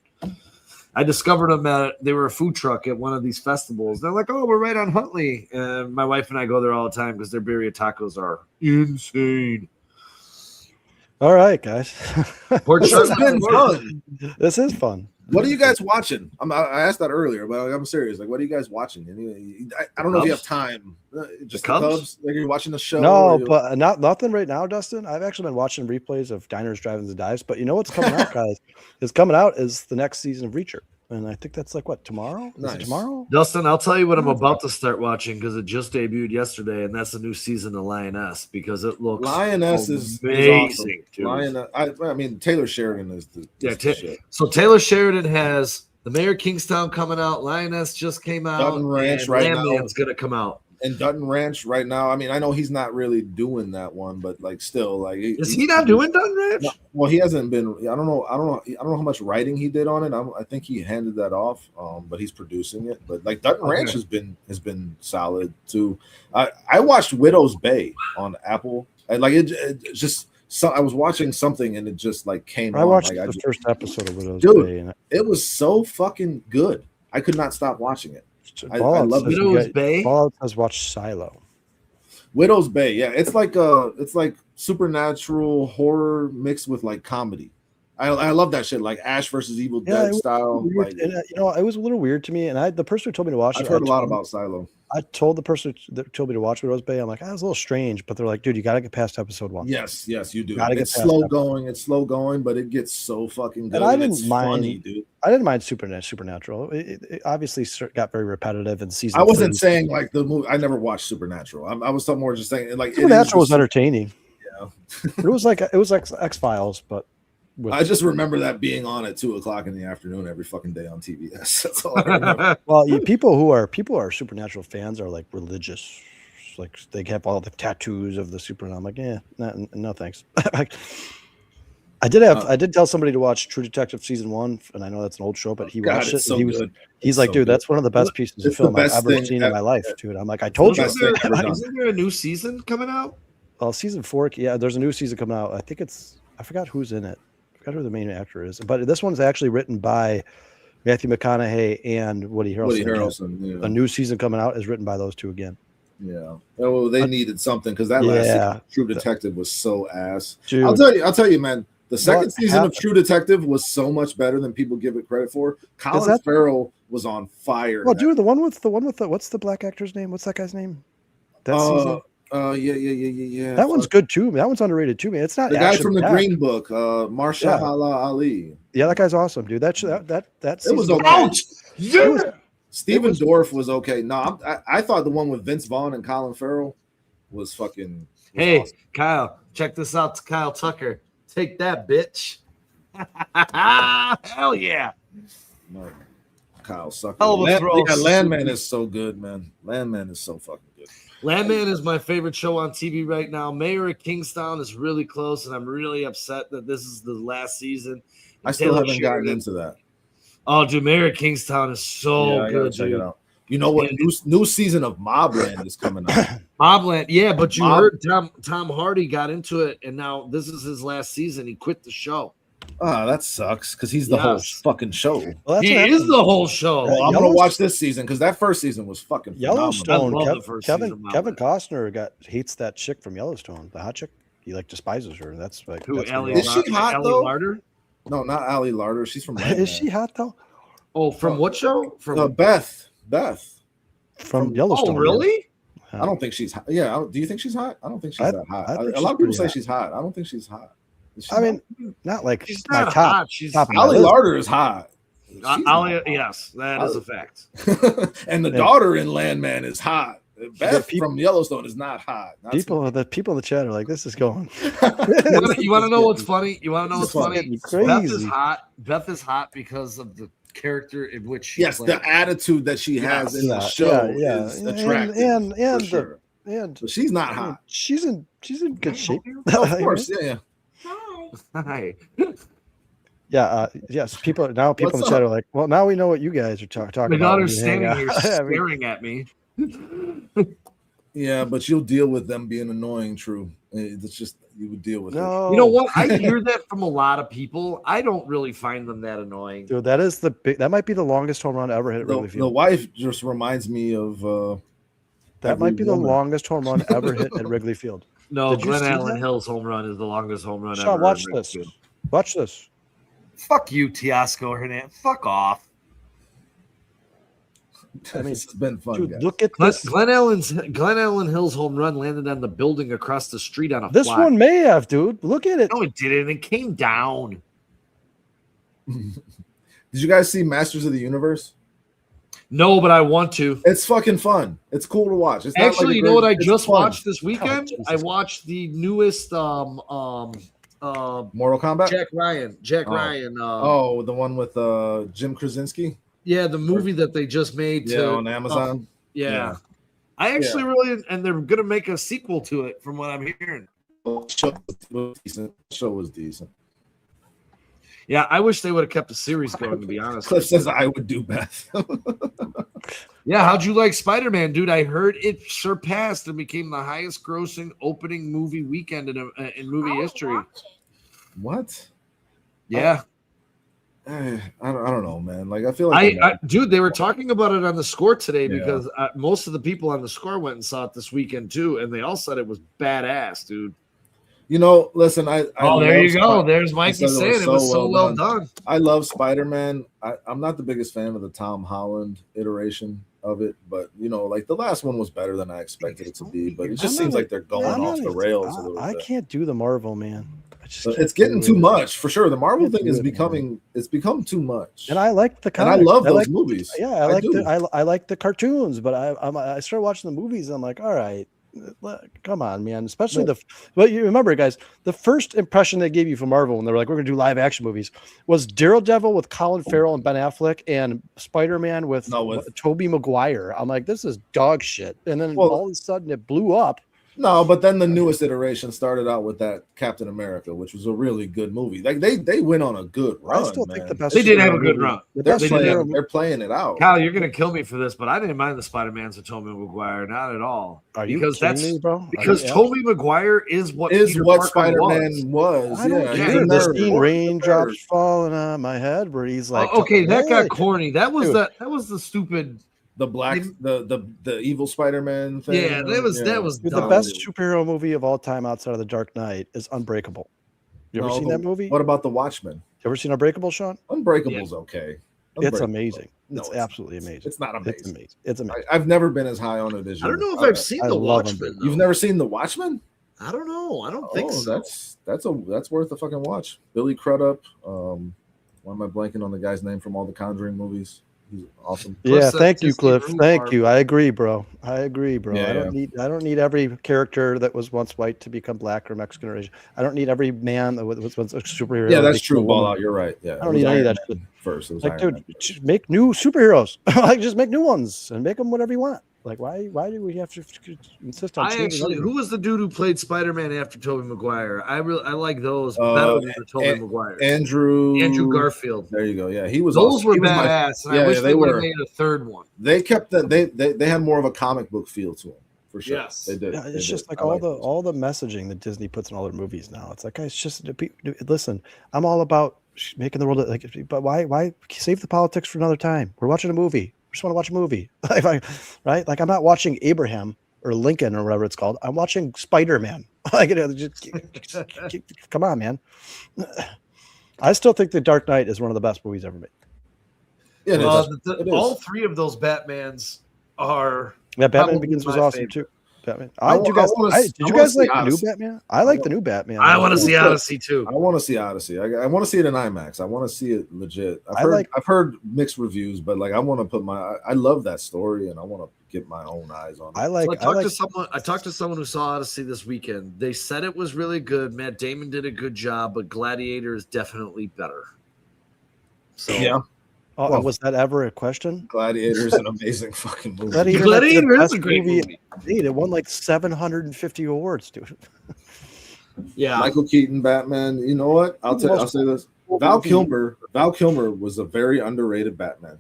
I discovered them they were a food truck at one of these festivals. They're like, oh, we're right on Huntley, and my wife and I go there all the time because their birria tacos are insane. All right, guys. Pork This has chop- been fun. This is fun. What are you guys watching? I asked that earlier, but I'm serious. Like, what are you guys watching? I don't know if you have time. Just the Cubs? Like, you're watching the show? No, but nothing right now, Dustin. I've actually been watching replays of Diners, Drive-ins, and Dives. But you know what's coming out, guys? Is coming out is the next season of Reacher, and I think that's like what tomorrow? Is it Nice. tomorrow? Dustin, I'll tell you what I'm about to start watching because it just debuted yesterday, and that's the new season of Lioness because it looks Lioness is amazing. Dude. Lioness. I mean, Taylor Sheridan is the shit. So Taylor Sheridan has The Mayor of Kingstown coming out. Lioness just came out. Dutton Ranch and right now. Landman's gonna come out. And Dutton Ranch right now. I mean, I know he's not really doing that one, but like still, like Is he not doing Dutton Ranch? No, well, he hasn't been. I don't know how much writing he did on it. I think he handed that off, but he's producing it. But like Dutton Ranch has been solid too. I watched Widow's Bay on Apple. And like it just. So I was watching something and it just like came on. I watched like, the first episode of Widow's Dude, Bay, and it was so fucking good. I could not stop watching it. I Fallout love says it. you Widow's guys- Bay? Fallout has watched Silo. Widow's Bay, yeah, it's like supernatural horror mixed with like comedy. I love that shit, like Ash versus Evil Dead style. Like, and, it was a little weird to me. And the person who told me to watch it, I've heard a lot about Silo. I told the person that told me to watch Rose Bay, I'm like, it's a little strange, but they're like, dude, you got to get past episode 1. Yes, you do. It's slow going, but it gets so fucking good. And I didn't mind, funny, dude. I didn't mind Supernatural. It obviously got very repetitive in season. I wasn't saying like the movie. I never watched Supernatural. I was more just saying like Supernatural was entertaining. Yeah, it was like X-Files, but. I just remember that being on at 2:00 in the afternoon every fucking day on TBS. That's all I remember. Well, people who are Supernatural fans are like religious, like they have all the tattoos of the Super. And I'm like, no thanks. I did tell somebody to watch True Detective season 1, and I know that's an old show, but he watched it. So he's like, dude, that's one of the best pieces of film I've ever seen in my life, dude. I'm like, I told you. Isn't there a new season coming out? Well, season 4, yeah, there's a new season coming out. I forgot who's in it. I forgot who the main actor is, but this one's actually written by Matthew McConaughey and Woody Harrelson. Yeah. A new season coming out is written by those two again. Yeah. Oh, they needed something because that last season, True Detective was so ass. Dude, I'll tell you, man. The second season of True Detective was so much better than people give it credit for. Colin Farrell was on fire. Oh, dude, the one with the what's the black actor's name? What's that guy's name? That season. Yeah. That one's good too. That one's underrated too, man. It's not the guy from the Green Book, Mahershala Ali. Yeah, that guy's awesome, dude. That it was okay. Yeah. Stephen Dorff was okay. No, I thought the one with Vince Vaughn and Colin Farrell was fucking. Hey, awesome. Kyle, check this out. Kyle Tucker, take that, bitch. Hell yeah. No, Kyle sucker. Landman is so good, man. Landman is so fucking good. Landman is my favorite show on TV right now. Mayor of Kingstown is really close, and I'm really upset that this is the last season. I still haven't gotten into that. Oh, dude, Mayor of Kingstown is so good. Check it out. You know what? New season of Mobland is coming out. Mobland, yeah, but you heard Tom Hardy got into it, and now this is his last season. He quit the show. Oh, that sucks because he's the whole fucking show. Well, he is the whole show. Well, I'm gonna watch this season because that first season was fucking Yellowstone. Kevin Costner hates that chick from Yellowstone, the hot chick. He despises her. That's like who? Is she hot though? Larder? No, not Allie Larder. She's from. Is she hot though? Oh, from what show? From Beth. From Yellowstone. Oh, really? I don't think she's hot. Yeah. Do you think she's hot? I don't think she's that hot. A lot of people say she's hot. I don't think she's hot. I mean, not like she's not top. She's Allie Larder is hot. Yes, that is a fact. And the daughter in Landman is hot. Beth from Yellowstone is not hot. The people in the chat are like, "This is going." You want to know what's funny? Crazy. Beth is hot because of the character in which she plays. The attitude that she has in the show is attractive. And sure. But she's not hot. She's in good shape. Of course, yeah. Hi. Yes. People in the chat are like, well, now we know what you guys are talking about. My daughter's standing here staring at me. Yeah, but you'll deal with them being annoying. True, it's just you would deal with it. You know what? I hear that from a lot of people. I don't really find them that annoying. Dude, that might be the longest home run ever hit at Wrigley Field. The wife just reminds me of. That might be the longest home run ever hit at Wrigley Field. No, Glenn Allen Hill's home run is the longest home run ever. Watch this. Watch this. Fuck you, Teoscar Hernandez. Fuck off. I mean, it's been fun. Dude, guys. Look at this. Glenn Allen Hill's home run landed on the building across the street on a This flat. one may have, dude. Look at it. No, it didn't. It came down. Did you guys see Masters of the Universe? No, but I want to. It's fucking fun. It's cool to watch. It's actually, you know what I just watched this weekend? I watched the newest Mortal Kombat. Jack Ryan. The one with Jim Krasinski. Yeah, the movie that they just made on Amazon. Yeah. I actually really, and they're gonna make a sequel to it, from what I'm hearing. Show was decent. Yeah, I wish they would have kept the series going, to be honest. Cliff says I would do Beth. Yeah, how'd you like Spider-Man, dude? I heard it surpassed and became the highest grossing opening movie weekend in movie history. What? Yeah. I don't know, man. Like I feel like dude, they were talking about it on the Score today because most of the people on the Score went and saw it this weekend too, and they all said it was badass, dude. You know, listen, I Oh, there love you go. Spi- There's I Mikey said saying it was so well done. I love Spider-Man. I'm not the biggest fan of the Tom Holland iteration of it, but you know, like the last one was better than I expected it to be. But it just seems like they're going off the rails a little I bit. can't do the Marvel, man. It's getting too much for sure. The Marvel thing is becoming it's become too much. And I like the comics. And I love those movies. Yeah, I like the cartoons, but I started watching the movies and I'm like, all right, come on, man. Especially but you remember, guys, the first impression they gave you from Marvel when they were like, we're gonna do live action movies was Daredevil with Colin Farrell and Ben Affleck and Spider-Man with Tobey Maguire. I'm like, this is dog shit. And then all of a sudden it blew up. No, but then the newest iteration started out with that Captain America, which was a really good movie. Like they went on a good run. I still think the best. They did have a good run. They're playing it out. Kyle, you're gonna kill me for this, but I didn't mind the Spider-Mans with Tobey Maguire, not at all. Are you kidding me, bro? Because Tobey Maguire is what Spider-Man was. I don't care. The scene raindrops falling on my head, where he's like, okay, that got corny. That was the stupid. The black, the evil Spider-Man thing. Yeah, that was the best superhero movie of all time outside of The Dark Knight is Unbreakable. You ever seen that movie? What about The Watchmen? You ever seen Unbreakable, Sean? Unbreakable's okay. It's amazing. It's absolutely amazing. It's not amazing. It's amazing. I've never been as high on it as you. I don't know if I've seen The Watchmen. You've never seen The Watchmen? I don't know. I don't think so. That's worth a fucking watch. Billy Crudup. Why am I blanking on the guy's name from all the Conjuring movies? He's awesome. Yeah, thank you, Cliff. Thank you. I agree, bro. Yeah, I don't need every character that was once white to become black or Mexican or Asian. I don't need every man that was once a superhero. Yeah, that's true. Ball out. You're right. Yeah, I don't need any of that shit. First, it was like, dude, make new superheroes. Like, just make new ones and make them whatever you want. Like, why do we have to insist on? Who was the dude who played Spider-Man after Tobey Maguire? I like those better than Tobey Maguire. Andrew Garfield. There you go. Yeah, he was. Those were badass, and I wish they would have made a third one. They kept that. They had more of a comic book feel to them, for sure. Yes, they did. Yeah, it's just like all the messaging that Disney puts in all their movies now. It's like, guys, just listen. I'm all about making the world like, but why save the politics for another time? We're watching a movie. I just want to watch a movie, right? Like, I'm not watching Abraham or Lincoln or whatever it's called. I'm watching Spider-Man. Like, come on, man. I still think The Dark Knight is one of the best movies ever made. Yeah, all three of those Batmans are. Yeah, Batman Begins was awesome too. Batman. Did you guys like the new Batman? I like the new Batman. I want to see Odyssey too. I want to see Odyssey. I want to see it in IMAX. I want to see it legit. I've heard mixed reviews, but like, I want to put I love that story, and I want to get my own eyes on it. I talked to someone who saw Odyssey this weekend. They said it was really good. Matt Damon did a good job, but Gladiator is definitely better. So yeah. Oh, was that ever a question? Gladiator is an amazing fucking movie. Gladiator is a great movie. It won like 750 awards, dude. Yeah, Michael Keaton, Batman. You know what? I'll say this. Val Kilmer was a very underrated Batman.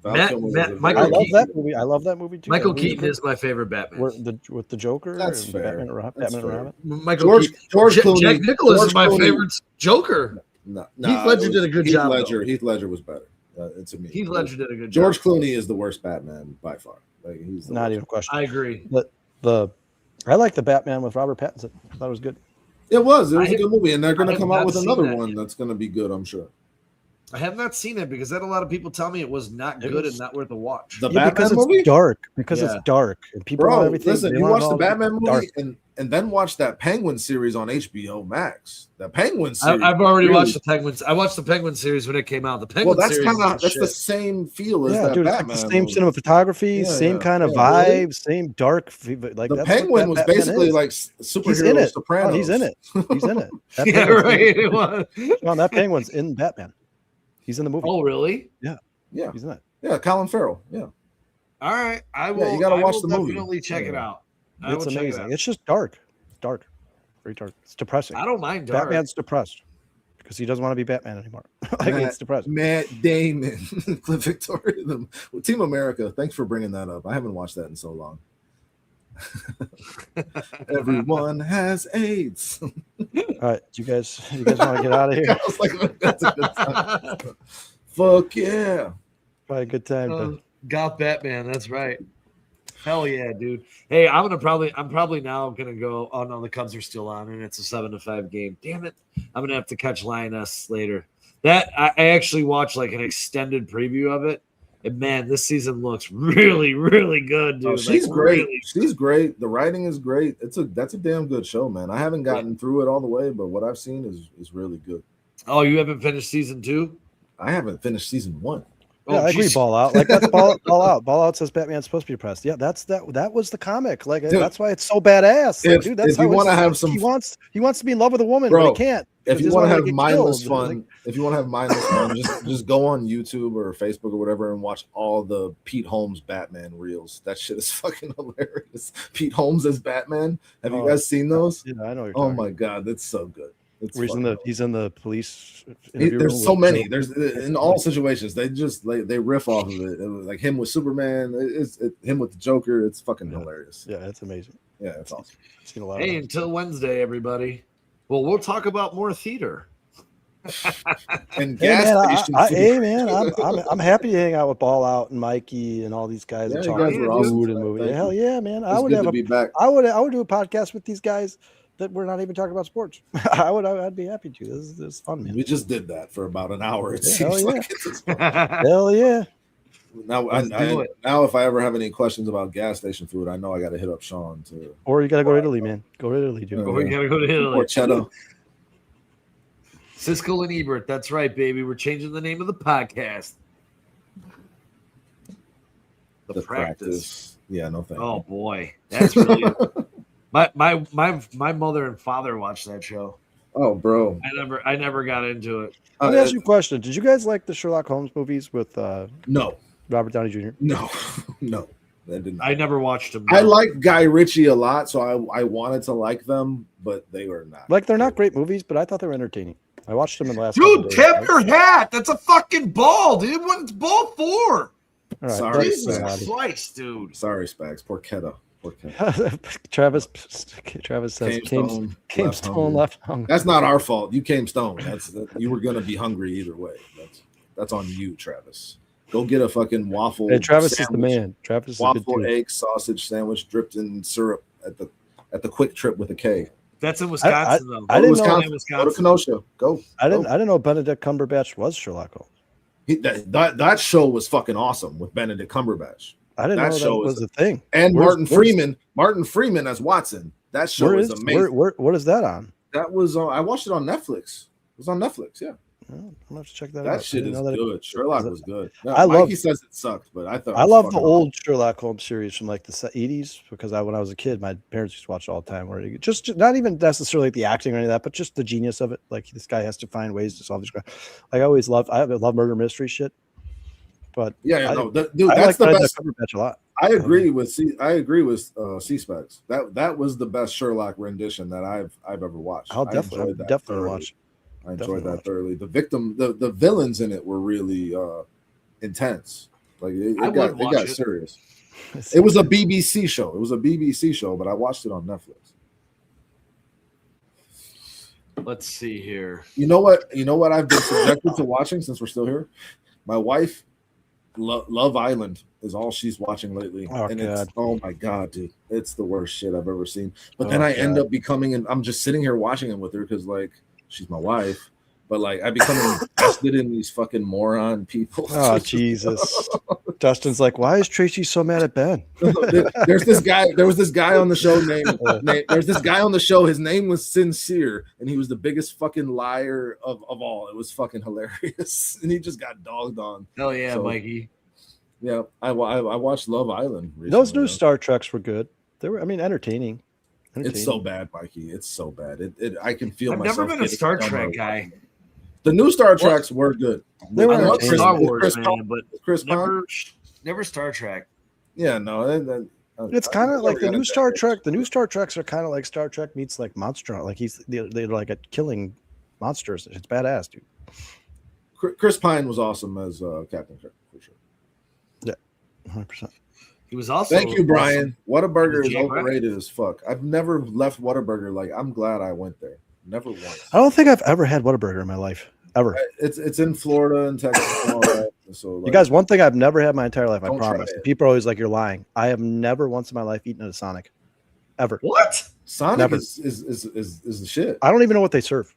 I love that movie too. Michael Keaton is my favorite Batman. With the Joker. That's fair. Batman and Robin. George Clooney. Jack Nicholson is my favorite Joker. No, Heath Ledger did a good job. Heath Ledger was better. To me, Heath Ledger did a good job. George Clooney is the worst Batman by far. Like, he's not even a question. I agree. But I like the Batman with Robert Pattinson. I thought it was good. It was a good movie, and they're going to come out with another one that's going to be good, I'm sure. I have not seen it because I had a lot of people tell me it was not good and not worth a watch. The Batman movie? It's dark. Because it's dark. And people want everything. Listen, you watch the Batman movie and then watch that Penguin series on HBO Max. The Penguin series. I've already watched the Penguins. I watched the Penguin series when it came out. The Penguin series. That's the same feel as that Batman. It's the same cinematography, same kind of vibe, same dark. Like, the Penguin was basically like superhero Sopranos. Oh, he's in it. He's in it. Yeah, right. It was. Well, that Penguin's in Batman. He's in the movie. Oh, really? Yeah. He's in it. Yeah, Colin Farrell. Yeah. All right, I will. You got to watch the movie. Definitely check it out. It's amazing. It's just dark. It's dark. Very dark. It's depressing. I don't mind dark. Batman's depressed because he doesn't want to be Batman anymore. It's depressing. Matt Damon, Cliff Victoria, Team America. Thanks for bringing that up. I haven't watched that in so long. Everyone has AIDS. All right, you guys want to get out of here? I was like, that's a good time. Fuck yeah! Probably a good time. Got Batman. That's right. Hell yeah, dude. Hey, I'm probably now gonna go. Oh no, the Cubs are still on, and it's a 7-5 game. Damn it! I'm gonna have to catch Lioness later. That I actually watched like an extended preview of it, and man, this season looks really, really good, dude. Oh, she's great. Really. She's great. The writing is great. That's a damn good show, man. I haven't gotten through it all the way, but what I've seen is really good. Oh, you haven't finished season 2? I haven't finished season 1. Yeah, I agree. Ball out, like that's ball out. Ball out says Batman's supposed to be depressed. Yeah, that was the comic. Like dude, that's why it's so badass. Like, dude, that's if you want to have some. He wants to be in love with a woman, bro, but he can't. If you want to have mindless fun, just go on YouTube or Facebook or whatever and watch all the Pete Holmes Batman reels. That shit is fucking hilarious. Pete Holmes as Batman. Have you guys seen those? Yeah, I know. Oh my god, that's so good. He's in the police. There's so many. There's in all situations. They just they riff off of it. Like him with Superman. Him with the Joker. It's fucking hilarious. Yeah, it's amazing. Yeah, it's awesome. Seen a lot hey, until Wednesday, everybody. Well, we'll talk about more theater. And gas stations. Hey man, I'm happy to hang out with Ball Out and Mikey and all these guys. Yeah, you guys were awesome. Food and movie. Hell yeah, man! I would do a podcast with these guys that we're not even talking about sports. I'd be happy to. This is fun, man. We just did that for about an hour. It seems like it's hell yeah. Now, now, if I ever have any questions about gas station food, I know I got to hit up Sean too. Or you got to go to Italy, man. Go to Italy, dude. Or you got to go to Italy. Or Cheddar. Siskel and Ebert. That's right, baby. We're changing the name of the podcast. The practice. Yeah, no thank you. Oh boy, that's really. My mother and father watched that show. Oh, bro. I never got into it. Let me ask you a question. Did you guys like the Sherlock Holmes movies with no Robert Downey Jr.? No. I never watched them. No. I like Guy Ritchie a lot, so I wanted to like them, but they were not. Like they're not great movies, but I thought they were entertaining. I watched them in the last. Dude, tip your hat. That's a fucking ball, dude. What's ball for? Right, sorry, Jesus Christ, dude. Sorry, Spags. Porchetta. Travis says came stone left hungry. That's not our fault. You came stone. You were gonna be hungry either way. That's on you, Travis. Go get a fucking waffle. Hey, Travis sandwich. Is the man. Travis waffle, egg, sausage sandwich dripped in syrup at the Quick Trip with a K. That's in Wisconsin, though. I didn't know. Go to Kenosha. Go. I didn't know Benedict Cumberbatch was Sherlock Holmes. That show was fucking awesome with Benedict Cumberbatch. I didn't know that was a thing. And Martin Freeman as Watson. That show is amazing. What is that on? That was I watched it on Netflix. It was on Netflix, yeah. I'm gonna have to check that out. That shit is good. Sherlock was good. Mikey says it sucked, but I thought I love the old Sherlock Holmes series from like the 80s because when I was a kid, my parents used to watch it all the time. Where just not even necessarily the acting or any of that, but just the genius of it. Like this guy has to find ways to solve these crimes. Like I love murder mystery shit. But dude, I that's the best. Cumberbatch a lot. I agree with C-Specs. That was the best Sherlock rendition that I've ever watched. I'll definitely watch. I enjoyed that thoroughly. The villains in it were really intense. Like it got serious. It was a BBC show. But I watched it on Netflix. Let's see here. You know what I've been subjected to watching since we're still here? My wife, Love Island is all she's watching lately. Oh my god, dude. It's the worst shit I've ever seen. But then I end up becoming I'm just sitting here watching it with her because like she's my wife, but like I become invested in these fuking moron people. Oh Jesus! Dustin's like, why is Tracy so mad at Ben? There was this guy on the show there's this guy on the show. His name was Sincere, and he was the biggest fucking liar of all. It was fucking hilarious, and he just got dogged on. Hell yeah, Mikey. Yeah, I watched Love Island recently. Those new Star Treks were good. They were, entertaining. It's so bad, Mikey. It's so bad. I can feel. I've never been a Star Trek guy. The new Star Treks were good. They were Star Wars, man, but Chris never Star Trek. Yeah, no. It's kind of like the new Star Trek. The new Star Treks are kind of like Star Trek meets like Monster. Like they're like killing monsters. It's badass, dude. Chris Pine was awesome as Captain Kirk for sure. Yeah, 100%. He was also. Thank you, Brian. Whataburger is overrated as fuck. I've never left Whataburger. Like I'm glad I went there. Never once. I don't think I've ever had Whataburger in my life. Ever. It's in Florida and Texas and all that. So like, you guys, one thing I've never had my entire life, I Don't try promise. it. People are always like, you're lying. I have never once in my life eaten at a Sonic, ever. What? Sonic Never. is the shit. I don't even know what they serve.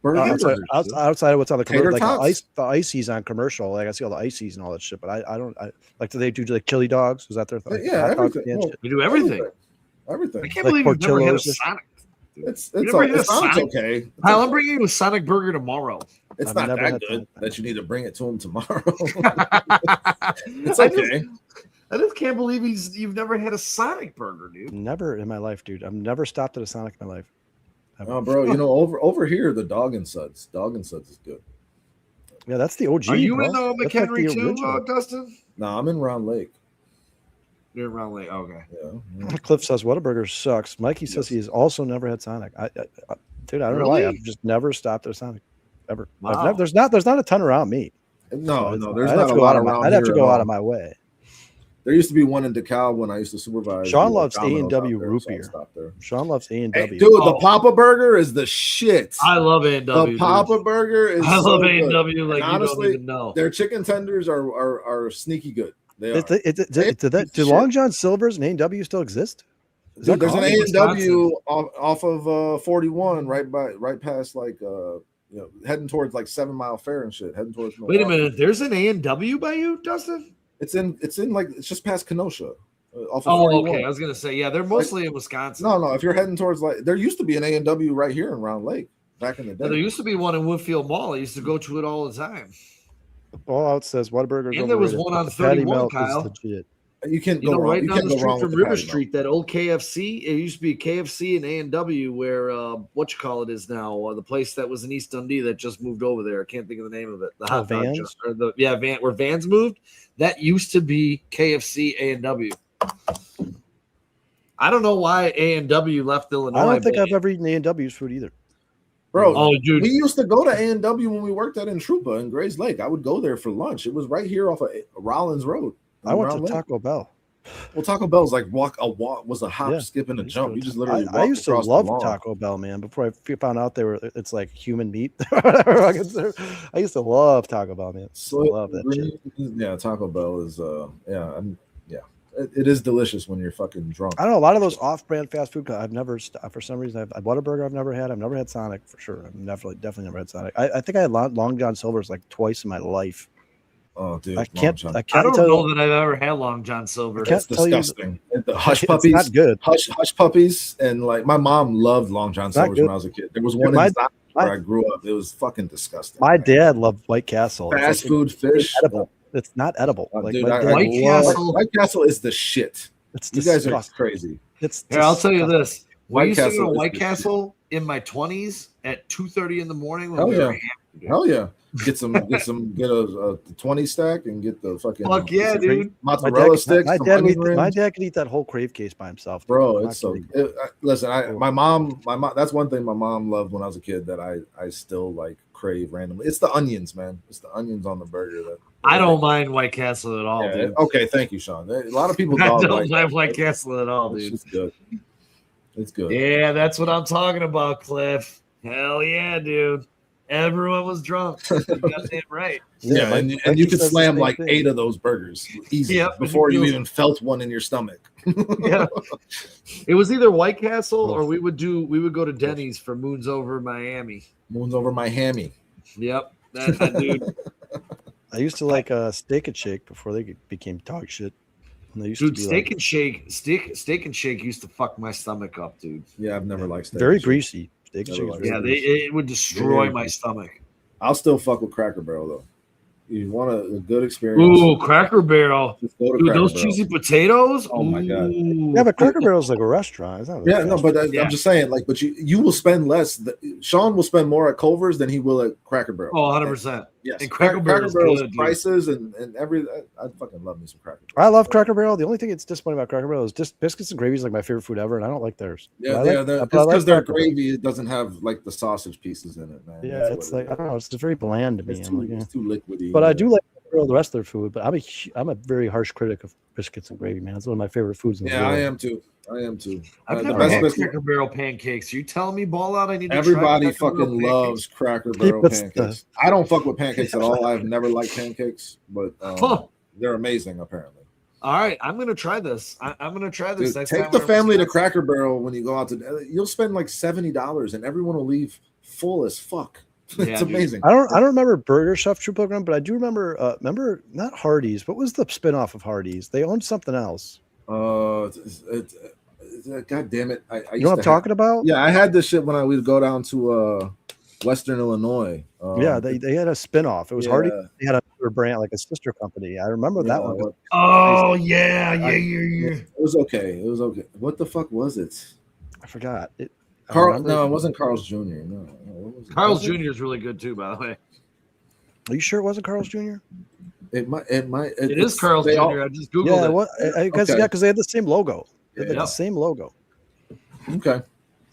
Burgers, Outside of what's on the Tater commercial, like tots? the ices on commercial. Like I see all the ices and all that shit, but I don't. Like, do they do like chili dogs? Is that their thing? Yeah, Hot dogs everything. and Well, shit? We do everything. Everything. I can't Like believe you've never had a Portillo's. Sonic. It's never had a sounds Sonic? okay. Kyle, I'm bringing you a Sonic burger tomorrow. It's I've not never that had good Sonic. that you need to bring it to him tomorrow. It's I okay. just can't believe you've never had a Sonic burger, dude. Never in my life, dude. I've never stopped at a Sonic in my life. Ever. Oh, bro, over here the Dog and Suds is good. Yeah, that's the OG. Are you bro. in That's like McHenry the too, original. Dustin? No, I'm in Round Lake. You're around late. Okay. Yeah. Cliff says Whataburger sucks. Mikey says he has also never had Sonic. Dude, I don't know why. Really? I've just never stopped at a Sonic ever. Wow. There's not a ton around me. No, there's I'd not have a to go lot out of around I'd have here to at go out all. of my way. There used to be one in DeKalb when I used to supervise. Sean the loves Domino's A&W out there, root so I beer. stopped there. Sean loves Hey, A&W. dude, the Papa Burger is the shit. I love A&W. The Papa Burger is I so love good. A&W like And you honestly, don't even know. their chicken tenders are sneaky good. They are. Do Long John Silver's and A&W still exist? Is Dude, that there's an called? A&W off of 41 right past like heading towards like 7 Mile Fair and shit. Heading towards Wait a Milwaukee. minute. There's an A&W by you, Dustin? It's in like it's just past Kenosha. Off of Oh, 41. okay. I was gonna say, yeah, they're mostly in Wisconsin. No. If you're heading towards like there used to be an A&W right here in Round Lake back in the day. There used to be one in Woodfield Mall. I used to go to it all the time. Fallout says Whataburger's And there was overrated, one on but the patty 31, melt is Kyle. legit. You can't You go know, wrong. right You down can't the go street wrong from with the River patty melt. Street, that old KFC. It used to be KFC and A&W, where it is now. The place that was in East Dundee that just moved over there. I can't think of the name of it. The hot dog Vans? where Vans moved. That used to be KFC A&W. I don't know why A&W left Illinois. I don't think but- I've ever eaten A&W's food either. Bro, Oh, dude. we used to go to A&W when we worked at Intrupa in Grays Lake. I would go there for lunch. It was right here off of Rollins Road. I went to Round Lake. Taco Bell. Well, Taco Bell's like was a hop, Yeah. skip, and a I used jump. to You go just to- literally. I used to across the love lawn. Taco Bell, man. Before I found out it's like human meat. I used to love Taco Bell, man. So Love that shit. Yeah, Taco Bell is it is delicious when you're fucking drunk. I don't know, a lot of those off-brand fast food. I've never, for some reason, I've Whataburger. I've never had. I've never had Sonic for sure. I've definitely never had Sonic. I think I had Long John Silver's like twice in my life. Oh, dude, I can't I tell don't know you. that I've ever had Long John Silver. I can't It's tell you- disgusting. The hush It's puppies, not good. Hush puppies, and like my mom loved Long John not Silver's good. when I was a kid. There was one my- in Zion where I grew up. It was fucking disgusting. My dad loved White Castle. It's fast like- food fish. edible. It's not edible. Oh, Like, dude, my dad White loved- Castle- White Castle is the shit. It's You guys are disgusting. crazy. It's Here, I'll tell you disgusting. this. We used to go Castle to is White the Castle in my 20s at 2:30 in the morning when Hell we yeah. were hammered. Hell yeah. Get a 20 stack and get the fucking Fuck yeah, It's a great- dude. mozzarella sticks. My some dad, onion rings. my dad could eat that whole crave case by himself. dude. Bro, I'm it's not so. kidding. Listen, my mom. That's one thing my mom loved when I was a kid that I still like crave randomly. It's the onions, man. It's the onions on the burger that I don't mind White Castle at all, Yeah, dude. okay, thank you, Sean. A lot of people I dog don't like mind White Castle at all, dude. It's good. It's good. Yeah, that's what I'm talking about, Cliff. Hell yeah, dude. Everyone was drunk. You got that right. Yeah, Mike- and Mikey you could says the slam same like thing. 8 of those burgers easy Yep. before you even felt one in your stomach. Yeah. It was either White Castle or we would go to Denny's for Moons Over Miami. Moons over my hammy. Yep. That dude. I used to like Steak and Shake before they became dog shit. And they used Dude, to be steak and shake used to fuck my stomach up, dude. Yeah, I've never liked steak. very and shake. greasy. Steak and Never Shake is liked very Yeah, greasy. it would destroy Very my good. stomach. I'll still fuck with Cracker Barrel though. You want a good experience? Ooh, Cracker Barrel. Just go to Dude, Cracker those Barrel. cheesy potatoes. Oh my God. Ooh. Yeah, but Cracker Barrel's like a restaurant. It's not Yeah, no, but Yeah. I'm just saying, like, but you will spend less. Sean will spend more at Culver's than he will at Cracker Barrel. Oh, 100%. Yes, and Cracker Barrel's Barrel's good, dude. prices and every. I fucking love me some Cracker Barrel. I love Cracker Barrel. The only thing that's disappointing about Cracker Barrel is just biscuits and gravy is like my favorite food ever, and I don't like theirs. Yeah, But I yeah, like- it's but I like because their Cracker Barrel. gravy it doesn't have like the sausage pieces in it, man. Yeah, That's it's what like I don't know. It's just very bland to me. It's I'm too, like, yeah. it's too liquidy. But I do like the rest of their food. But I'm a very harsh critic of biscuits and gravy, man. It's one of my favorite foods in the Yeah, world. I am too. I am too. I've The never best had biscuit. Cracker Barrel pancakes. You telling me, ball out? I need to Everybody try Cracker Barrel fucking loves pancakes? Cracker Barrel What's pancakes. I don't fuck with pancakes at all. I've never liked pancakes, but Huh. they're amazing apparently. All right, I'm gonna try this. I'm gonna try this Dude, next take time the we're in family to Wisconsin. Cracker Barrel when you go out to. You'll spend like $70, and everyone will leave full as fuck. Yeah, It's dude. amazing. I don't remember Burger Chef True Program, but I do remember not Hardee's. What was the spinoff of Hardee's? They owned something else. God damn it! I You used know what I'm to have- talking about? Yeah, I had this shit when I would go down to Western Illinois. Yeah, they had a spinoff. It was yeah. Hardee's. They had another brand, like a sister company. I remember that one. What- Oh yeah. It was okay. It was okay. What the fuck was it? I forgot. I Carl? remember- No, it wasn't Carl's Jr. No, what was it? Carl's Was it? Jr. is really good too, by the way. Are you sure it wasn't Carl's Jr.? It might. It is Carl's they Jr. all- I just googled Yeah, it. what? Because Okay. they had the same logo. They had Yeah. the same logo. Okay.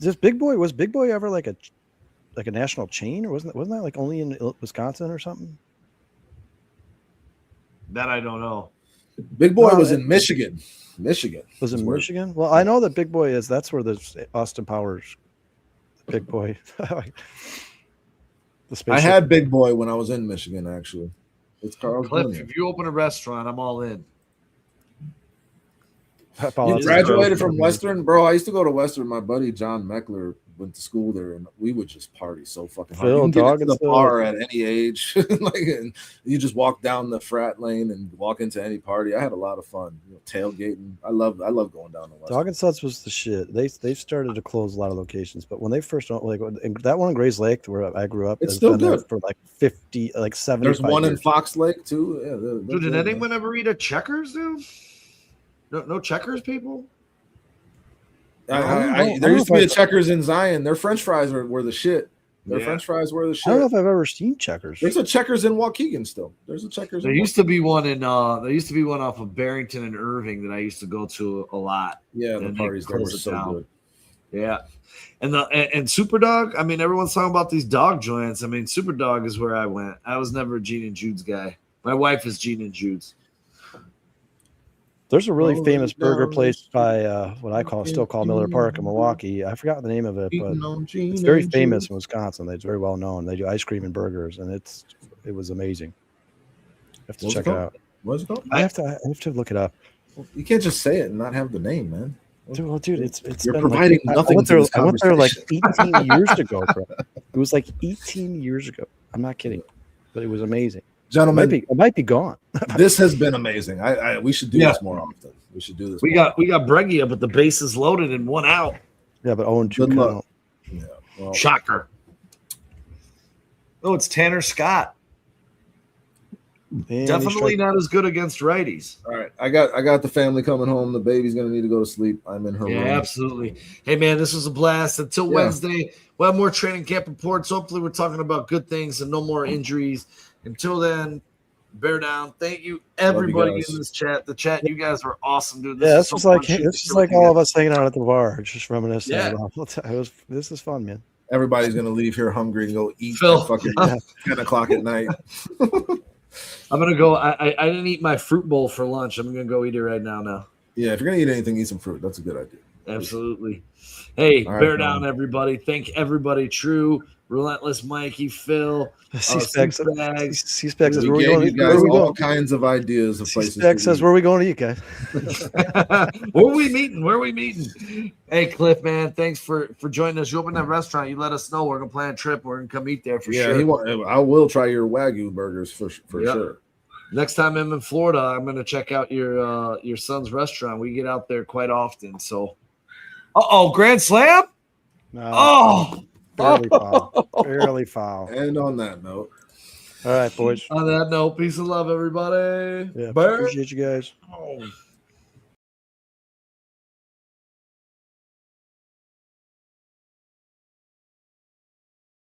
Was Big Boy ever like a national chain, or wasn't that like only in Wisconsin or something? That I don't know. Big Boy Well, was in Michigan. Michigan Was it is where- Michigan? Well, I know that Big Boy is. That's where the Austin Powers, Big Boy. The I spaceship. had Big Boy when I was in Michigan. Actually, it's Carl's Cliff, Jr. if you open a restaurant, I'm all in. You graduated from Western, bro. I used to go to Western. My buddy John Meckler went to school there, and we would just party so fucking hard. Phil, You can get dog, into the and Phil. bar at any age, like, and you just walk down the frat lane and walk into any party. I had a lot of fun, tailgating. I love going down to Western. Dog and Suds was the shit. They've started to close a lot of locations, but when they first like that one in Grays Lake where I grew up, It's has still been there good. for like 50, like 70. There's one in Fox Lake too. Yeah, Dude, did anyone ever eat a Checkers, dude? No Checkers, people. There used to be a Checkers in Zion. Their French fries were the shit. Their Yeah. French fries were the shit. I don't know if I've ever seen Checkers. There's a Checkers in Waukegan still. There's a Checkers. There used to be one off of Barrington and Irving that I used to go to a lot. Yeah, the and they parties there were closed it so down. good. Yeah. And Superdog, I mean, everyone's talking about these dog joints. I mean, Superdog is where I went. I was never a Gene and Jude's guy. My wife is Gene and Jude's. There's a really Oh, famous burger no. place by what I still call Miller Park in Milwaukee. I forgot the name of it, but it's very famous in Wisconsin. It's very well known. They do ice cream and burgers, and it was amazing. I have to What's check it it called? out. What's it called? I have to look it up. You can't just say it and not have the name, man. Dude, it's You're been providing like, nothing to this I went there like conversation. 18 years ago, bro. It was like 18 years ago. I'm not kidding, but it was amazing. Gentlemen, It might be gone. this has been amazing. We should do Yeah. this more often. We should do this. We got Breggy up, but the bases loaded and one out. Yeah, but 0-2 Good luck. count. Yeah. Well, Shocker. Oh, it's Tanner Scott. And he Definitely struck- not as good against righties. all right. I got the family coming home. The baby's gonna need to go to sleep. I'm in her Yeah, room. absolutely. Hey, man, this was a blast. Until Yeah. Wednesday, we'll have more training camp reports. Hopefully, we're talking about good things and no more injuries. Until then, bear down. Thank you, everybody guys. in this chat. The chat, you guys were awesome, dude. This Yeah, is this so was fun like shooting this shit is with like you all guys. of us hanging out at the bar, just reminiscing. Yeah. This is fun, man. Everybody's gonna leave here hungry and go eat Phil. at fucking 10 o'clock at night. I'm gonna go. I didn't eat my fruit bowl for lunch. I'm gonna go eat it right now. Yeah, if you're gonna eat anything, eat some fruit. That's a good idea. Absolutely. Hey, All right, bear man. down, everybody. Thank everybody. True, Relentless Mikey, Phil, C-Spec C-Spags. C-Spec says, We where we gave going? you Where guys we all going? kinds of ideas of places. C-Spec to says, eat. where are we going to eat, guys? Where are we meeting? Hey, Cliff, man, thanks for joining us. You open that restaurant, you let us know. We're gonna plan a trip. We're gonna come eat there for Yeah, sure. I will try your Wagyu burgers for Yep. sure. Next time I'm in Florida, I'm gonna check out your son's restaurant. We get out there quite often. So, grand slam! No, Oh, barely foul. Barely foul. And on that note, All right, boys. on that note, peace and love, everybody. Yeah, Bear appreciate you guys. down.